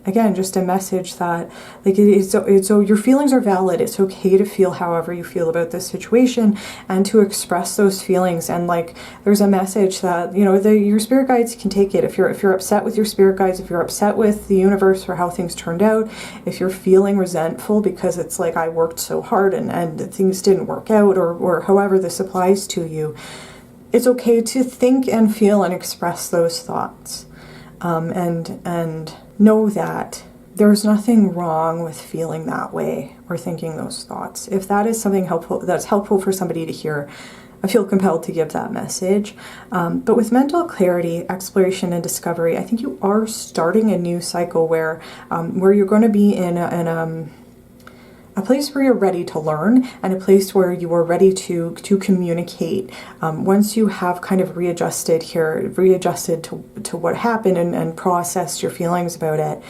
again, just a message that, like, so your feelings are valid. It's okay to feel however you feel about this situation and to express those feelings. And like, there's a message that, you know, your spirit guides can take it. If you're upset with your spirit guides, if you're upset with the universe for how things turned out, if you're feeling resentful because it's like, I worked so hard and things didn't work out, or however this applies to you, it's okay to think and feel and express those thoughts. And know that there's nothing wrong with feeling that way or thinking those thoughts. If that is something that's helpful for somebody to hear, I feel compelled to give that message. But with mental clarity, exploration, and discovery, I think you are starting a new cycle where you're going to be in a place where you're ready to learn, and a place where you are ready to communicate. Once you have kind of readjusted to what happened and processed your feelings about it,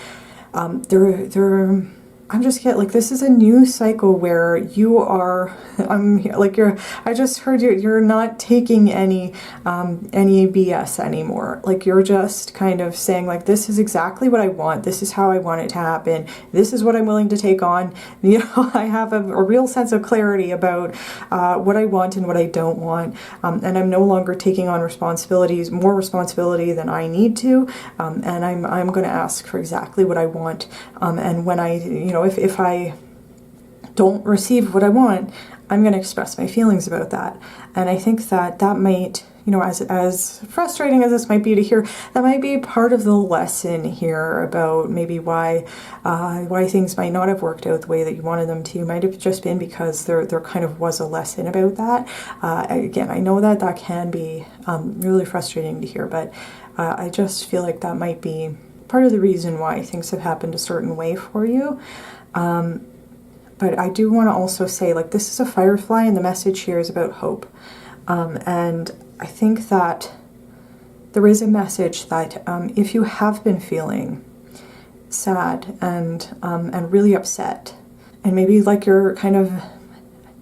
I'm just getting, like, this is a new cycle where you are, I just heard you're not taking any BS anymore. Like, you're just kind of saying, like, this is exactly what I want. This is how I want it to happen. This is what I'm willing to take on. You know, I have a real sense of clarity about what I want and what I don't want. And I'm no longer taking on more responsibility than I need to. And I'm going to ask for exactly what I want. And when if I don't receive what I want, I'm going to express my feelings about that. And I think that might, you know, as frustrating as this might be to hear, that might be part of the lesson here about maybe why things might not have worked out the way that you wanted them to. It might have just been because there kind of was a lesson about that. Again, I know that can be really frustrating to hear, but I just feel like that might be part of the reason why things have happened a certain way for you. But I do want to also say, like, this is a firefly, and the message here is about hope. And I think that there is a message that if you have been feeling sad and really upset, and maybe like you're kind of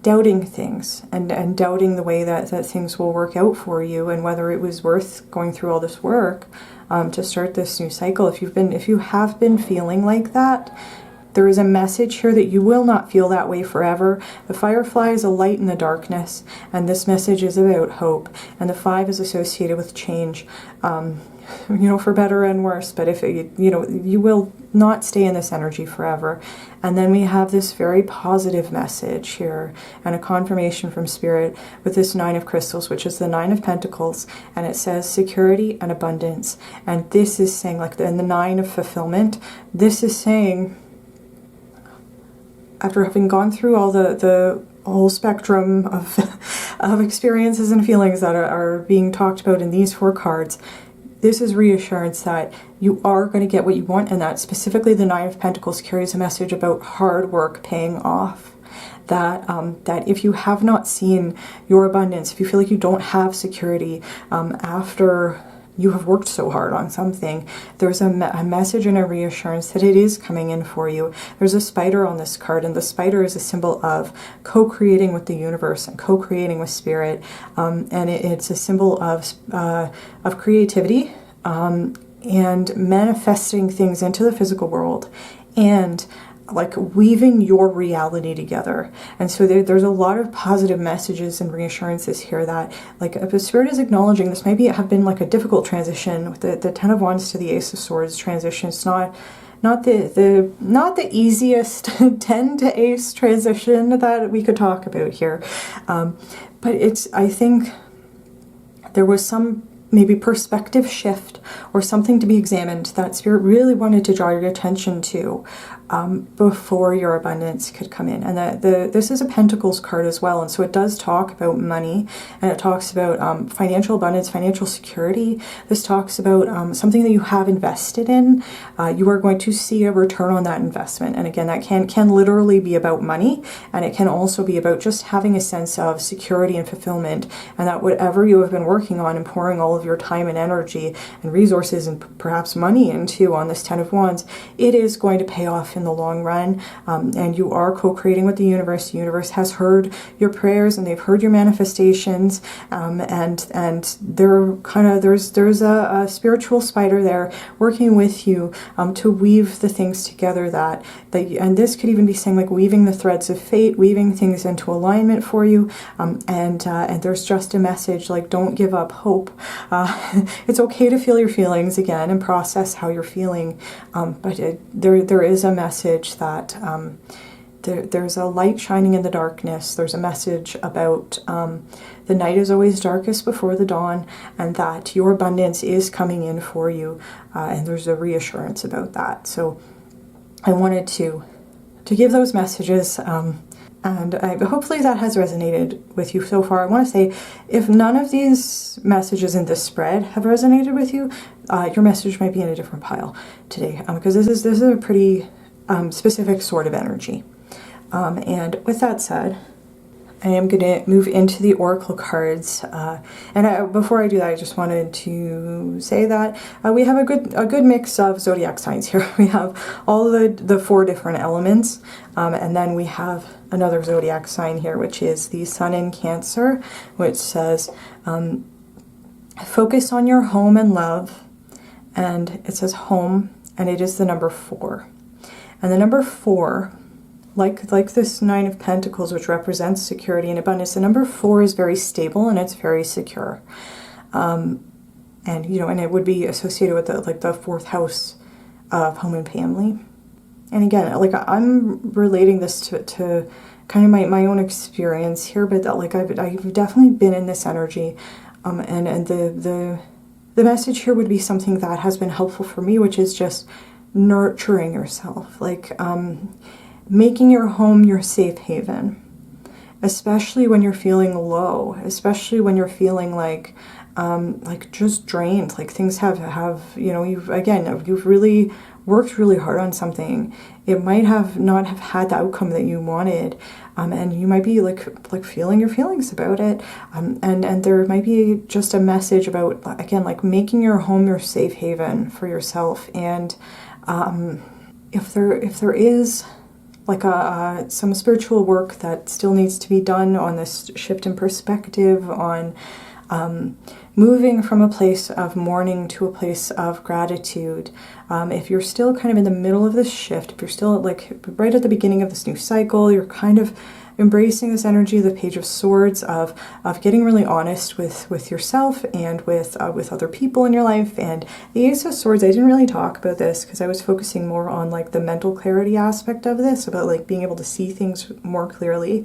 doubting things and doubting the way that things will work out for you, and whether it was worth going through all this work to start this new cycle. If you have been feeling like that, there is a message here that you will not feel that way forever. The firefly is a light in the darkness, and this message is about hope. And the 5 is associated with change, for better and worse. But if you will not stay in this energy forever. And then we have this very positive message here, and a confirmation from Spirit with this 9 of crystals, which is the 9 of pentacles, and it says security and abundance. And this is saying, like, in the 9 of fulfillment, this is saying, after having gone through all the whole spectrum of experiences and feelings that are being talked about in these 4 cards, this is reassurance that you are going to get what you want, and that specifically the 9 of Pentacles carries a message about hard work paying off. That that if you have not seen your abundance, if you feel like you don't have security after you have worked so hard on something, there's a message and a reassurance that it is coming in for you. There's a spider on this card, and the spider is a symbol of co-creating with the universe and co-creating with Spirit, and it's a symbol of creativity and manifesting things into the physical world, and like weaving your reality together. And so there's a lot of positive messages and reassurances here that, like, if the Spirit is acknowledging this, maybe it have been like a difficult transition with the 10 of Wands to the Ace of Swords transition. It's not the easiest 10 to Ace transition that we could talk about here, but I think there was some maybe perspective shift or something to be examined that Spirit really wanted to draw your attention to before your abundance could come in. And this is a Pentacles card as well, and so it does talk about money, and it talks about financial abundance, financial security. This talks about something that you have invested in. You are going to see a return on that investment, and again, that can literally be about money, and it can also be about just having a sense of security and fulfillment, and that whatever you have been working on and pouring all of your time and energy and resources and perhaps money into on this 10 of Wands, it is going to pay off in the long run, and you are co-creating with the universe. The universe has heard your prayers, and they've heard your manifestations, and there's a spiritual spider there working with you to weave the things together and this could even be saying, like, weaving the threads of fate, weaving things into alignment for you, and there's just a message like, don't give up hope. It's okay to feel your feelings again and process how you're feeling, but there is a message that there's a light shining in the darkness. There's a message about the night is always darkest before the dawn, and that your abundance is coming in for you, and there's a reassurance about that. So I wanted to give those messages, and hopefully that has resonated with you so far. I want to say, if none of these messages in this spread have resonated with you, your message might be in a different pile today, because this is a pretty specific sort of energy. And with that said, I am going to move into the Oracle cards. Before I do that, I just wanted to say that we have a good mix of Zodiac signs here. We have all the 4 different elements, and then we have another Zodiac sign here, which is the Sun in Cancer, which says, focus on your home and love. And it says home, and it is the number 4. And the number 4, like this 9 of Pentacles, which represents security and abundance, the number 4 is very stable and it's very secure. And it would be associated with the 4th house of home and family. And again, like, I'm relating this to kind of my own experience here, but I've definitely been in this energy, and the message here would be something that has been helpful for me, which is just nurturing yourself, making your home your safe haven, especially when you're feeling low, especially when you're feeling like just drained, like things have you've really worked really hard on something. It might not have had the outcome that you wanted, and you might be like feeling your feelings about it, and there might be just a message about, again, like making your home your safe haven for yourself. And if there is like some spiritual work that still needs to be done on this shift in perspective, on moving from a place of mourning to a place of gratitude. If you're still kind of in the middle of this shift, if you're still like right at the beginning of this new cycle, you're kind of embracing this energy of the Page of Swords, of getting really honest with yourself and with other people in your life. And the Ace of Swords, I didn't really talk about this because I was focusing more on like the mental clarity aspect of this, about like being able to see things more clearly.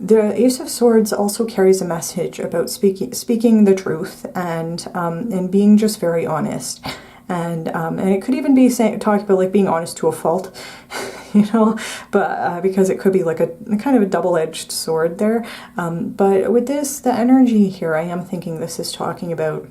The Ace of Swords also carries a message about speaking the truth and being just very honest. And it could even be talking about like being honest to a fault, you know, but because it could be like a kind of a double-edged sword there. But with this, the energy here, I am thinking this is talking about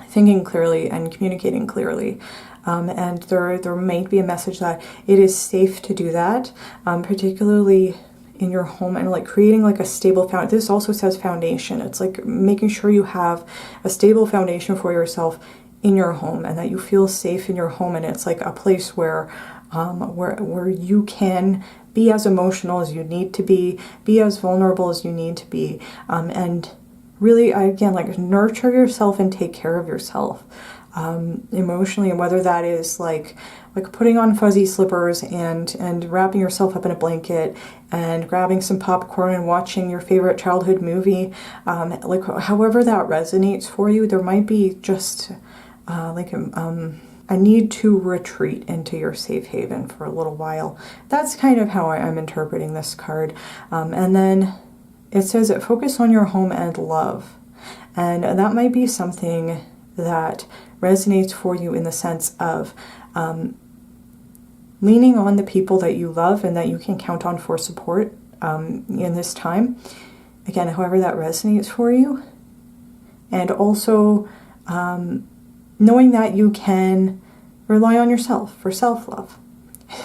thinking clearly and communicating clearly. And there might be a message that it is safe to do that, particularly in your home, and like creating like a stable foundation. This also says foundation. It's like making sure you have a stable foundation for yourself in your home, and that you feel safe in your home, and it's like a place where you can be as emotional as you need to be as vulnerable as you need to be, and really, again, like nurture yourself and take care of yourself emotionally. And whether that is like putting on fuzzy slippers and wrapping yourself up in a blanket and grabbing some popcorn and watching your favorite childhood movie, like however that resonates for you, there might be just a need to retreat into your safe haven for a little while. That's kind of how I'm interpreting this card. And then it says focus on your home and love. And that might be something that resonates for you in the sense of leaning on the people that you love and that you can count on for support in this time. Again, however that resonates for you. And also knowing that you can rely on yourself for self-love,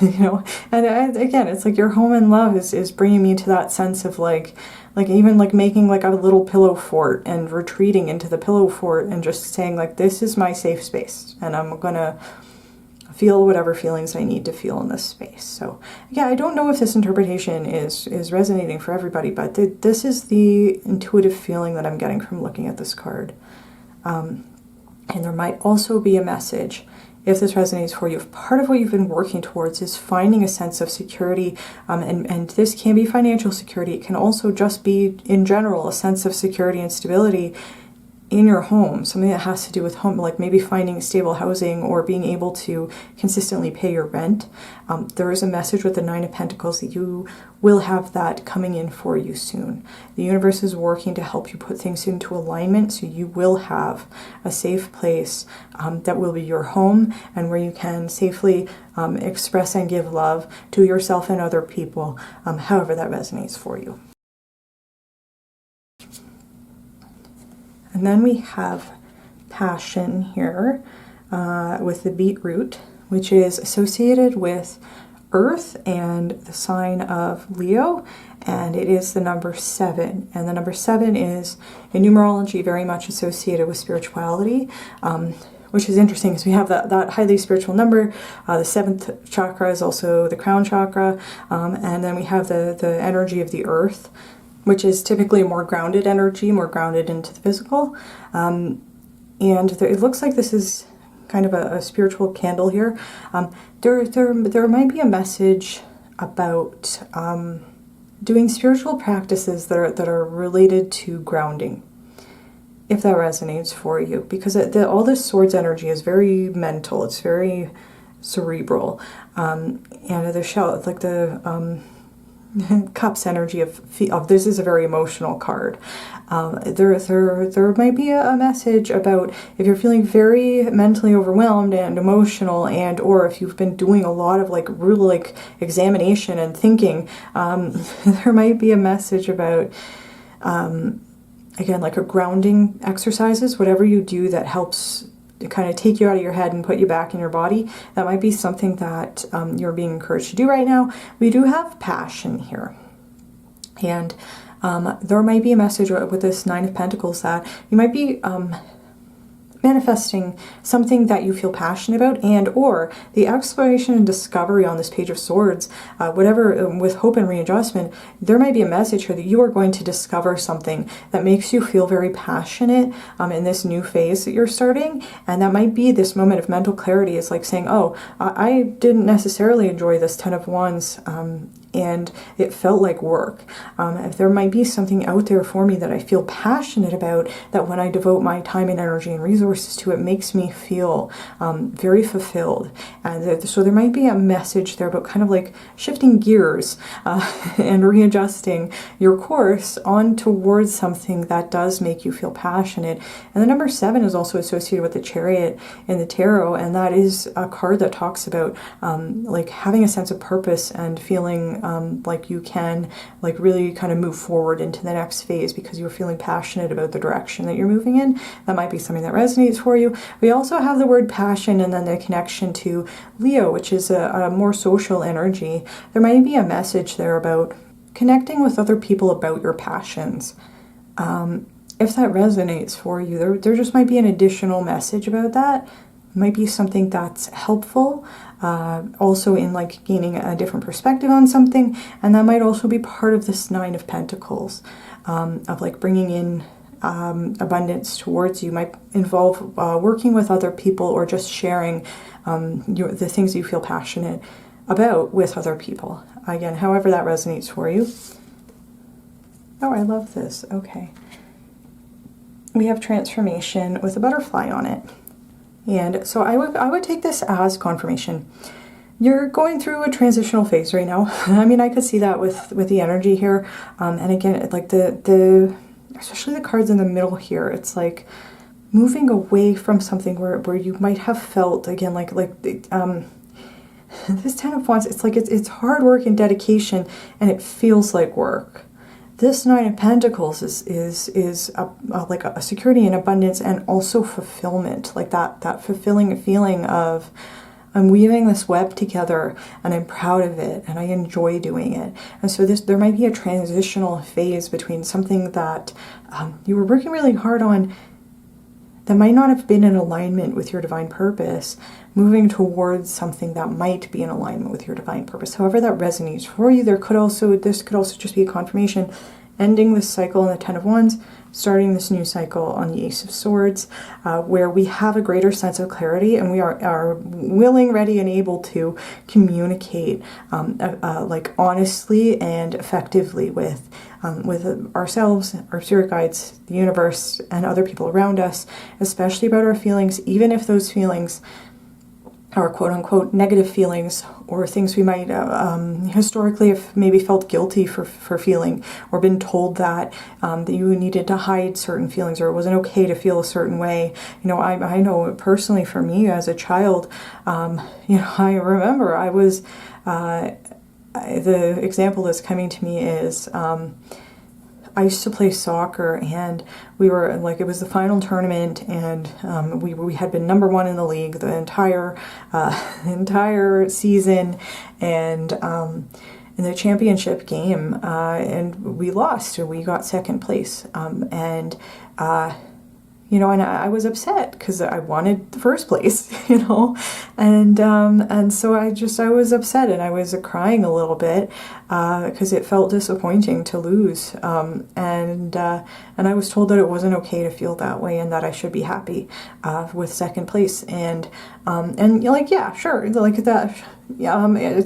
you know. And again, it's like your home and love is bringing me to that sense of like even like making like a little pillow fort and retreating into the pillow fort and just saying like, this is my safe space and I'm gonna feel whatever feelings I need to feel in this space. So yeah, I don't know if this interpretation is resonating for everybody, but this is the intuitive feeling that I'm getting from looking at this card. And there might also be a message, if this resonates for you, if part of what you've been working towards is finding a sense of security, and this can be financial security, it can also just be, in general, a sense of security and stability in your home, something that has to do with home, like maybe finding stable housing or being able to consistently pay your rent. There is a message with the Nine of Pentacles that you will have that coming in for you soon. The universe is working to help you put things into alignment, so you will have a safe place that will be your home, and where you can safely express and give love to yourself and other people, however that resonates for you. And then we have passion here with the beetroot, which is associated with Earth and the sign of Leo, and it is the number 7. And the number 7 is, in numerology, very much associated with spirituality, which is interesting because we have that highly spiritual number. The 7th chakra is also the crown chakra, and then we have the energy of the Earth, which is typically a more grounded energy, more grounded into the physical. And it looks like this is kind of a spiritual candle here. There might be a message about doing spiritual practices that are related to grounding, if that resonates for you, because all this swords energy is very mental, it's very cerebral, and the shell, like the Cups energy of this is a very emotional card. There might be a message about if you're feeling very mentally overwhelmed and emotional, and or if you've been doing a lot of like real like examination and thinking, there might be a message about again, like a grounding exercises, whatever you do that helps kind of take you out of your head and put you back in your body. That might be something that you're being encouraged to do right now. We do have passion here, and there might be a message with this Nine of Pentacles that you might be manifesting something that you feel passionate about, and or the exploration and discovery on this Page of Swords, whatever, with hope and readjustment, there might be a message here that you are going to discover something that makes you feel very passionate in this new phase that you're starting. And that might be this moment of mental clarity. It's like saying, oh, I didn't necessarily enjoy this Ten of Wands, and it felt like work. If there might be something out there for me that I feel passionate about, that when I devote my time and energy and resources to, it makes me feel very fulfilled. And so there might be a message there about kind of like shifting gears and readjusting your course on towards something that does make you feel passionate. And the number 7 is also associated with the Chariot in the tarot, and that is a card that talks about like having a sense of purpose and feeling like you can like really kind of move forward into the next phase because you're feeling passionate about the direction that you're moving in. That might be something that resonates for you. We also have the word passion and then the connection to Leo, which is a more social energy. There might be a message there about connecting with other people about your passions. If that resonates for you, there just might be an additional message about that. Might be something that's helpful, also in like gaining a different perspective on something. And that might also be part of this 9 of Pentacles, of like bringing in abundance towards you. Might involve working with other people or just sharing the things you feel passionate about with other people. Again, however that resonates for you. Oh, I love this. Okay. We have transformation with a butterfly on it. And so I would take this as confirmation. You're going through a transitional phase right now. I mean, I could see that with the energy here. And again, like the especially the cards in the middle here, it's like moving away from something where you might have felt, again, like this Ten of Wands, it's like it's hard work and dedication, and it feels like work. This 9 of Pentacles is like a security and abundance, and also fulfillment, like that fulfilling feeling of, I'm weaving this web together and I'm proud of it and I enjoy doing it. And so there might be a transitional phase between something that you were working really hard on that might not have been in alignment with your divine purpose, moving towards something that might be in alignment with your divine purpose. However that resonates for you, this could also just be a confirmation, ending this cycle in the Ten of Wands, starting this new cycle on the Ace of Swords, where we have a greater sense of clarity and we are willing, ready, and able to communicate like honestly and effectively with ourselves, our spirit guides, the universe, and other people around us, especially about our feelings, even if those feelings are quote-unquote negative feelings, or things we might historically have maybe felt guilty for feeling, or been told that that you needed to hide certain feelings, or it wasn't okay to feel a certain way. You know, I know personally for me as a child, you know, I remember I was, the example that's coming to me is, I used to play soccer, and we were like, it was the final tournament, and we had been number 1 in the league the entire season, and in the championship game, and we lost, and we got second place, you know, and I was upset because I wanted the first place, you know, and so I was upset, and I was crying a little bit because it felt disappointing to lose, and I was told that it wasn't okay to feel that way and that I should be happy with second place, and you're like, yeah, sure, like that.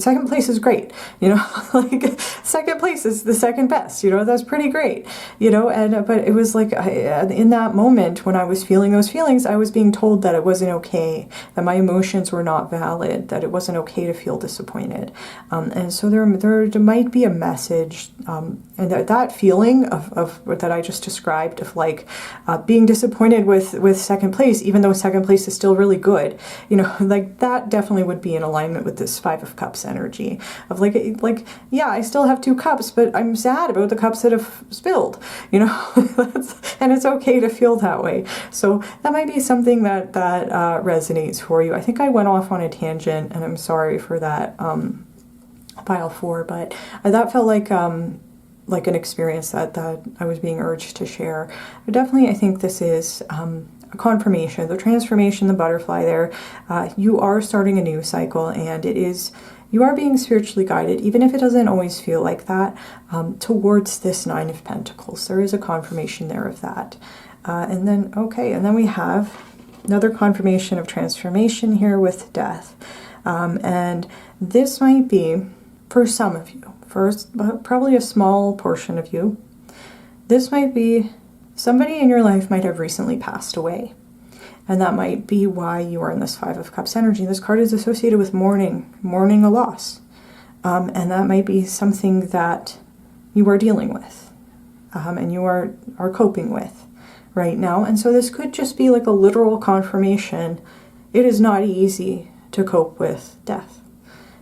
Second place is great, you know, like second place is the second best, you know, that's pretty great, you know, but it was like in that moment when I was feeling those feelings, I was being told that it wasn't okay, that my emotions were not valid, that it wasn't okay to feel disappointed, and so there might be a message, and that feeling of that I just described, of like being disappointed with second place, even though second place is still really good, you know, like that definitely would be in alignment with this 5 of Cups energy of like, yeah, I still have 2 cups, but I'm sad about the cups that have spilled, you know, and it's okay to feel that way. So that might be something that resonates for you. I think I went off on a tangent, and I'm sorry for that, pile 4, but that felt like an experience that I was being urged to share. But definitely, I think this is a confirmation, the transformation, the butterfly there. You are starting a new cycle, and you are being spiritually guided, even if it doesn't always feel like that, towards this Nine of Pentacles. There is a confirmation there of that. And then we have another confirmation of transformation here with death. And this might be, for some of you, probably a small portion of you, this might be somebody in your life might have recently passed away. And that might be why you are in this Five of Cups energy. This card is associated with mourning a loss. And that might be something that you are dealing with, and you are coping with right now. And so this could just be like a literal confirmation. It is not easy to cope with death,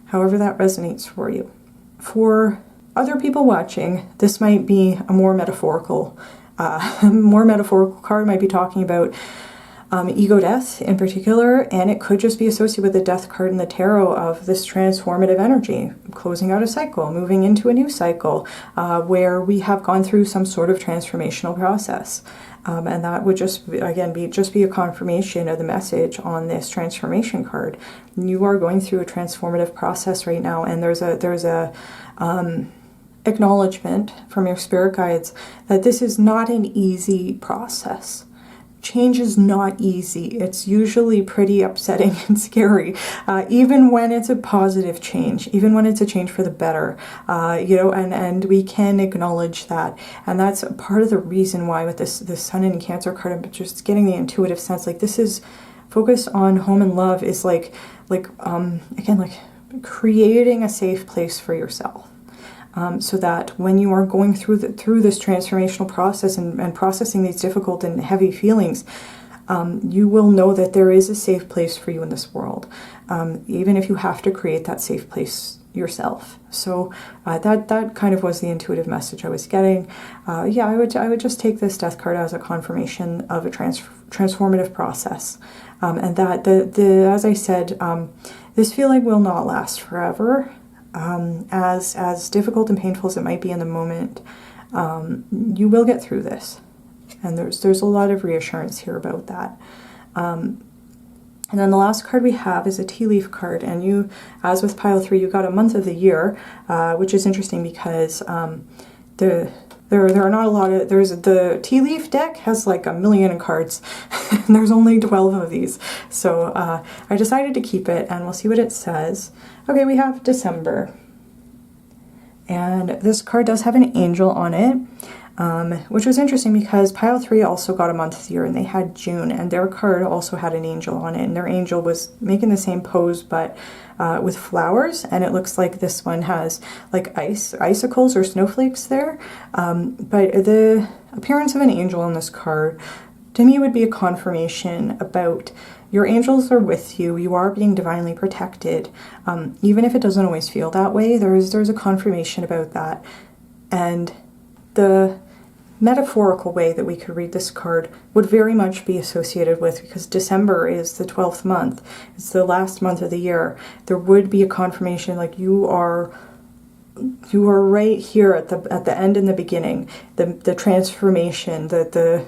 however that resonates for you. For other people watching, this might be a more metaphorical card. Might be talking about ego death in particular, and it could just be associated with the death card in the tarot of this transformative energy, closing out a cycle, moving into a new cycle, where we have gone through some sort of transformational process. And that would just, again, be a confirmation of the message on this transformation card. You are going through a transformative process right now, and there's a acknowledgement from your spirit guides that this is not an easy process. Change is not easy. It's usually pretty upsetting and scary, even when it's a positive change, even when it's a change for the better, and we can acknowledge that. And that's part of the reason why with this Sun in Cancer card, I'm just getting the intuitive sense, like this is focus on home and love is like creating a safe place for yourself. So that when you are going through this transformational process and processing these difficult and heavy feelings, you will know that there is a safe place for you in this world, even if you have to create that safe place yourself. So that kind of was the intuitive message I was getting. I would just take this death card as a confirmation of a transformative process, and that as I said, this feeling will not last forever. As difficult and painful as it might be in the moment, you will get through this. And there's a lot of reassurance here about that. And then the last card we have is a tea leaf card. And you, as with pile 3, you got a month of the year, which is interesting because there are not a lot of, the tea leaf deck has like 1 million cards, and there's only 12 of these. So I decided to keep it, and we'll see what it says. Okay, we have December. And this card does have an angel on it, which was interesting because pile 3 also got a month of the year, and they had June, and their card also had an angel on it, and their angel was making the same pose but with flowers, and it looks like this one has like icicles or snowflakes there, but the appearance of an angel on this card to me would be a confirmation about your angels are with you. You are being divinely protected, even if it doesn't always feel that way. There's a confirmation about that. And the metaphorical way that we could read this card would very much be associated with, because December is the 12th month, it's the last month of the year, there would be a confirmation like you are right here at the end and the beginning, the transformation, the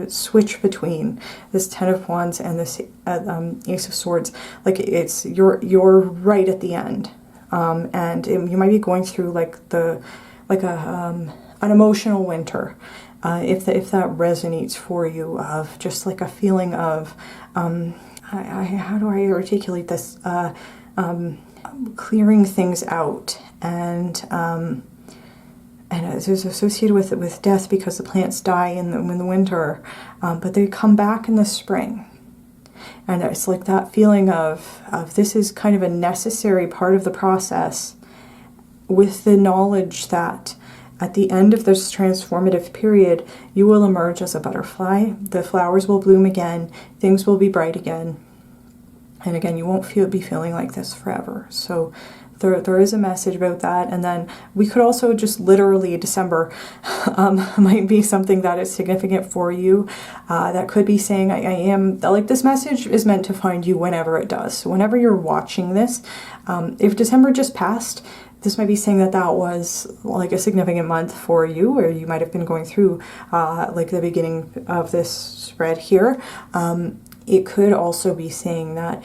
switch between this Ten of Wands and this Ace of Swords. Like you're right at the end, and you might be going through an emotional winter, if that resonates for you, of just like a feeling of how do I articulate this, clearing things out, and it's associated with death because the plants die in the winter, but they come back in the spring. And it's like that feeling of this is kind of a necessary part of the process, with the knowledge that at the end of this transformative period, you will emerge as a butterfly. The flowers will bloom again. Things will be bright again. And again, you won't be feeling like this forever. So there is a message about that. And then we could also just literally, December might be something that is significant for you. That could be saying, I am, like, this message is meant to find you whenever it does. So whenever you're watching this, if December just passed, this might be saying that that was like a significant month for you, or you might have been going through like the beginning of this spread here. It could also be saying that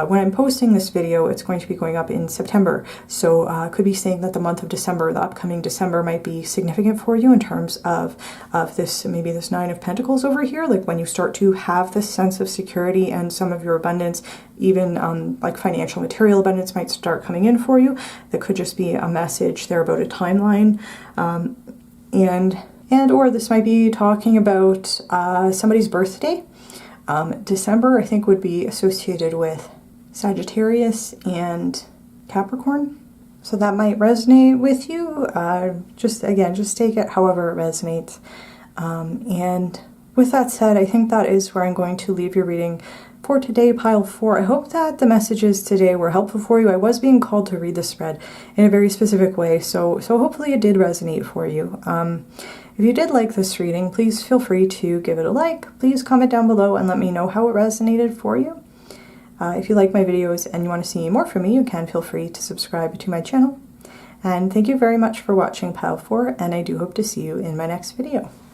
when I'm posting this video, it's going to be going up in September. So it could be saying that the month of December, the upcoming December, might be significant for you in terms of this, maybe this Nine of Pentacles over here, like when you start to have this sense of security and some of your abundance, even like financial material abundance might start coming in for you. That could just be a message there about a timeline. And or this might be talking about somebody's birthday. December, I think, would be associated with Sagittarius and Capricorn. So that might resonate with you. Just take it however it resonates. And with that said, I think that is where I'm going to leave your reading for today, pile 4. I hope that the messages today were helpful for you. I was being called to read the spread in a very specific way, so hopefully it did resonate for you. If you did like this reading, please feel free to give it a like. Please comment down below and let me know how it resonated for you. If you like my videos and you want to see more from me, you can feel free to subscribe to my channel. And thank you very much for watching Pile 4, and I do hope to see you in my next video.